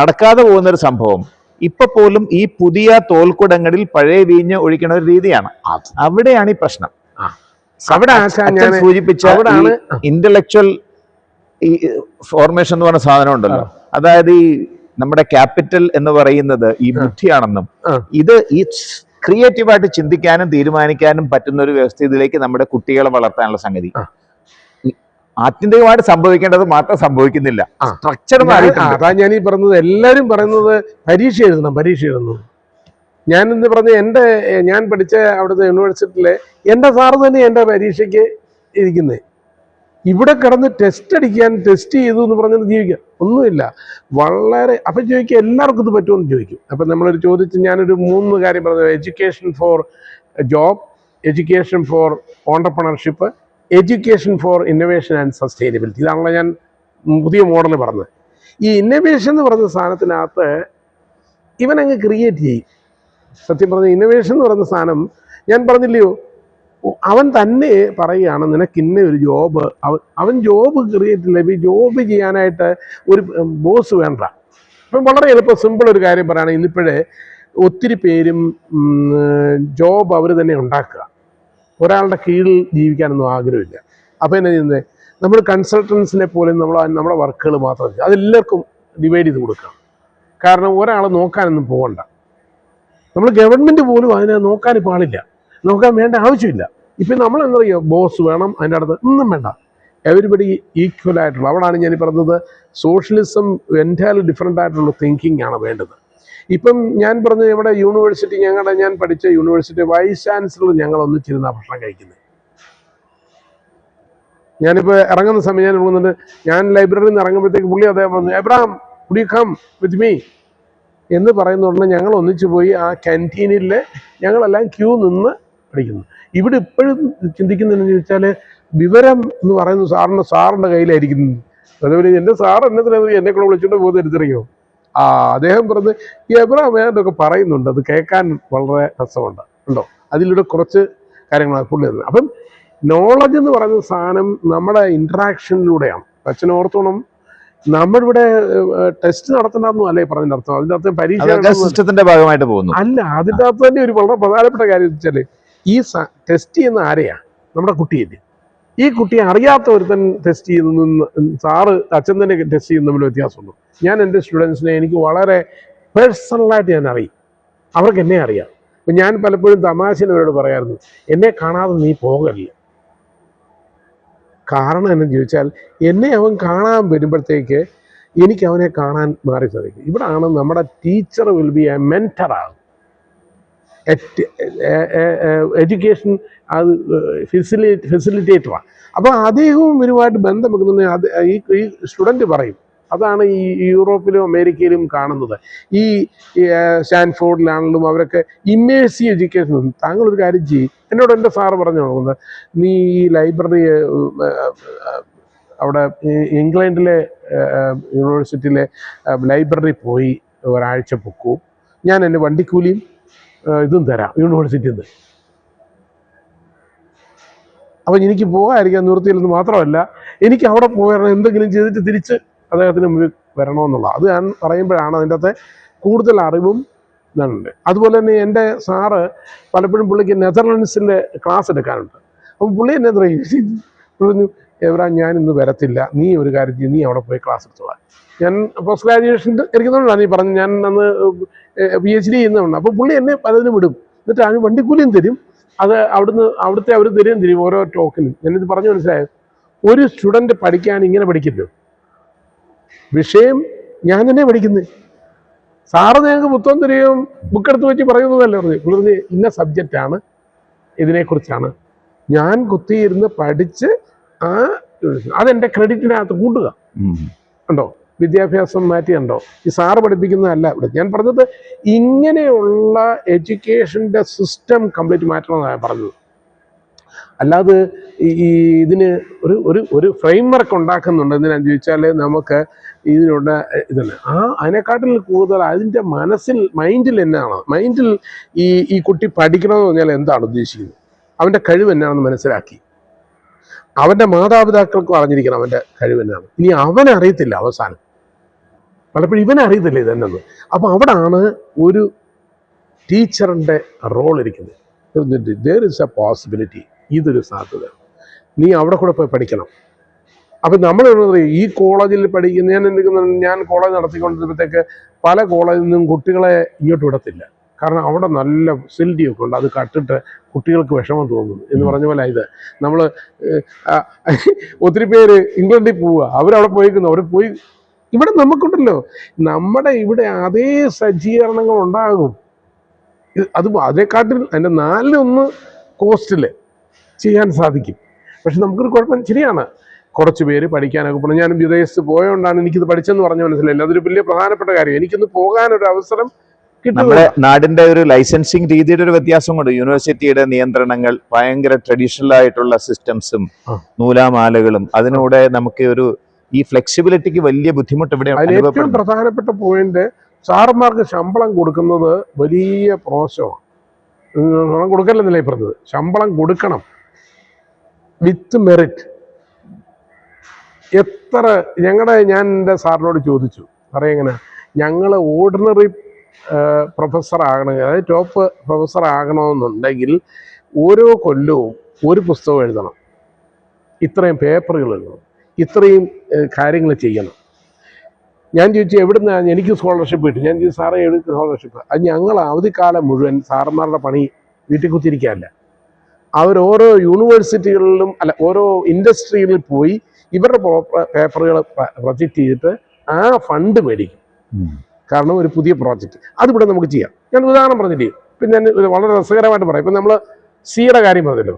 നടക്കാതെ പോകുന്ന ഒരു സംഭവം ഇപ്പൊ പോലും ഈ പുതിയ തോൽക്കുടങ്ങളിൽ പഴയ വീഞ്ഞ് ഒഴിക്കുന്ന ഒരു രീതിയാണ്. അവിടെയാണ് ഈ പ്രശ്നം. അവിടെ സൂചിപ്പിച്ച ഇന്റലക്ച്വൽ ഈ ഫോർമേഷൻ എന്ന് പറഞ്ഞ സാധനം ഉണ്ടല്ലോ, അതായത് ഈ നമ്മുടെ ക്യാപിറ്റൽ എന്ന് പറയുന്നത് ഈ ബുദ്ധിയാണെന്നും ഇത് ഈ ക്രിയേറ്റീവായിട്ട് ചിന്തിക്കാനും തീരുമാനിക്കാനും പറ്റുന്ന ഒരു വ്യവസ്ഥയിലേക്ക് നമ്മുടെ കുട്ടികളെ വളർത്താനുള്ള സംഗതി ആത്യന്തികമായിട്ട് സംഭവിക്കേണ്ടത് മാത്രം സംഭവിക്കുന്നില്ല. സ്ട്രക്ചർ അതാ ഞാൻ ഈ പറഞ്ഞത്. എല്ലാവരും പറയുന്നത് പരീക്ഷ എഴുതുന്നു. ഞാനിന്ന് പറഞ്ഞ ഞാൻ പഠിച്ച അവിടുത്തെ യൂണിവേഴ്സിറ്റിയിലെ എൻ്റെ സാറ് തന്നെ എൻ്റെ പരീക്ഷയ്ക്ക് ഇരിക്കുന്നത്. ഇവിടെ കിടന്ന് ടെസ്റ്റ് ചെയ്തു എന്ന് പറഞ്ഞത് ജീവിക്കാം ഒന്നുമില്ല. വളരെ അപ്പം ചോദിക്കുക എല്ലാവർക്കും ഇത് പറ്റുമെന്ന് ചോദിക്കും. അപ്പം നമ്മളൊരു ചോദിച്ച് ഞാനൊരു 3 കാര്യം പറഞ്ഞത്: education for job, education for entrepreneurship, education for innovation and sustainability. ഇതാണല്ലോ ഞാൻ പുതിയ മോഡൽ പറഞ്ഞത്. ഈ ഇന്നൊവേഷൻ എന്ന് പറഞ്ഞ സാധനത്തിനകത്ത് ഇവനങ്ങ് ക്രിയേറ്റ് ചെയ്യും. സത്യം പറഞ്ഞ ഇന്നൊവേഷൻ എന്ന് പറയുന്ന സാധനം ഞാൻ പറഞ്ഞില്ലയോ, അവൻ തന്നെ പറയുകയാണ് നിനക്ക് ഇന്ന ഒരു ജോബ്. അവൻ ജോബ് ക്രിയേറ്റ് ചെയ്യില്ല. ഈ ജോബ് ചെയ്യാനായിട്ട് ഒരു ബോസ് വേണ്ട. അപ്പം വളരെ എളുപ്പം സിമ്പിൾ ഒരു കാര്യം പറയുകയാണെങ്കിൽ ഇന്നിപ്പോഴേ ഒത്തിരി പേരും ജോബ് അവർ തന്നെ ഉണ്ടാക്കുക. ഒരാളുടെ കീഴിൽ ജീവിക്കാനൊന്നും ആഗ്രഹമില്ല. അപ്പോൾ എന്നാ ചെയ്യുന്നത്? നമ്മൾ കൺസൾട്ടൻസിനെ പോലും നമ്മുടെ വർക്കുകൾ മാത്രം അതെല്ലാവർക്കും ഡിവൈഡ് ചെയ്ത് കൊടുക്കണം. കാരണം ഒരാൾ നോക്കാനൊന്നും പോകണ്ട. നമ്മൾ ഗവൺമെൻറ് പോലും അതിനെ നോക്കാൻ പാടില്ല, നോക്കാൻ വേണ്ട ആവശ്യമില്ല. ഇപ്പം നമ്മൾ എന്താ പറയുക, ബോസ് വേണം, അതിൻ്റെ അടുത്ത് ഒന്നും വേണ്ട, എവരിബഡി ഈക്വൽ ആയിട്ടുള്ള. അവിടെയാണ് ഞാൻ പറഞ്ഞത് സോഷ്യലിസം എൻറ്റയർലി ഡിഫറെൻ്റ് ആയിട്ടുള്ള തിങ്കിങ് ആണ് വേണ്ടത്. ഇപ്പം ഞാൻ പറഞ്ഞത് ഇവിടെ യൂണിവേഴ്സിറ്റി, ഞാൻ പഠിച്ച യൂണിവേഴ്സിറ്റി വൈസ് ചാൻസലർ ഞങ്ങൾ ഒന്നിച്ചിരുന്ന ഭക്ഷണം കഴിക്കുന്നത്. ഞാനിപ്പോൾ ഇറങ്ങുന്ന സമയം ഞാൻ ലൈബ്രറിയിൽ നിന്ന് ഇറങ്ങുമ്പോഴത്തേക്ക് പുള്ളി അദ്ദേഹം പറഞ്ഞു, Abraham would you come with me എന്ന് പറയുന്നുണ്ട്. ഞങ്ങൾ ഒന്നിച്ചു പോയി ആ ക്യാൻറ്റീനിൽ ഞങ്ങളെല്ലാം ക്യൂ നിന്ന് പഠിക്കുന്നു. ഇവിടെ ഇപ്പോഴും ചിന്തിക്കുന്നതെന്ന് ചോദിച്ചാൽ വിവരം എന്ന് പറയുന്നത് സാറിൻ്റെ കയ്യിലായിരിക്കുന്നത്. അതേപോലെ എൻ്റെ സാർ എന്നെ കൂടെ വിളിച്ചുകൊണ്ട് പോകുന്നത് എടുത്തിറിയോ? അദ്ദേഹം പറഞ്ഞ് ഈ എബ്രഹാം എന്നൊക്കെ പറയുന്നുണ്ട്, അത് കേൾക്കാൻ വളരെ രസമുണ്ട് ഉണ്ടോ. അതിലൂടെ കുറച്ച് കാര്യങ്ങളാണ് പുള്ളി തന്നത്. അപ്പം നോളജ് എന്ന് പറയുന്ന സാധനം നമ്മുടെ ഇൻട്രാക്ഷനിലൂടെയാണ്. അച്ഛൻ ഓർത്തോണം, നമ്മളിവിടെ ടെസ്റ്റ് നടത്തണമെന്നും അല്ലേ പറഞ്ഞതിൻ്റെ അർത്ഥം. അതിൻ്റെ അർത്ഥം പരീക്ഷ സിസ്റ്റത്തിന്റെ ഭാഗമായിട്ട് പോകുന്നു അല്ല. അതിൻ്റെ അകത്ത് തന്നെ ഒരു വളരെ പ്രധാനപ്പെട്ട കാര്യം വെച്ചാൽ ഈ ടെസ്റ്റ് ചെയ്യുന്ന ആരെയാണ്? നമ്മുടെ കുട്ടിയല്ലേ. ഈ കുട്ടിയെ അറിയാത്ത ഒരുത്തൻ ടെസ്റ്റ് ചെയ്യുന്ന സാറ് അച്ഛൻ തന്നെ ടെസ്റ്റ് ചെയ്യുന്ന തമ്മിൽ വ്യത്യാസമുണ്ട്. ഞാൻ എൻ്റെ സ്റ്റുഡൻസിനെ എനിക്ക് വളരെ പേഴ്സണലായിട്ട് ഞാൻ അറിയും, അവർക്ക് എന്നെ അറിയാം. അപ്പം ഞാൻ പലപ്പോഴും തമാശയിൽ അവരോട് പറയാമായിരുന്നു, എന്നെ കാണാതെ നീ പോകല്ല. കാരണം എന്നു ചോദിച്ചാൽ എന്നെ അവൻ കാണാൻ വരുമ്പോഴത്തേക്ക് എനിക്ക് അവനെ കാണാൻ മാറി സാധിക്കും. ഇവിടാണ് നമ്മുടെ ടീച്ചർ വിൽ ബി എ മെൻറ്ററാണ്. എഡ്യൂക്കേഷൻ അത് ഫെസിലിറ്റേറ്ററാണ്. അപ്പോൾ അദ്ദേഹവും ഇവരുമായിട്ട് ബന്ധം വെക്കുന്നുണ്ടെങ്കിൽ ഈ സ്റ്റുഡൻറ്റ് പറയും, അതാണ് ഈ യൂറോപ്പിലും അമേരിക്കയിലും കാണുന്നത്. ഈ സ്റ്റാൻഫോർഡിലാണെങ്കിലും അവരൊക്കെ ഇമ്മേഴ്സീവ് എഡ്യൂക്കേഷൻ. താങ്കളൊരു കാര്യം ചെയ്യും, എന്നോട് എൻ്റെ സാറ് പറഞ്ഞു നോക്കുന്നത്, നീ ഈ ലൈബ്രറി അവിടെ ഇംഗ്ലണ്ടിലെ യൂണിവേഴ്സിറ്റിയിലെ ലൈബ്രറി പോയി ഒരാഴ്ച പൊക്കൂ, ഞാൻ എൻ്റെ വണ്ടിക്കൂലിയും ഇതും തരാം യൂണിവേഴ്സിറ്റിയിൽ നിന്ന്. അപ്പം എനിക്ക് പോകാതിരിക്കാൻ നിവൃത്തിയില്ലെന്ന് മാത്രമല്ല, എനിക്ക് അവിടെ പോകണം എന്തെങ്കിലും ചെയ്തിട്ട് തിരിച്ച് അദ്ദേഹത്തിന് മുമ്പിൽ വരണമെന്നുള്ള അത് ഞാൻ പറയുമ്പോഴാണ് അതിൻ്റെ അകത്തെ കൂടുതൽ അറിവും ഇതുണ്ട്. അതുപോലെ തന്നെ എൻ്റെ സാറ് പലപ്പോഴും പുള്ളിക്ക് നെതർലൻഡ്സിൻ്റെ ക്ലാസ് എടുക്കാനുണ്ട്. അപ്പം പുള്ളി എന്നെ പറഞ്ഞു, എവരാ ഞാൻ ഇന്ന് വരത്തില്ല, നീ ഒരു കാര്യം ചെയ്യും, നീ അവിടെ പോയി ക്ലാസ് എടുത്തോളാം. ഞാൻ പോസ്റ്റ് ഗ്രാജുവേഷൻ ഇരിക്കുന്നതുകൊണ്ടാണ് നീ പറഞ്ഞു, ഞാൻ അന്ന് PhD ചെയ്യുന്നതുകൊണ്ട്. അപ്പോൾ പുള്ളി എന്നെ പലതിനും വിടും, എന്നിട്ട് അതിന് വണ്ടിക്കൂലിയും തരും. അത് അവിടുത്തെ അവർ തരും ഓരോ ടോക്കനും. ഞാനിത് പറഞ്ഞു മനസ്സിലായത്, ഒരു സ്റ്റുഡൻറ്റ് പഠിക്കാൻ ഇങ്ങനെ പഠിക്കില്ലോ, വിഷയം ഞാൻ തന്നെ പഠിക്കുന്നത്. സാറ് ഞങ്ങൾക്ക് പുസ്തകം തരികയും ബുക്കെടുത്ത് വെച്ച് പറയുന്നതല്ലേ പറഞ്ഞു ഇന്ന സബ്ജക്റ്റാണ്, ഇതിനെക്കുറിച്ചാണ് ഞാൻ കുത്തിയിരുന്ന് പഠിച്ച് അതെൻ്റെ ക്രെഡിറ്റിനകത്ത് കൂട്ടുക. ഉണ്ടോ വിദ്യാഭ്യാസം മാറ്റിയുണ്ടോ? ഈ സാറ് പഠിപ്പിക്കുന്നതല്ല ഇവിടെ ഞാൻ പറഞ്ഞത്. ഇങ്ങനെയുള്ള എഡ്യൂക്കേഷൻ്റെ സിസ്റ്റം കംപ്ലീറ്റ് മാറ്റണമെന്നാണ് പറഞ്ഞത്. അല്ലാതെ ഈ ഇതിന് ഒരു ഫ്രെയിം വർക്ക് ഉണ്ടാക്കുന്നുണ്ട്. എന്തിനാന്ന് ചോദിച്ചാൽ നമുക്ക് ഇതിനുള്ള ഇതല്ല, അതിനെക്കാട്ടിൽ കൂടുതൽ അതിൻ്റെ മൈൻഡിൽ എന്നാണ്, മൈൻഡിൽ ഈ കുട്ടി പഠിക്കണമെന്ന് പറഞ്ഞാൽ എന്താണ് ഉദ്ദേശിക്കുന്നത്, അവൻ്റെ കഴിവ് എന്നാണെന്ന് മനസ്സിലാക്കി അവൻ്റെ മാതാപിതാക്കൾക്കും അറിഞ്ഞിരിക്കണം അവൻ്റെ കഴിവ് എന്നാണ്. ഇനി അവനറിയത്തില്ല, അവസാനം പലപ്പോഴും ഇവനറിയത്തില്ല ഇതെന്നത്. അപ്പോൾ അവിടാണ് ഒരു ടീച്ചറിൻ്റെ റോൾ ഇരിക്കുന്നത്. ദർ ഇസ് എ പോസിബിലിറ്റി, ഇതൊരു സാധ്യത, നീ അവിടെ കൂടെ പോയി പഠിക്കണം. അപ്പം നമ്മൾ ഈ കോളേജിൽ പഠിക്കുന്ന ഞാൻ കോളേജ് നടത്തിക്കൊണ്ടിരുന്നപ്പോഴത്തേക്ക് പല കോളേജിൽ നിന്നും കുട്ടികളെ ഇങ്ങോട്ട് വിടത്തില്ല. കാരണം അവിടെ നല്ല ഫെസിലിറ്റിയൊക്കെ ഉണ്ട്, അത് കട്ടിട്ട് കുട്ടികൾക്ക് വിഷമം തോന്നുന്നു എന്ന് പറഞ്ഞ പോലെ. ഇത് നമ്മൾ ഒത്തിരി പേര് ഇംഗ്ലണ്ടിൽ പോവുക, അവരവിടെ പോയിക്കുന്നു, അവർ പോയി. ഇവിടെ നമുക്കുണ്ടല്ലോ, നമ്മുടെ ഇവിടെ അതേ സജ്ജീകരണങ്ങൾ ഉണ്ടാകും. അത് അതേക്കാട്ടിൽ അതിൻ്റെ 4-1 കോസ്റ്റിൽ ചെയ്യാൻ സാധിക്കും. പക്ഷെ നമുക്കൊരു കുഴപ്പം ശരിയാണ്, കുറച്ച് പേര് പഠിക്കാനൊക്കെ പോകണം. ഞാനും വിദേശത്ത് പോയതുകൊണ്ടാണ് എനിക്കിത് പഠിച്ചെന്ന് പറഞ്ഞ മനസ്സിലായില്ല. അതൊരു വലിയ പ്രധാനപ്പെട്ട കാര്യം. എനിക്കൊന്ന് പോകാനൊരു അവസരം നമ്മുടെ നാടിന്റെ ഒരു ലൈസൻസിങ് രീതിയുടെ ഒരു വ്യത്യാസം കൊണ്ട് യൂണിവേഴ്സിറ്റിയുടെ നിയന്ത്രണങ്ങൾ ഭയങ്കര ട്രഡീഷണൽ ആയിട്ടുള്ള സിസ്റ്റംസും നൂലാമാലകളും, അതിനൂടെ നമുക്ക് ഈ ഫ്ലെക്സിബിലിറ്റിക്ക് വലിയ ബുദ്ധിമുട്ട് ഇവിടെ. ഏറ്റവും പ്രധാനപ്പെട്ട പോയിന്റ്, സാറന്മാർക്ക് ശമ്പളം കൊടുക്കുന്നത് വലിയ പ്രോത്സാഹമാണ്. ശമ്പളം കൊടുക്കലെന്നല്ലേ പറഞ്ഞത്, ശമ്പളം കൊടുക്കണം വിത്ത് മെറിറ്റ്. ഞാൻ എൻ്റെ സാറിനോട് ചോദിച്ചു, സാറേ എങ്ങനെ ഞങ്ങൾ ഓർഡിനറി പ്രൊഫസർ ആകണമെങ്കിൽ, അതായത് ടോപ്പ് പ്രൊഫസർ ആകണമെന്നുണ്ടെങ്കിൽ ഓരോ കൊല്ലവും ഒരു പുസ്തകം എഴുതണം, ഇത്രയും പേപ്പറുകൾ എഴുതണം, ഇത്രയും കാര്യങ്ങൾ ചെയ്യണം. ഞാൻ ചോദിച്ചു എവിടുന്നാണ് എനിക്ക് സ്കോളർഷിപ്പ് കിട്ടും? ഞാൻ ചോദിച്ചു സാറേ എവിടുത്തെ സ്കോളർഷിപ്പ്? അത് ഞങ്ങൾ അവധിക്കാലം മുഴുവൻ സാറന്മാരുടെ പണി വീട്ടിൽ കുത്തിരിക്കാനല്ല, അവരോരോ യൂണിവേഴ്സിറ്റികളിലും അല്ല ഓരോ ഇൻഡസ്ട്രികളിൽ പോയി ഇവരുടെ പേപ്പറുകൾ പ്രൊജക്റ്റ് ചെയ്തിട്ട് ആ ഫണ്ട് മേടിക്കും. കാരണം ഒരു പുതിയ പ്രോജക്റ്റ് അതിവിടെ നമുക്ക് ചെയ്യാം. ഞാൻ ഉദാഹരണം പറഞ്ഞില്ലേ, പിന്നെ ഞാൻ വളരെ രസകരമായിട്ട് പറയാം. ഇപ്പം നമ്മൾ സിയുടെ കാര്യം പറഞ്ഞല്ലോ,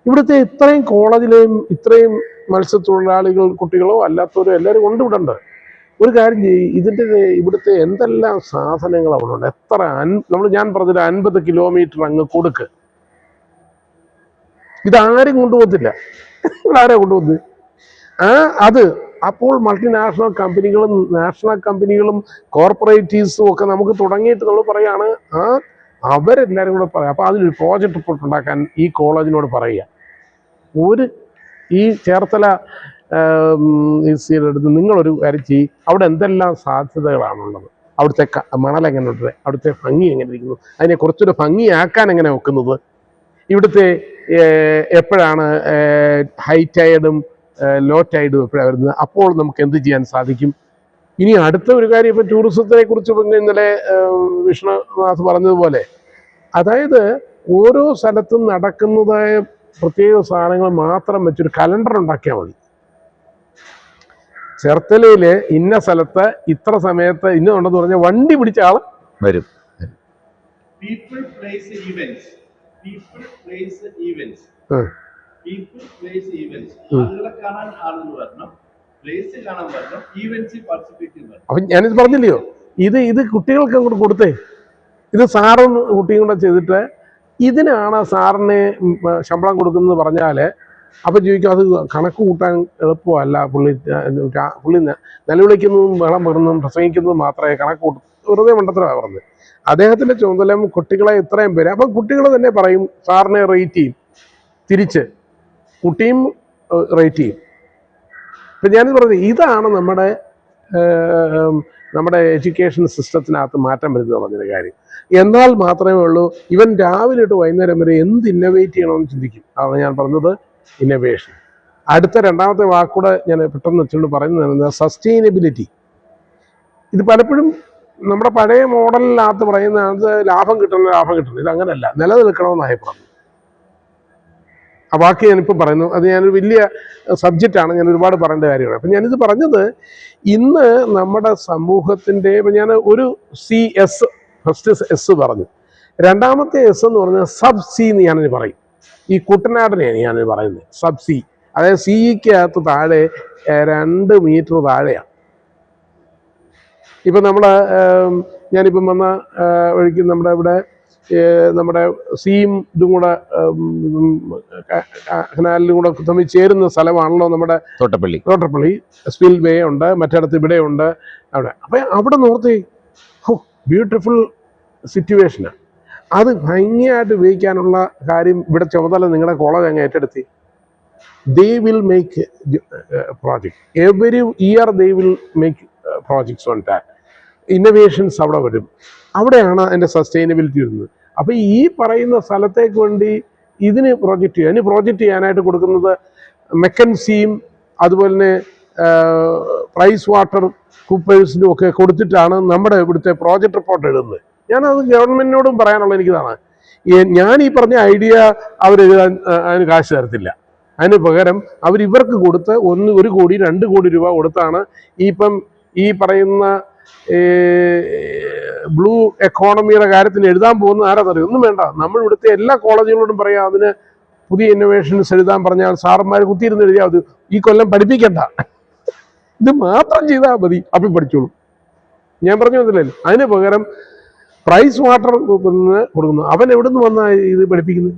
ഇവിടുത്തെ ഇത്രയും കോളേജിലെയും ഇത്രയും മത്സ്യത്തൊഴിലാളികൾ കുട്ടികളോ അല്ലാത്തവരോ എല്ലാവരും കൊണ്ടുവിടേണ്ടത്. ഒരു കാര്യം ചെയ്യും, ഇവിടുത്തെ എന്തെല്ലാം സാധനങ്ങൾ അവിടെ ഉണ്ട്, ഞാൻ പറഞ്ഞൊരു 50 കിലോമീറ്റർ അങ്ങ് കൊടുക്ക്, ഇതാരും കൊണ്ടുപോകത്തില്ല. ആരാ കൊണ്ടുപോകുന്നത്? അത് അപ്പോൾ മൾട്ടിനാഷണൽ കമ്പനികളും നാഷണൽ കമ്പനികളും കോർപ്പറേറ്റീവ്സും ഒക്കെ നമുക്ക് തുടങ്ങിയിട്ട് നമ്മൾ പറയുകയാണ്, അവരെല്ലാവരും കൂടെ പറയാം. അപ്പോൾ അതിനൊരു പ്രോജക്റ്റ് റിപ്പോർട്ട് ഉണ്ടാക്കാൻ ഈ കോളേജിനോട് പറയുക, ഈ ചേർത്തല എടുത്ത് നിങ്ങളൊരു കാര്യം ചെയ്യും, അവിടെ എന്തെല്ലാം സാധ്യതകളാണുള്ളത്, അവിടുത്തെ മണലെങ്ങനെയുണ്ട്, അവിടുത്തെ ഭംഗി എങ്ങനെ ഇരിക്കുന്നു, അതിനെ കുറച്ചൊരു ഭംഗിയാക്കാൻ എങ്ങനെ വെക്കുന്നത്, ഇവിടുത്തെ എപ്പോഴാണ് ഹൈ ടൈഡും ലോ ടൈഡും എപ്പോഴാണ് വരുന്നത്, അപ്പോൾ നമുക്ക് എന്ത് ചെയ്യാൻ സാധിക്കും. ഇനി അടുത്ത ഒരു കാര്യം, ഇപ്പം ടൂറിസത്തിനെ കുറിച്ച് ഇന്നലെ വിഷ്ണുനാഥ് പറഞ്ഞതുപോലെ, അതായത് ഓരോ സ്ഥലത്തും നടക്കുന്നതായ പ്രത്യേക സാധനങ്ങൾ മാത്രം വെച്ചൊരു കലണ്ടർ ഉണ്ടാക്കിയാൽ മതി. ചേർത്തലയിൽ ഇന്ന സ്ഥലത്ത് ഇത്ര സമയത്ത് ഇന്നുണ്ടെന്ന് പറഞ്ഞാൽ വണ്ടി പിടിച്ച ആൾ വരും. People place events. ആളുകളെ കാണാൻ ആളുകൾ വരണം. place കാണാൻ പറഞ്ഞു, events participate ചെയ്യാൻ പറഞ്ഞു. അപ്പം ഞാനിത് പറഞ്ഞില്ലയോ, ഇത് കുട്ടികൾക്ക് അങ്ങോട്ട് കൊടുത്തേ. ഇത് സാറും കുട്ടിയും കൂടെ ചെയ്തിട്ട് ഇതിനാണ് സാറിന് ശമ്പളം കൊടുക്കുന്നത് പറഞ്ഞാൽ അപ്പം ചോദിക്കും അത് കണക്ക് കൂട്ടാൻ എളുപ്പമല്ല. പുള്ളി നിലവിളിക്കുന്നതും വെള്ളം പെറുന്നതും പ്രസംഗിക്കുന്നതും മാത്രമേ കണക്ക് കൂട്ടും. വെറുതെ മണ്ടത്തരമാണ് പറഞ്ഞത്. അദ്ദേഹത്തിൻ്റെ ചുമതല കുട്ടികളെ ഇത്രയും പേര്, അപ്പം കുട്ടികൾ തന്നെ പറയും സാറിനെ റേറ്റ് ചെയ്യും, തിരിച്ച് കുട്ടിയും റേറ്റ് ചെയ്യും. ഇപ്പം ഞാനിത് പറഞ്ഞത് ഇതാണ് നമ്മുടെ എഡ്യൂക്കേഷൻ സിസ്റ്റത്തിനകത്ത് മാറ്റം വരുന്നത് പറഞ്ഞൊരു കാര്യം. എന്നാൽ മാത്രമേ ഉള്ളൂ ഇവൻ രാവിലെ തൊട്ട് വൈകുന്നേരം വരെ എന്ത് ഇന്നോവേറ്റ് ചെയ്യണമെന്ന് ചിന്തിക്കും. അതാണ് ഞാൻ പറഞ്ഞത് ഇന്നോവേഷൻ. അടുത്ത രണ്ടാമത്തെ വാക്കൂടെ ഞാൻ പെട്ടെന്ന് വെച്ചുകൊണ്ട് പറയുന്നത് സസ്റ്റൈനബിലിറ്റി. ഇത് പലപ്പോഴും നമ്മുടെ പഴയ മോഡലിനകത്ത് പറയുന്നത് ലാഭം കിട്ടണം. ഇതങ്ങനല്ല, നിലനിൽക്കണമെന്നായി പറഞ്ഞു. ആ വാക്ക് ഞാനിപ്പോൾ പറയുന്നു, അത് ഞാനൊരു വലിയ സബ്ജക്റ്റാണ്, ഞാൻ ഒരുപാട് പറയേണ്ട കാര്യമാണ്. അപ്പം ഞാനിത് പറഞ്ഞത് ഇന്ന് നമ്മുടെ സമൂഹത്തിൻ്റെ, ഇപ്പം ഞാൻ ഒരു CS ഫസ്റ്റ് S പറഞ്ഞു, രണ്ടാമത്തെ S എന്ന് പറഞ്ഞാൽ സബ് സി എന്ന് ഞാനത് പറയും. ഈ കുട്ടനാടിനെയാണ് ഞാനത് പറയുന്നത്, സബ് സി. അതായത് സിക്കകത്ത് താഴെ 2 മീറ്റർ താഴെയാണ്. ഇപ്പം ഞാനിപ്പം വന്ന വഴിക്ക് നമ്മുടെ സീയും ഇതും കൂടെ കനാലിലും കൂടെ തമ്മിൽ ചേരുന്ന സ്ഥലമാണല്ലോ നമ്മുടെ തോട്ടപ്പള്ളി. സ്പിൽ വേ ഉണ്ട്, മറ്റിടത്ത് ഇവിടെ ഉണ്ട് അവിടെ. അപ്പം അവിടെ നോർത്ത് ബ്യൂട്ടിഫുൾ സിറ്റുവേഷനാണ്. അത് ഭംഗിയായിട്ട് ഉപയോഗിക്കാനുള്ള കാര്യം ഇവിടെ ചുമതല നിങ്ങളുടെ കോളേജ് അങ്ങ് ഏറ്റെടുത്തി. They will make project every year, they will make projects on that. Innovations അവിടെ വരും. അവിടെയാണ് അതിൻ്റെ സസ്റ്റൈനബിലിറ്റി വരുന്നത്. അപ്പോൾ ഈ പറയുന്ന സ്ഥലത്തേക്ക് വേണ്ടി ഇതിന് പ്രോജക്റ്റ് ചെയ്യാനായിട്ട് കൊടുക്കുന്നത് മെക്കൻസിയും അതുപോലെ തന്നെ പ്രൈസ് വാട്ടർ കൂപ്പേഴ്സിനും ഒക്കെ കൊടുത്തിട്ടാണ് നമ്മുടെ ഇവിടുത്തെ പ്രോജക്റ്റ് റിപ്പോർട്ട് എഴുതുന്നത്. ഞാനത് ഗവൺമെൻറ്റിനോടും പറയാനുള്ളത് എനിക്കിതാണ്. ഞാൻ ഈ പറഞ്ഞ ഐഡിയ അവരെഴുതാൻ അതിന് കാശ് തരത്തില്ല. അതിന് പകരം ഇവർക്ക് കൊടുത്ത് 1 കോടി 2 കോടി രൂപ കൊടുത്താണ് ഈ പറയുന്ന ബ്ലൂ എക്കോണമിയുടെ കാര്യത്തിന് എഴുതാൻ പോകുന്ന ആരാന്നറിയും. ഒന്നും വേണ്ട, നമ്മൾ ഇവിടുത്തെ എല്ലാ കോളേജുകളോടും പറയാം അതിന് പുതിയ ഇന്നോവേഷൻസ് എഴുതാൻ പറഞ്ഞാൽ സാറന്മാർ കുത്തിയിരുന്ന് എഴുതിയാൽ മതി, ഈ കൊല്ലം പഠിപ്പിക്കണ്ട, ഇത് മാത്രം ചെയ്താൽ മതി, അപ്പം പഠിച്ചോളൂ. ഞാൻ പറഞ്ഞു മനസ്സിലായില്ലേ? അതിന് പകരം പ്രൈസ് വാട്ടർ കൊടുക്കുന്നു. അവൻ എവിടെ നിന്ന് വന്നാൽ ഇത് പഠിപ്പിക്കുന്നത്?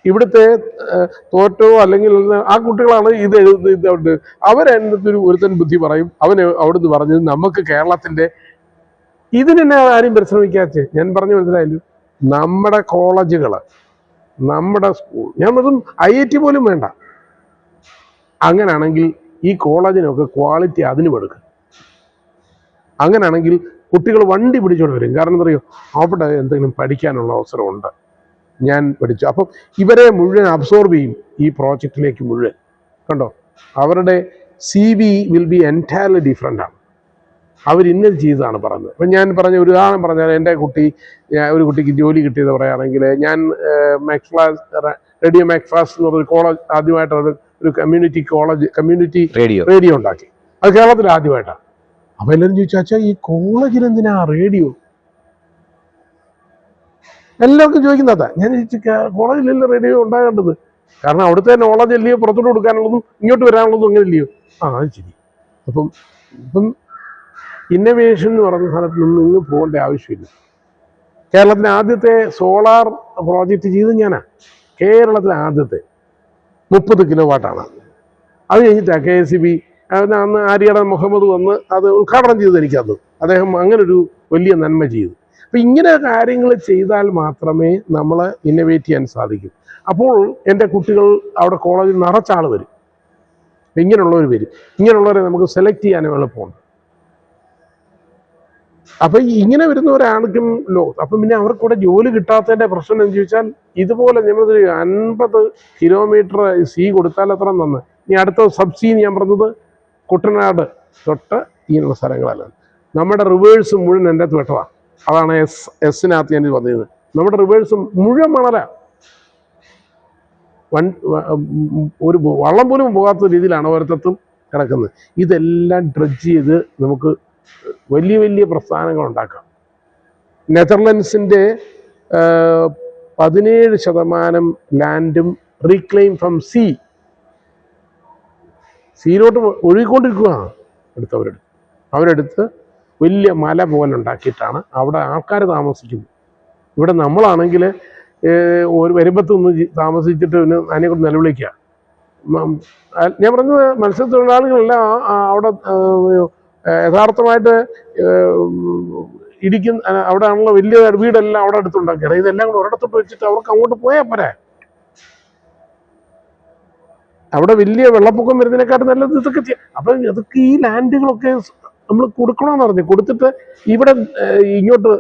ഇവിടുത്തെ തോറ്റോ അല്ലെങ്കിൽ ആ കുട്ടികളാണ് ഇത് എഴുതുന്നത്. അവരെന്നത്തെ ഒരുത്തൻ ബുദ്ധി പറയും, അവൻ അവിടുന്ന് പറഞ്ഞത് നമുക്ക് കേരളത്തിൻ്റെ ഇതിനെന്നെ ആരും പരിശ്രമിക്കാത്ത. ഞാൻ പറഞ്ഞു മനസ്സിലായാലും നമ്മുടെ കോളേജുകൾ, നമ്മുടെ സ്കൂൾ, ഞാൻ അതും IIT പോലും വേണ്ട. അങ്ങനെയാണെങ്കിൽ ഈ കോളേജിനൊക്കെ ക്വാളിറ്റി അതിന് കൊടുക്കുക. അങ്ങനെയാണെങ്കിൽ കുട്ടികൾ വണ്ടി പിടിച്ചോണ്ട് വരും. കാരണം എന്താ പറയുക, അവിടെ എന്തെങ്കിലും പഠിക്കാനുള്ള അവസരമുണ്ട്, ഞാൻ പഠിച്ചു. അപ്പം ഇവരെ മുഴുവൻ അബ്സോർബ് ചെയ്യും ഈ പ്രോജക്റ്റിലേക്ക് മുഴുവൻ. കണ്ടോ, അവരുടെ CV will be entirely different ആണ്. അവരിന്നത് ചെയ്തതാണ് പറഞ്ഞത്. അപ്പം ഞാൻ പറഞ്ഞ ഒരു ഉദാഹരണം പറഞ്ഞാൽ, എൻ്റെ ഒരു കുട്ടിക്ക് ജോലി കിട്ടിയത് പറയുകയാണെങ്കിൽ, ഞാൻ റേഡിയോ മാക്ഫാസ്റ്റ് എന്ന് പറഞ്ഞൊരു കോളേജ് ആദ്യമായിട്ട് ഒരു കമ്മ്യൂണിറ്റി റേഡിയോ ഉണ്ടാക്കി. അത് കേരളത്തിൽ ആദ്യമായിട്ടാണ്. അപ്പം എല്ലാവരും ചോദിച്ചു, അച്ഛാ ഈ കോളേജിൽ എന്തിനാ റേഡിയോ? എല്ലാവർക്കും ചോദിക്കുന്നതാ. ഞാൻ കോളേജിലല്ലേ റേഡിയോ ഉണ്ടാകേണ്ടത്, കാരണം അവിടുത്തെ നോളജ് അല്ലയോ പുറത്തോട്ട് കൊടുക്കാനുള്ളതും ഇങ്ങോട്ട് വരാനുള്ളതും അങ്ങനെ ഇല്ലയോ? അത് ശരി. ഇപ്പം ഇന്നോവേഷൻ എന്ന് പറയുന്ന സ്ഥലത്ത് നിന്ന് പോകേണ്ട ആവശ്യമില്ല. കേരളത്തിലെ ആദ്യത്തെ സോളാർ പ്രോജക്റ്റ് ചെയ്തത് ഞാനാണ്. കേരളത്തിലെ ആദ്യത്തെ 30 കിലോവാട്ടാണ്. അത് കഴിഞ്ഞിട്ടാണ് KSEB അന്ന് ആര്യാട മുഹമ്മദ് വന്ന് അത് ഉദ്ഘാടനം ചെയ്തത് എനിക്കത്. അദ്ദേഹം അങ്ങനൊരു വലിയ നന്മ ചെയ്തു. അപ്പം ഇങ്ങനെ കാര്യങ്ങൾ ചെയ്താൽ മാത്രമേ നമ്മൾ ഇന്നോവേറ്റ് ചെയ്യാൻ സാധിക്കൂ. അപ്പോൾ എൻ്റെ കുട്ടികൾ അവിടെ കോളേജിൽ നിറച്ചാൾ വരും. ഇങ്ങനെയുള്ളവർ വരും. ഇങ്ങനെയുള്ളവരെ നമുക്ക് സെലക്ട് ചെയ്യാനും എളുപ്പമുണ്ട്. അപ്പം ഇങ്ങനെ വരുന്നവരാണെങ്കിലും അപ്പം പിന്നെ അവർക്കൂടെ ജോലി കിട്ടാത്തതിൻ്റെ പ്രശ്നം എന്ന് ചോദിച്ചാൽ, ഇതുപോലെ നമ്മളൊരു 50 കിലോമീറ്റർ സി കൊടുത്താൽ അത്ര നന്ന്. ഇനി അടുത്ത സബ്സി ഞാൻ പറഞ്ഞത് കുട്ടനാട് തൊട്ട് ഇങ്ങനെയുള്ള സ്ഥലങ്ങളല്ല. നമ്മുടെ റിവേഴ്സ് മുഴുവൻ എൻ്റെ അകത്ത് വെട്ടതാണ്. അതാണ് എസിനകത്ത് ഞാൻ പറഞ്ഞത്. നമ്മുടെ റിവേഴ്സ് മുഴുവൻ മണല, ഒരു വള്ളം പോലും പോകാത്ത രീതിയിലാണ് ഓരോരുത്തത്തും കിടക്കുന്നത്. ഇതെല്ലാം ഡ്രഡ്ജ് ചെയ്ത് നമുക്ക് വലിയ വലിയ പ്രസ്ഥാനങ്ങൾ ഉണ്ടാക്കാം. നെതർലൻഡ്സിൻ്റെ 17% ലാൻഡും റീക്ലെയിം ഫ്രം സീ. സീലോട്ട് ഒഴുകിക്കൊണ്ടിരിക്കുകയാണ് അവരെടുത്ത് വലിയ മല പോലെ ഉണ്ടാക്കിയിട്ടാണ് അവിടെ ആൾക്കാർ താമസിക്കുന്നത്. ഇവിടെ നമ്മളാണെങ്കിൽ ഒരു വരുമ്പത്ത് നിന്ന് താമസിച്ചിട്ട് പിന്നെ അതിനെക്കൊണ്ട് നിലവിളിക്കുക. ഞാൻ പറഞ്ഞത് മത്സ്യത്തൊഴിലാളികളെല്ലാം അവിടെ യഥാർത്ഥമായിട്ട് അവിടെ ആണല്ലോ വലിയ വീടെല്ലാം അവിടെ അടുത്തുണ്ടാക്കിയത്. ഇതെല്ലാം കൂടെ ഒരിടത്തോട്ട് വെച്ചിട്ട് അവർക്ക് അങ്ങോട്ട് പോയാൽ പോരാ. അവിടെ വലിയ വെള്ളപ്പൊക്കം വരുന്നതിനെക്കാട്ടും നല്ലത് ഇതൊക്കെ ചെയ്യാം. അപ്പം അതൊക്കെ ഈ ലാൻഡുകളൊക്കെ നമ്മൾ കൊടുക്കണമെന്ന് പറഞ്ഞു. കൊടുത്തിട്ട് ഇവിടെ ഇങ്ങോട്ട്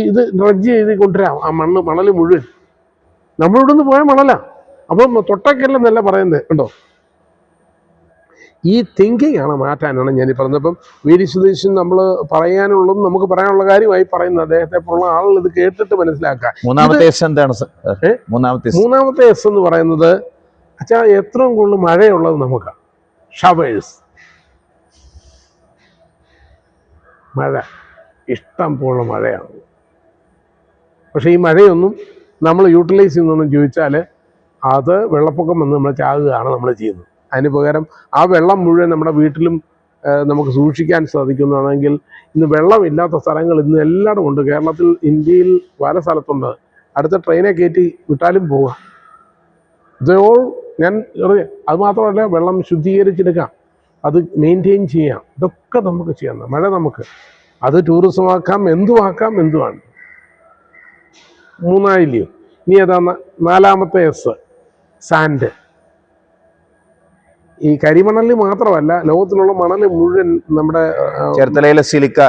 ഇത് ഡ്രഡ്ജ് ചെയ്ത് കൊണ്ടുവരാം. ആ മണൽ മുഴുവൻ നമ്മളിവിടെ നിന്ന് പോയ മണലാ. അപ്പം തൊട്ടക്കല്ലെന്നല്ല പറയുന്നത് കണ്ടോ. ഈ തിങ്കിങ് ആണ് മാറ്റാനാണ് ഞാൻ ഈ പറഞ്ഞത്. അപ്പം വി.ഡി. സതീശൻ നമ്മൾ പറയാനുള്ളതും നമുക്ക് പറയാനുള്ള കാര്യമായി പറയുന്നത്. അദ്ദേഹത്തെ പോലുള്ള ആളുകൾ ഇത് കേട്ടിട്ട് മനസ്സിലാക്കുക. മൂന്നാമത്തെ എസ് എന്ന് പറയുന്നത് അച്ഛാ ഏറ്റവും കൂടുതൽ മഴയുള്ളത് നമുക്കാണ്. ഷവേഴ്സ്, മഴ, ഇഷ്ടം പോലെ മഴയാണ്. പക്ഷേ ഈ മഴയൊന്നും നമ്മൾ യൂട്ടിലൈസ് ചെയ്യുന്നതെന്ന് ചോദിച്ചാൽ അത് വെള്ളപ്പൊക്കം വന്ന് നമ്മൾ ചാകുകയാണ് നമ്മൾ ചെയ്യുന്നത്. അതിന് പകരം ആ വെള്ളം മുഴുവൻ നമ്മുടെ വീട്ടിലും നമുക്ക് സൂക്ഷിക്കാൻ സാധിക്കുന്നതാണെങ്കിൽ ഇന്ന് വെള്ളമില്ലാത്ത സ്ഥലങ്ങൾ ഇന്ന് എല്ലായിടും ഉണ്ട്. കേരളത്തിൽ, ഇന്ത്യയിൽ പല സ്ഥലത്തുണ്ട്. അടുത്ത ട്രെയിനെ കയറ്റി വിട്ടാലും പോകാം. ഇതോൾ ഞാൻ അത് മാത്രമല്ല, വെള്ളം ശുദ്ധീകരിച്ചെടുക്കാം, അത് മെയിൻറ്റെയിൻ ചെയ്യാം. ഇതൊക്കെ നമുക്ക് ചെയ്യാം. മഴ നമുക്ക് അത് ടൂറിസമാക്കാം, എന്തുമാണ്. മൂന്നായില്ലയോ. ഇനി ഏതാ നാലാമത്തെ എസ്, സാൻഡ്. ഈ കരിമണൽ മാത്രമല്ല, ലോകത്തിലുള്ള മണൽ മുഴുവൻ നമ്മുടെ ചേർത്തലയിലെ സിലിക്ക,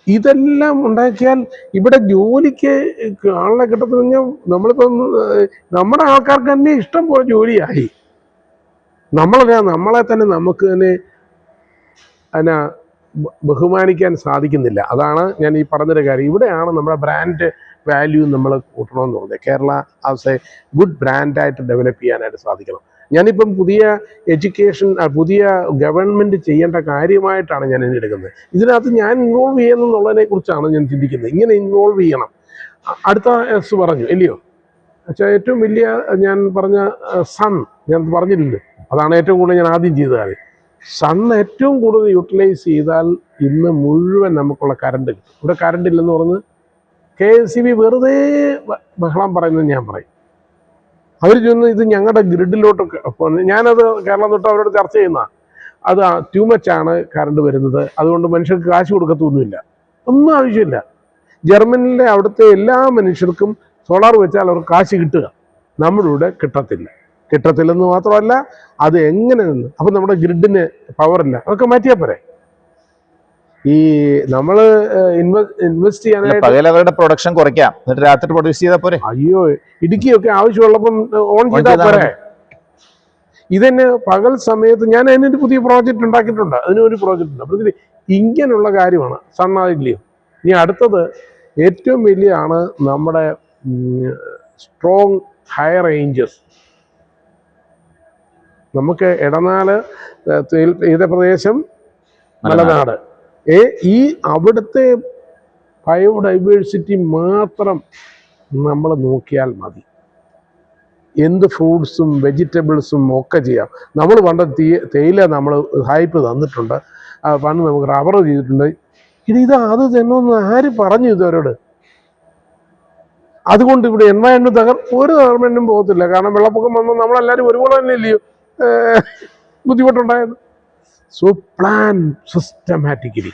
ഇതെല്ലാം ഉണ്ടാക്കിയാൽ ഇവിടെ ജോലിക്ക് ആളെ കിട്ടത്തില്ല. കഴിഞ്ഞാൽ നമ്മളിപ്പം നമ്മുടെ ആൾക്കാർക്ക് തന്നെ ഇഷ്ടം പോലെ ജോലിയായി. നമ്മളെ തന്നെ നമുക്ക് തന്നെ ബഹുമാനിക്കാൻ സാധിക്കുന്നില്ല. അതാണ് ഞാൻ ഈ പറഞ്ഞൊരു കാര്യം. ഇവിടെയാണ് നമ്മുടെ ബ്രാൻഡ് വാല്യൂ നമ്മൾ കൂട്ടണമെന്ന് പറഞ്ഞത്. കേരള ആസ് എ ഗുഡ് ബ്രാൻഡായിട്ട് ഡെവലപ്പ് ചെയ്യാനായിട്ട് സാധിക്കണം. ഞാനിപ്പം പുതിയ എഡ്യൂക്കേഷൻ, പുതിയ ഗവൺമെൻറ് ചെയ്യേണ്ട കാര്യമായിട്ടാണ് ഞാൻ ഇനി എടുക്കുന്നത്. ഇതിനകത്ത് ഞാൻ ഇൻവോൾവ് ചെയ്യുന്നതിനെ കുറിച്ചാണ് ഞാൻ ചിന്തിക്കുന്നത്. ഇങ്ങനെ ഇൻവോൾവ് ചെയ്യണം. അടുത്ത എസ് പറഞ്ഞു ഇല്ലയോ അച്ഛാ. ഏറ്റവും വലിയ ഞാൻ പറഞ്ഞ സൺ, ഞാൻ പറഞ്ഞില്ലല്ലോ, അതാണ് ഏറ്റവും കൂടുതൽ ഞാൻ ആദ്യം ചെയ്ത കാര്യം. സൺ ഏറ്റവും കൂടുതൽ യൂട്ടിലൈസ് ചെയ്താൽ ഇന്ന് മുഴുവൻ നമുക്കുള്ള കറണ്ട് കിട്ടും. ഇവിടെ കറണ്ട് ഇല്ലെന്ന് പറഞ്ഞ് KSEB വെറുതെ ബഹളം പറയുന്നത് ഞാൻ പറയും. അവർ ചെന്ന് ഇത് ഞങ്ങളുടെ ഗ്രിഡിലോട്ടൊക്കെ, ഞാനത് കേരളം തൊട്ട് അവരോട് ചർച്ച ചെയ്യുന്നതാണ്. അത് ടൂ മച്ചാണ് കറണ്ട് വരുന്നത്, അതുകൊണ്ട് മനുഷ്യർക്ക് കാശ് കൊടുക്കത്തൊന്നുമില്ല, ഒന്നും ആവശ്യമില്ല. ജർമ്മനിയിലെ അവിടുത്തെ എല്ലാ മനുഷ്യർക്കും സോളാർ വെച്ചാൽ അവർക്ക് കാശ് കിട്ടുക, നമ്മുടെ ഇവിടെ കിട്ടത്തില്ലെന്ന് മാത്രമല്ല അത് എങ്ങനെ നിന്ന്. അപ്പം നമ്മുടെ ഗ്രിഡിന് പവറില്ല, അതൊക്കെ മാറ്റിയാൽ പോരെ. ഈ നമ്മൾ ഇൻവെസ്റ്റ് ചെയ്യാനായിട്ട് അവരുടെ പ്രൊഡക്ഷൻ കുറയ്ക്കാം, എന്നിട്ട് രാത്രി പ്രൊഡ്യൂസ് ചെയ്താൽ പോരെ. അയ്യോ, ഇടുക്കിയൊക്കെ ആവശ്യമുള്ളപ്പം ഓൺ ചെയ്താൽ പോരെ. ഇതന്നെ പകൽ സമയത്ത് ഞാൻ അതിനൊരു പുതിയ പ്രോജക്റ്റ് ഉണ്ടാക്കിയിട്ടുണ്ട്. അതിനൊരു പ്രോജക്റ്റ് ഉണ്ട്. അപ്പോൾ ഇങ്ങനെയുള്ള കാര്യമാണ് സണ്ണായില്ലയോ. ഇനി അടുത്തത് ഏറ്റവും വലിയ ആണ് നമ്മുടെ സ്ട്രോങ് ഹൈ റേഞ്ചസ്. നമുക്ക് ഇടനാട്, തീരപ്രദേശം, മലനാട്, ഈ അവിടുത്തെ ബയോഡൈവേഴ്സിറ്റി മാത്രം നമ്മൾ നോക്കിയാൽ മതി. എന്ത് ഫ്രൂട്ട്സും വെജിറ്റബിൾസും ഒക്കെ ചെയ്യാം. നമ്മൾ പണ്ട് തേയില നമ്മൾ ഹൈപ്പ് തന്നിട്ടുണ്ട്, പണ്ട് നമുക്ക് റബ്ബർ ചെയ്തിട്ടുണ്ട്. അത് തന്നെയൊന്ന് ആര് പറഞ്ഞു ഇതവരോട്? അതുകൊണ്ട് ഇവിടെ എൻവയൺമെന്റ് ഒരു ഗവൺമെന്റും പോകത്തില്ല. കാരണം വെള്ളപ്പൊക്കം വന്നാൽ നമ്മളെല്ലാവരും ഒരുപോലെ തന്നെ ഇല്ലയോ ബുദ്ധിമുട്ടുണ്ടായത്. So plan systematically.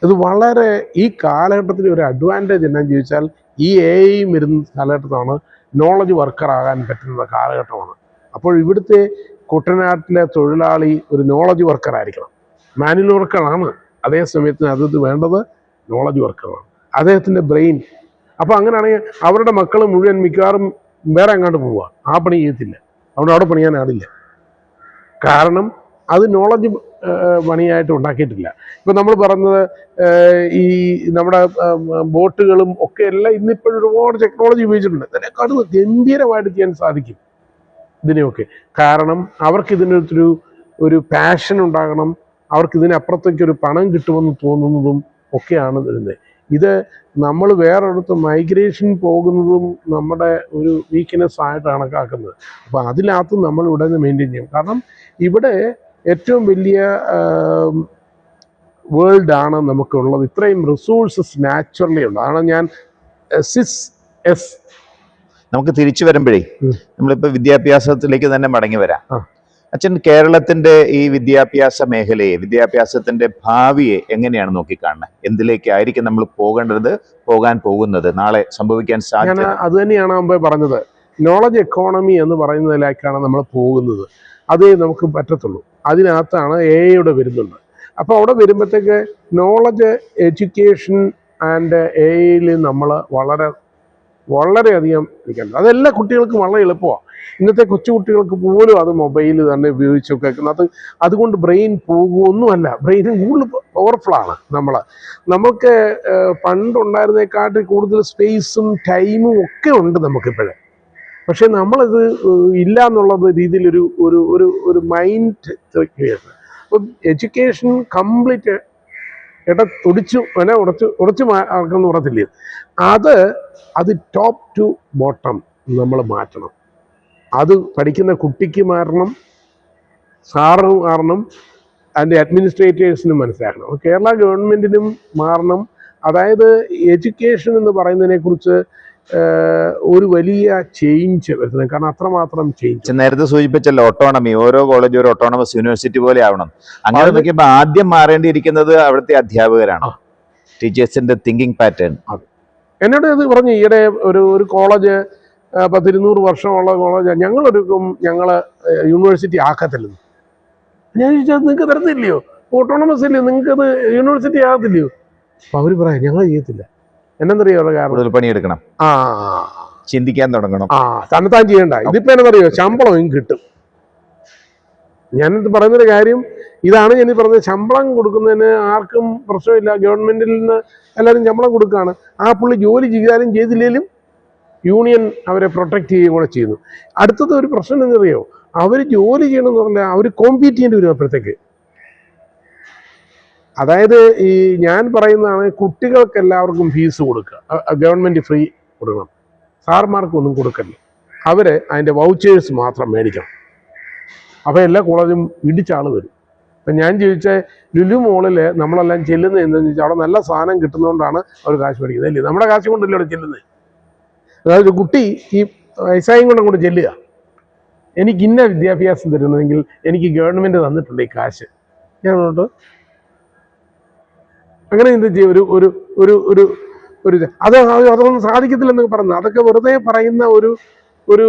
ഇത് വളരെ ഈ കാലഘട്ടത്തിൽ ഒരു അഡ്വാൻറ്റേജ് എന്നാന്ന് ചോദിച്ചാൽ, ഈ AI വരുന്ന കാലഘട്ടത്താണ് നോളജ് വർക്കറാകാൻ പറ്റുന്ന കാലഘട്ടമാണ്. അപ്പോൾ ഇവിടുത്തെ കുട്ടനാട്ടിലെ തൊഴിലാളി ഒരു നോളജ് വർക്കറായിരിക്കണം. മാനുവൽ വർക്കറാണ്, അതേ സമയത്ത് അത് വേണ്ടത് നോളജ് വർക്കറാണ്, അദ്ദേഹത്തിൻ്റെ ബ്രെയിൻ. അപ്പോൾ അങ്ങനെയാണെങ്കിൽ അവരുടെ മക്കൾ മുഴുവൻ മിക്കവാറും വേറെ അങ്ങോട്ട് പോവുക, ആ പണി ചെയ്യത്തില്ല. അതുകൊണ്ട് അവിടെ പണിയാൻ ആളില്ല. കാരണം അത് നോളജ് പണിയായിട്ട് ഉണ്ടാക്കിയിട്ടില്ല. ഇപ്പം നമ്മൾ പറഞ്ഞത് ഈ നമ്മുടെ ബോട്ടുകളും ഒക്കെ എല്ലാം ഇന്നിപ്പോഴും ഒരുപാട് ടെക്നോളജി ഉപയോഗിച്ചിട്ടുണ്ട്. അതിനെക്കാട്ടും ഗംഭീരമായിട്ട് ചെയ്യാൻ സാധിക്കും ഇതിനെയൊക്കെ. കാരണം അവർക്കിതിനൊരു പാഷൻ ഉണ്ടാകണം, അവർക്ക് ഇതിനപ്പുറത്തേക്കൊരു പണം കിട്ടുമെന്ന് തോന്നുന്നതും ഒക്കെയാണ് വരുന്നത്. ഇത് നമ്മൾ വേറൊരിടത്ത് മൈഗ്രേഷൻ പോകുന്നതും നമ്മുടെ ഒരു വീക്ക്നെസ് ആയിട്ട് കണക്കാക്കുന്നത്. അപ്പോൾ അതിനകത്ത് നമ്മൾ ഇവിടെ നിന്ന് മെയിൻറ്റെയിൻ ചെയ്യും. കാരണം ഇവിടെ ഏറ്റവും വലിയ വേൾഡാണ് നമുക്കുള്ളത്. ഇത്രയും റിസോഴ്സസ് നാച്ചുറലി ഉണ്ട്. അതാണ് ഞാൻ നമുക്ക് തിരിച്ചു വരുമ്പോഴേ നമ്മളിപ്പോൾ വിദ്യാഭ്യാസത്തിലേക്ക് തന്നെ മടങ്ങി വരാം. അച്ഛൻ കേരളത്തിന്റെ ഈ വിദ്യാഭ്യാസ മേഖലയെ, വിദ്യാഭ്യാസത്തിന്റെ ഭാവിയെ എങ്ങനെയാണ് നോക്കിക്കാണുന്നത്? എന്തിലേക്കായിരിക്കും നമ്മൾ പോകാൻ പോകുന്നത്, നാളെ സംഭവിക്കാൻ സാധ്യത? അത് തന്നെയാണ് മുമ്പേ പറഞ്ഞത്. നോളജ് എക്കോണമി എന്ന് പറയുന്നതിലേക്കാണ് നമ്മൾ പോകുന്നത്. അതേ നമുക്ക് പറ്റത്തുള്ളൂ. അതിനകത്താണ് AI വരുന്നുണ്ട്. അപ്പോൾ അവിടെ വരുമ്പോഴത്തേക്ക് നോളജ് എഡ്യൂക്കേഷൻ ആൻഡ് AI നമ്മൾ വളരെയധികം ഇരിക്കേണ്ടത്. അതെല്ലാ കുട്ടികൾക്കും വളരെ എളുപ്പമാണ്. ഇന്നത്തെ കൊച്ചു കുട്ടികൾക്ക് പോലും അത് മൊബൈൽ തന്നെ ഉപയോഗിച്ചൊക്കെ അതുകൊണ്ട് ബ്രെയിൻ പോകുമൊന്നുമല്ല. ബ്രെയിനും കൂടുതൽ പവർഫുൾ ആണ്. നമുക്ക് പണ്ടുണ്ടായിരുന്നേക്കാട്ടിൽ കൂടുതൽ സ്പേസും ടൈമും ഒക്കെ ഉണ്ട് നമുക്കിപ്പോഴേ. പക്ഷെ നമ്മളിത് ഇല്ല എന്നുള്ളത് രീതിയിലൊരു ഒരു ഒരു ഒരു മൈൻഡ് ക്രിയേഷൻ. അപ്പം എഡ്യൂക്കേഷൻ കംപ്ലീറ്റ് ഉടച്ചു ആക്കുന്ന പറയത്തില്ലേ, അത് ടോപ്പ് ടു ബോട്ടം നമ്മൾ മാറ്റണം. അത് പഠിക്കുന്ന കുട്ടിക്ക് മാറണം, സാറ് മാറണം, അതിൻ്റെ അഡ്മിനിസ്ട്രേറ്റേഴ്സിനും മനസ്സിലാക്കണം. കേരള ഗവൺമെൻറ്റിനും മാറണം. അതായത് എഡ്യൂക്കേഷൻ എന്ന് പറയുന്നതിനെക്കുറിച്ച് ഒരു വലിയ ചേഞ്ച് വരുന്നത്. കാരണം അത്രമാത്രം ചേഞ്ച്. നേരത്തെ സൂചിപ്പിച്ചല്ലോ ഓട്ടോണമി, ഓരോ കോളേജ് ഒരു ഓട്ടോണമസ് യൂണിവേഴ്സിറ്റി പോലെ ആവണം. അങ്ങനെ നോക്കിയപ്പോൾ ആദ്യം മാറേണ്ടിയിരിക്കുന്നത് അവിടുത്തെ അധ്യാപകരാണ്, ടീച്ചേഴ്സിന്റെ തിങ്കിങ് പാറ്റേൺ. എന്നോട് ഇത് പറഞ്ഞു ഈയിടെ ഒരു കോളേജ് 100-200 വർഷമുള്ള കോളേജ് ഞങ്ങൾ യൂണിവേഴ്സിറ്റി ആക്കത്തില്ലെന്ന്. ഞാൻ ചോദിച്ചാൽ നിങ്ങൾക്ക് തരത്തില്ലയോ, ഓട്ടോണമസ് ഇല്ലയോ, നിങ്ങൾക്കത് യൂണിവേഴ്സിറ്റി ആകത്തില്ലയോ? അപ്പം അവർ പറയാം ഞങ്ങൾ ചെയ്യത്തില്ല. എന്നറിയോ കാരണം? പണിയെടുക്കണം, ചിന്തിക്കാൻ തുടങ്ങണം, തന്നെത്താൻ ചെയ്യണ്ട. ഇതിപ്പോ എന്നറിയോ, ശമ്പളം കിട്ടും. ഞാനിത് പറയുന്നൊരു കാര്യം ഇതാണ്. ഞാൻ പറഞ്ഞത് ശമ്പളം കൊടുക്കുന്നതിന് ആർക്കും പ്രശ്നമില്ല. ഗവൺമെന്റിൽ നിന്ന് എല്ലാവരും ശമ്പളം കൊടുക്കുകയാണ്. ആ പുള്ളി ജോലി ചെയ്താലും ചെയ്തില്ലെങ്കിലും യൂണിയൻ അവരെ പ്രൊട്ടക്റ്റ് ചെയ്യുകയും കൂടെ ചെയ്യുന്നു. അടുത്തത് ഒരു പ്രശ്നം എന്നറിയോ, അവർ ജോലി ചെയ്യണമെന്ന് പറഞ്ഞാൽ അവർ കോമ്പീറ്റ് ചെയ്യേണ്ടി വരും അപ്പോഴത്തേക്ക്. അതായത് ഈ ഞാൻ പറയുന്നതാണ്, കുട്ടികൾക്ക് എല്ലാവർക്കും ഫീസ് കൊടുക്കുക, ഗവൺമെൻറ് ഫ്രീ കൊടുക്കണം. സാർമാർക്കൊന്നും കൊടുക്കല്ല, അവർ അതിൻ്റെ വൗച്ചേഴ്സ് മാത്രം മേടിക്കണം. അപ്പോൾ എല്ലാ കോളേജും ഇടിച്ചാൾ വരും. അപ്പം ഞാൻ ചോദിച്ച ലുലു മോളിൽ നമ്മളെല്ലാം ചെല്ലുന്നത് എന്താണെന്ന് ചോദിച്ചാൽ അവിടെ നല്ല സാധനം കിട്ടുന്നതുകൊണ്ടാണ് അവർ കാശ് മേടിക്കുന്നത്. അല്ലേ, നമ്മുടെ കാശ് കൊണ്ടല്ലേ അവിടെ ചെല്ലുന്നത്. അതായത് ഒരു കുട്ടി ഈ പൈസയും കൊണ്ട് അങ്ങോട്ട് ചെല്ലുക, എനിക്ക് ഇന്ന വിദ്യാഭ്യാസം തരുന്നതെങ്കിൽ എനിക്ക് ഗവൺമെൻറ് തന്നിട്ടുണ്ട് ഈ കാശ്, ഞാൻ അങ്ങോട്ട് അങ്ങനെ എന്ത് ചെയ്യും? ഒരു ഒരു ഒരു ഒരു അതൊന്നും സാധിക്കത്തില്ലെന്നൊക്കെ പറഞ്ഞു. അതൊക്കെ വെറുതെ പറയുന്ന ഒരു ഒരു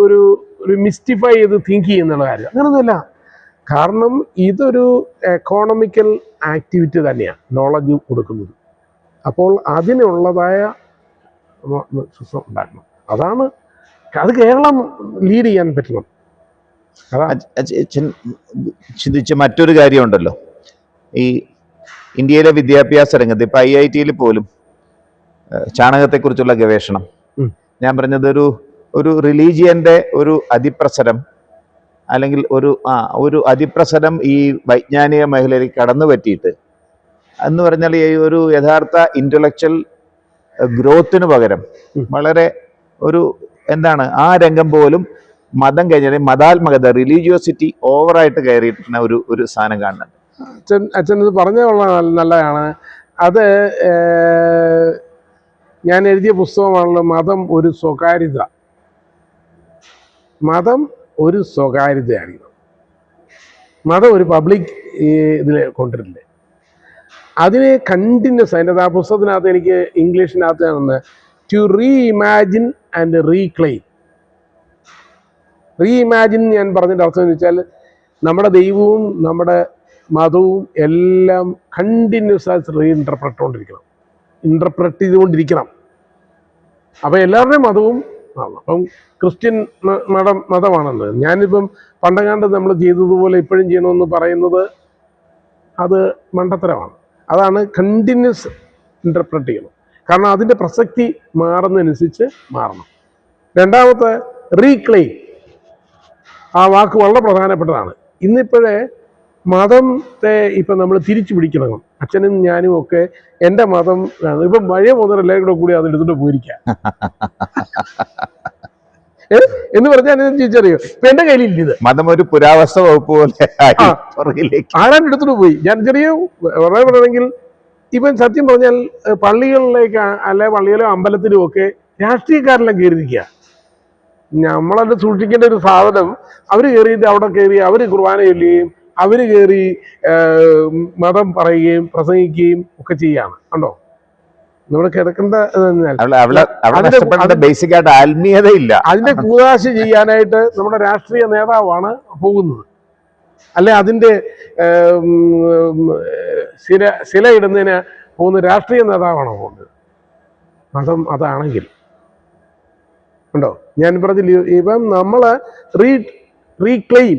ഒരു ഒരു മിസ്റ്റിഫൈ ചെയ്ത് തിങ്ക് ചെയ്യുന്നുള്ള കാര്യം. അങ്ങനൊന്നുമില്ല. കാരണം ഇതൊരു എക്കോണമിക്കൽ ആക്ടിവിറ്റി തന്നെയാണ് നോളജ് കൊടുക്കുന്നത്. അപ്പോൾ അതിനുള്ളതായ ഉണ്ടാക്കണം. അത് കേരളം ലീഡ് ചെയ്യാൻ പറ്റണം. ചിന്തിച്ച മറ്റൊരു കാര്യമുണ്ടല്ലോ, ഈ ഇന്ത്യയിലെ വിദ്യാഭ്യാസ രംഗത്ത് ഇപ്പൊ IIT പോലും ചാണകത്തെക്കുറിച്ചുള്ള ഗവേഷണം, ഞാൻ പറഞ്ഞത് ഒരു റിലീജിയന്റെ ഒരു അതിപ്രസരം, അല്ലെങ്കിൽ ഒരു അതിപ്രസരം ഈ വൈജ്ഞാനിക മേഖലയിലേക്ക് കടന്നു പറ്റിയിട്ട് എന്ന് പറഞ്ഞാൽ ഈ ഒരു യഥാർത്ഥ ഇന്റലക്ച്വൽ ഗ്രോത്തിന് പകരം വളരെ ആ രംഗം പോലും മതം കഴിഞ്ഞാൽ മതാത്മകത, റിലീജിയോസിറ്റി ഓവറായിട്ട് കയറിയിട്ടുള്ള ഒരു സാധനം കാണുന്നുണ്ട്. അച്ഛൻ ഇത് പറഞ്ഞ നല്ലതാണ്. അത് ഞാൻ എഴുതിയ പുസ്തകമാണല്ലോ മതം ഒരു സ്വകാര്യത. മതം ഒരു സ്വകാര്യതയാണ്. മതം ഒരു പബ്ലിക് ഇതിൽ കൊണ്ടുവരില്ലേ. അതിനെ കണ്ടിന്യൂസ്, അതിൻ്റെ ആ പുസ്തകത്തിനകത്ത് എനിക്ക് ഇംഗ്ലീഷിനകത്ത് ആണ് to reimagine and reclaim. Reimagine ഞാൻ പറഞ്ഞതിൻ്റെ അർത്ഥം എന്ന് വെച്ചാൽ നമ്മുടെ ദൈവവും നമ്മുടെ മതവും എല്ലാം കണ്ടിന്യൂസ് ആയിട്ട് ഇൻ്റർപ്രറ്റ് ചെയ്തുകൊണ്ടിരിക്കണം. അപ്പം എല്ലാവരുടെയും മതവും ആണ്. അപ്പം ക്രിസ്ത്യൻ മതമാണല്ലോ. ഞാനിപ്പം പണ്ടങ്ങാണ്ട് നമ്മൾ ചെയ്തതുപോലെ ഇപ്പോഴും ചെയ്യണമെന്ന് പറയുന്നത് അത് മണ്ടത്തരമാണ്. അതാണ് കണ്ടിന്യൂസ് ഇൻ്റർപ്രറ്റ് ചെയ്യണം. കാരണം അതിൻ്റെ പ്രസക്തി മാറുന്നതനുസരിച്ച് മാറണം. രണ്ടാമത്തെ റീക്ലെയിം, ആ വാക്ക് വളരെ പ്രധാനപ്പെട്ടതാണ്. ഇന്നിപ്പോഴേ മതത്തെ ഇപ്പം നമ്മൾ തിരിച്ചു പിടിക്കണം. അച്ഛനും ഞാനും ഒക്കെ എൻ്റെ മതം ഇപ്പം പഴയ മുതൽ എല്ലാവരും കൂടി അത് എടുത്തിട്ട് പോയിരിക്കാം എന്ന് പറഞ്ഞാൽ തിരിച്ചറിയോ. ഇപ്പൊ എൻ്റെ കയ്യിലില്ല ഇത്. മതം ഒരു പുരാവസ്തു വകുപ്പ് പോലെ ആരാൻ എടുത്തിട്ട് പോയി. ഞാൻ ചെറിയ വളരെ പറയണമെങ്കിൽ ഇപ്പം സത്യം പറഞ്ഞാൽ പള്ളികളിലേക്ക് അല്ലെ പള്ളിയിലോ അമ്പലത്തിലും ഒക്കെ രാഷ്ട്രീയക്കാരെല്ലാം കയറിയിരിക്കുക. നമ്മളത് സൂക്ഷിക്കേണ്ട ഒരു സാധനം അവർ കയറിയിട്ട് അവിടെ കയറി അവർ കുർബാന ചൊല്ലുകയും അവർ കയറി മതം പറയുകയും പ്രസംഗിക്കുകയും ഒക്കെ ചെയ്യാണ്. കണ്ടോ നമ്മൾ കിടക്കേണ്ട ബേസിക് ആയിട്ട് ആത്മീയതയില്ല. അതിന്റെ കൂതാശ ചെയ്യാനായിട്ട് നമ്മുടെ രാഷ്ട്രീയ നേതാവാണ് പോകുന്നത്, അല്ലെ അതിന്റെ ശില ഇടുന്നതിന് പോകുന്ന രാഷ്ട്രീയ നേതാവാണോ പോകുന്നത്. മതം അതാണെങ്കിൽ ഉണ്ടോ. ഞാൻ പറഞ്ഞില്ല ഇപ്പം നമ്മള് റീക്ലെയിം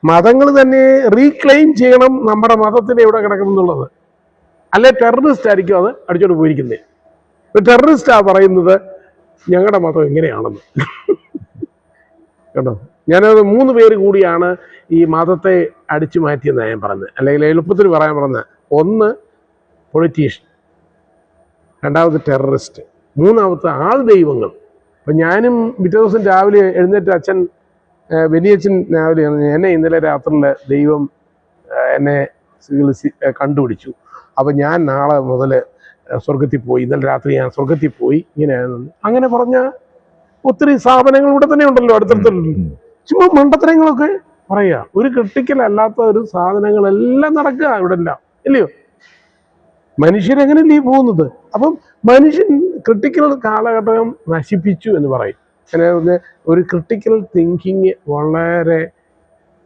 മതങ്ങൾ തന്നെ റീക്ലെയിം ചെയ്യണം നമ്മുടെ മതത്തിന് എവിടെ കിടക്കണം എന്നുള്ളത്. അല്ലെ ടെററിസ്റ്റ് ആയിരിക്കും അത് അടിച്ചോണ്ട് പോയിരിക്കുന്നത്. ഇപ്പൊ ടെററിസ്റ്റാ പറയുന്നത് ഞങ്ങളുടെ മതം എങ്ങനെയാണെന്ന്. കേട്ടോ, ഞാനത് 3 പേര് കൂടിയാണ് ഈ മതത്തെ അടിച്ചു മാറ്റിയെന്നാണ് ഞാൻ പറഞ്ഞത്. അല്ലെങ്കിൽ എളുപ്പത്തിൽ പറയാൻ പറഞ്ഞത്, ഒന്ന് പൊളിറ്റീഷ്യൻ, രണ്ടാമത് ടെററിസ്റ്റ്, മൂന്നാമത്തെ ആൾ ദൈവങ്ങൾ. അപ്പം ഞാനും പിറ്റേ ദിവസം രാവിലെ എഴുന്നേറ്റ് അച്ഛൻ വലിയച്ഛൻ രാവിലെ എന്നെ ഇന്നലെ രാത്രിയിൽ ദൈവം എന്നെ കണ്ടുപിടിച്ചു. അപ്പം ഞാൻ നാളെ മുതൽ സ്വർഗത്തിൽ പോയി, ഇന്നലെ രാത്രി ഞാൻ സ്വർഗത്തിൽ പോയി, ഇങ്ങനെയാണ് അങ്ങനെ പറഞ്ഞ ഒത്തിരി സ്ഥാപനങ്ങൾ ഇവിടെ തന്നെ ഉണ്ടല്ലോ, അടുത്തടുത്തുണ്ടല്ലോ. ചുമ്മാ മണ്ടത്തരങ്ങളൊക്കെ പറയുക. ഒരു ക്രിട്ടിക്കൽ അല്ലാത്ത ഒരു സാധനങ്ങളെല്ലാം നടക്കുക ഇവിടെ എല്ലാം, ഇല്ലയോ. മനുഷ്യരെങ്ങനെയല്ലേ പോകുന്നത്. അപ്പം മനുഷ്യൻ ക്രിട്ടിക്കൽ കാലഘട്ടം നശിപ്പിച്ചു എന്ന് പറയും. അങ്ങനെ ഒരു ക്രിട്ടിക്കൽ തിങ്കിങ് വളരെ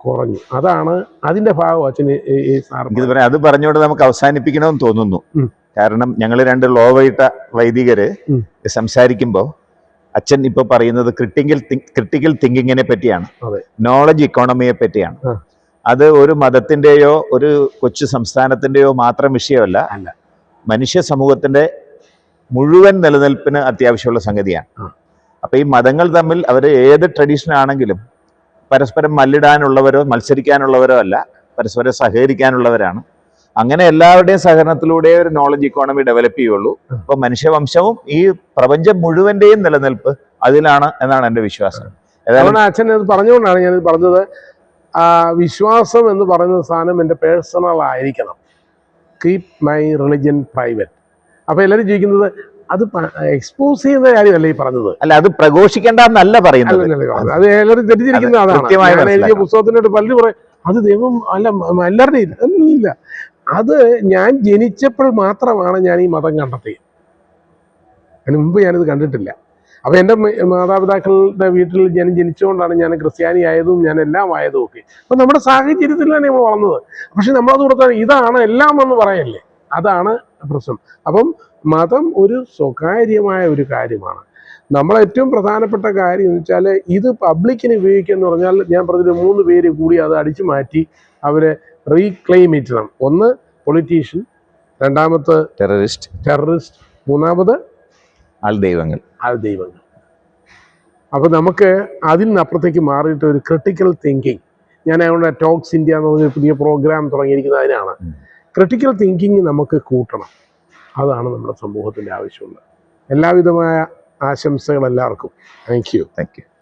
കുറഞ്ഞു. അതാണ് അതിന്റെ ഭാഗം അച്ഛന് ഈ സാർ അത് പറഞ്ഞുകൊണ്ട് നമുക്ക് അവസാനിപ്പിക്കണമെന്ന് തോന്നുന്നു. കാരണം ഞങ്ങൾ 2 ലോ വൈട്ട വൈദികര് സംസാരിക്കുമ്പോൾ അച്ഛൻ ഇപ്പൊ പറയുന്നത് ക്രിട്ടിക്കൽ തിങ്കിങ്ങിനെ പറ്റിയാണ്, നോളജ് ഇക്കോണമിയെ പറ്റിയാണ്. അത് ഒരു മതത്തിന്റെയോ ഒരു കൊച്ചു സംസ്ഥാനത്തിന്റെയോ മാത്രം വിഷയമല്ല, മനുഷ്യ സമൂഹത്തിന്റെ മുഴുവൻ നിലനിൽപ്പിന് അത്യാവശ്യമുള്ള സംഗതിയാണ്. അപ്പൊ ഈ മതങ്ങൾ തമ്മിൽ അവർ ഏത് ട്രഡീഷൻ ആണെങ്കിലും പരസ്പരം മല്ലിടാനുള്ളവരോ മത്സരിക്കാനുള്ളവരോ അല്ല, പരസ്പരം സഹകരിക്കാനുള്ളവരാണ്. അങ്ങനെ എല്ലാവരുടെയും സഹകരണത്തിലൂടെ ഒരു നോളജ് ഇക്കോണമി ഡെവലപ്പ് ചെയ്യുള്ളൂ. അപ്പൊ മനുഷ്യവംശവും ഈ പ്രപഞ്ചം മുഴുവന്റെയും നിലനിൽപ്പ് അതിലാണ് എന്നാണ് എൻ്റെ വിശ്വാസം. അച്ഛൻ അത് പറഞ്ഞുകൊണ്ടാണ് ഞാനിത് പറഞ്ഞത്. വിശ്വാസം എന്ന് പറയുന്ന സാധനം എൻ്റെ പേഴ്സണൽ ആയിരിക്കണം. Keep my religion private. അപ്പൊ എല്ലാവരും ചോദിക്കുന്നത് അത് എക്സ്പോസ് ചെയ്യുന്ന കാര്യമല്ല ഈ പറഞ്ഞത്. അല്ല, അത് പ്രഘോഷിക്കേണ്ടെന്നല്ല പറയുന്നത്. അത് എല്ലാവരും തെറ്റിദ്ധരിക്കുന്നത് അതാണ്. ഞാൻ എഴുതിയ പുസ്തകത്തിനോട് പലരും പറയും അത് ദൈവം അല്ല, എല്ലാവരുടെയും ഇല്ല. അത് ഞാൻ ജനിച്ചപ്പോൾ മാത്രമാണ് ഞാൻ ഈ മതം കണ്ടെത്തിയത്. അതിന് മുമ്പ് ഞാനിത് കണ്ടിട്ടില്ല. അപ്പം എൻ്റെ മാതാപിതാക്കളുടെ വീട്ടിൽ ഞാൻ ജനിച്ചുകൊണ്ടാണ് ഞാൻ ക്രിസ്ത്യാനി ആയതും ഞാൻ എല്ലാം ആയതും ഒക്കെ. അപ്പം നമ്മുടെ സാഹചര്യത്തിലാണ് നമ്മൾ വളർന്നത്. പക്ഷെ നമ്മളത് കൊടുത്താൽ ഇതാണ് എല്ലാം എന്ന് പറയല്ലേ, അതാണ് പ്രശ്നം. അപ്പം മതം ഒരു സ്വകാര്യമായ ഒരു കാര്യമാണ്. നമ്മളേറ്റവും പ്രധാനപ്പെട്ട കാര്യം എന്ന് വെച്ചാൽ ഇത് പബ്ലിക്കിന് ഉപയോഗിക്കുക എന്ന് പറഞ്ഞാൽ ഞാൻ പറഞ്ഞൊരു 3 പേര് കൂടി അത് അടിച്ചു മാറ്റി അവരെ റീക്ലെയിം ചെയ്യണം. ഒന്ന് പൊളിറ്റീഷ്യൻ, രണ്ടാമത്തെ ടെററിസ്റ്റ്, മൂന്നാമത് ആൾ ദൈവങ്ങൾ. അപ്പൊ നമുക്ക് അതിൽ നിന്നപ്പുറത്തേക്ക് മാറിയിട്ട് ഒരു ക്രിട്ടിക്കൽ തിങ്കിങ്. ഞാൻ അതുകൊണ്ട് ടോക്സ് ഇന്ത്യ എന്ന് പറഞ്ഞ പുതിയ പ്രോഗ്രാം തുടങ്ങിയിരിക്കുന്നത് അതിനാണ്. ക്രിട്ടിക്കൽ തിങ്കിങ് നമുക്ക് കൂട്ടണം. അതാണ് നമ്മുടെ സമൂഹത്തിന്റെ ആവശ്യമുള്ളത്. എല്ലാവിധമായ ആശംസകൾ എല്ലാവർക്കും. Thank you.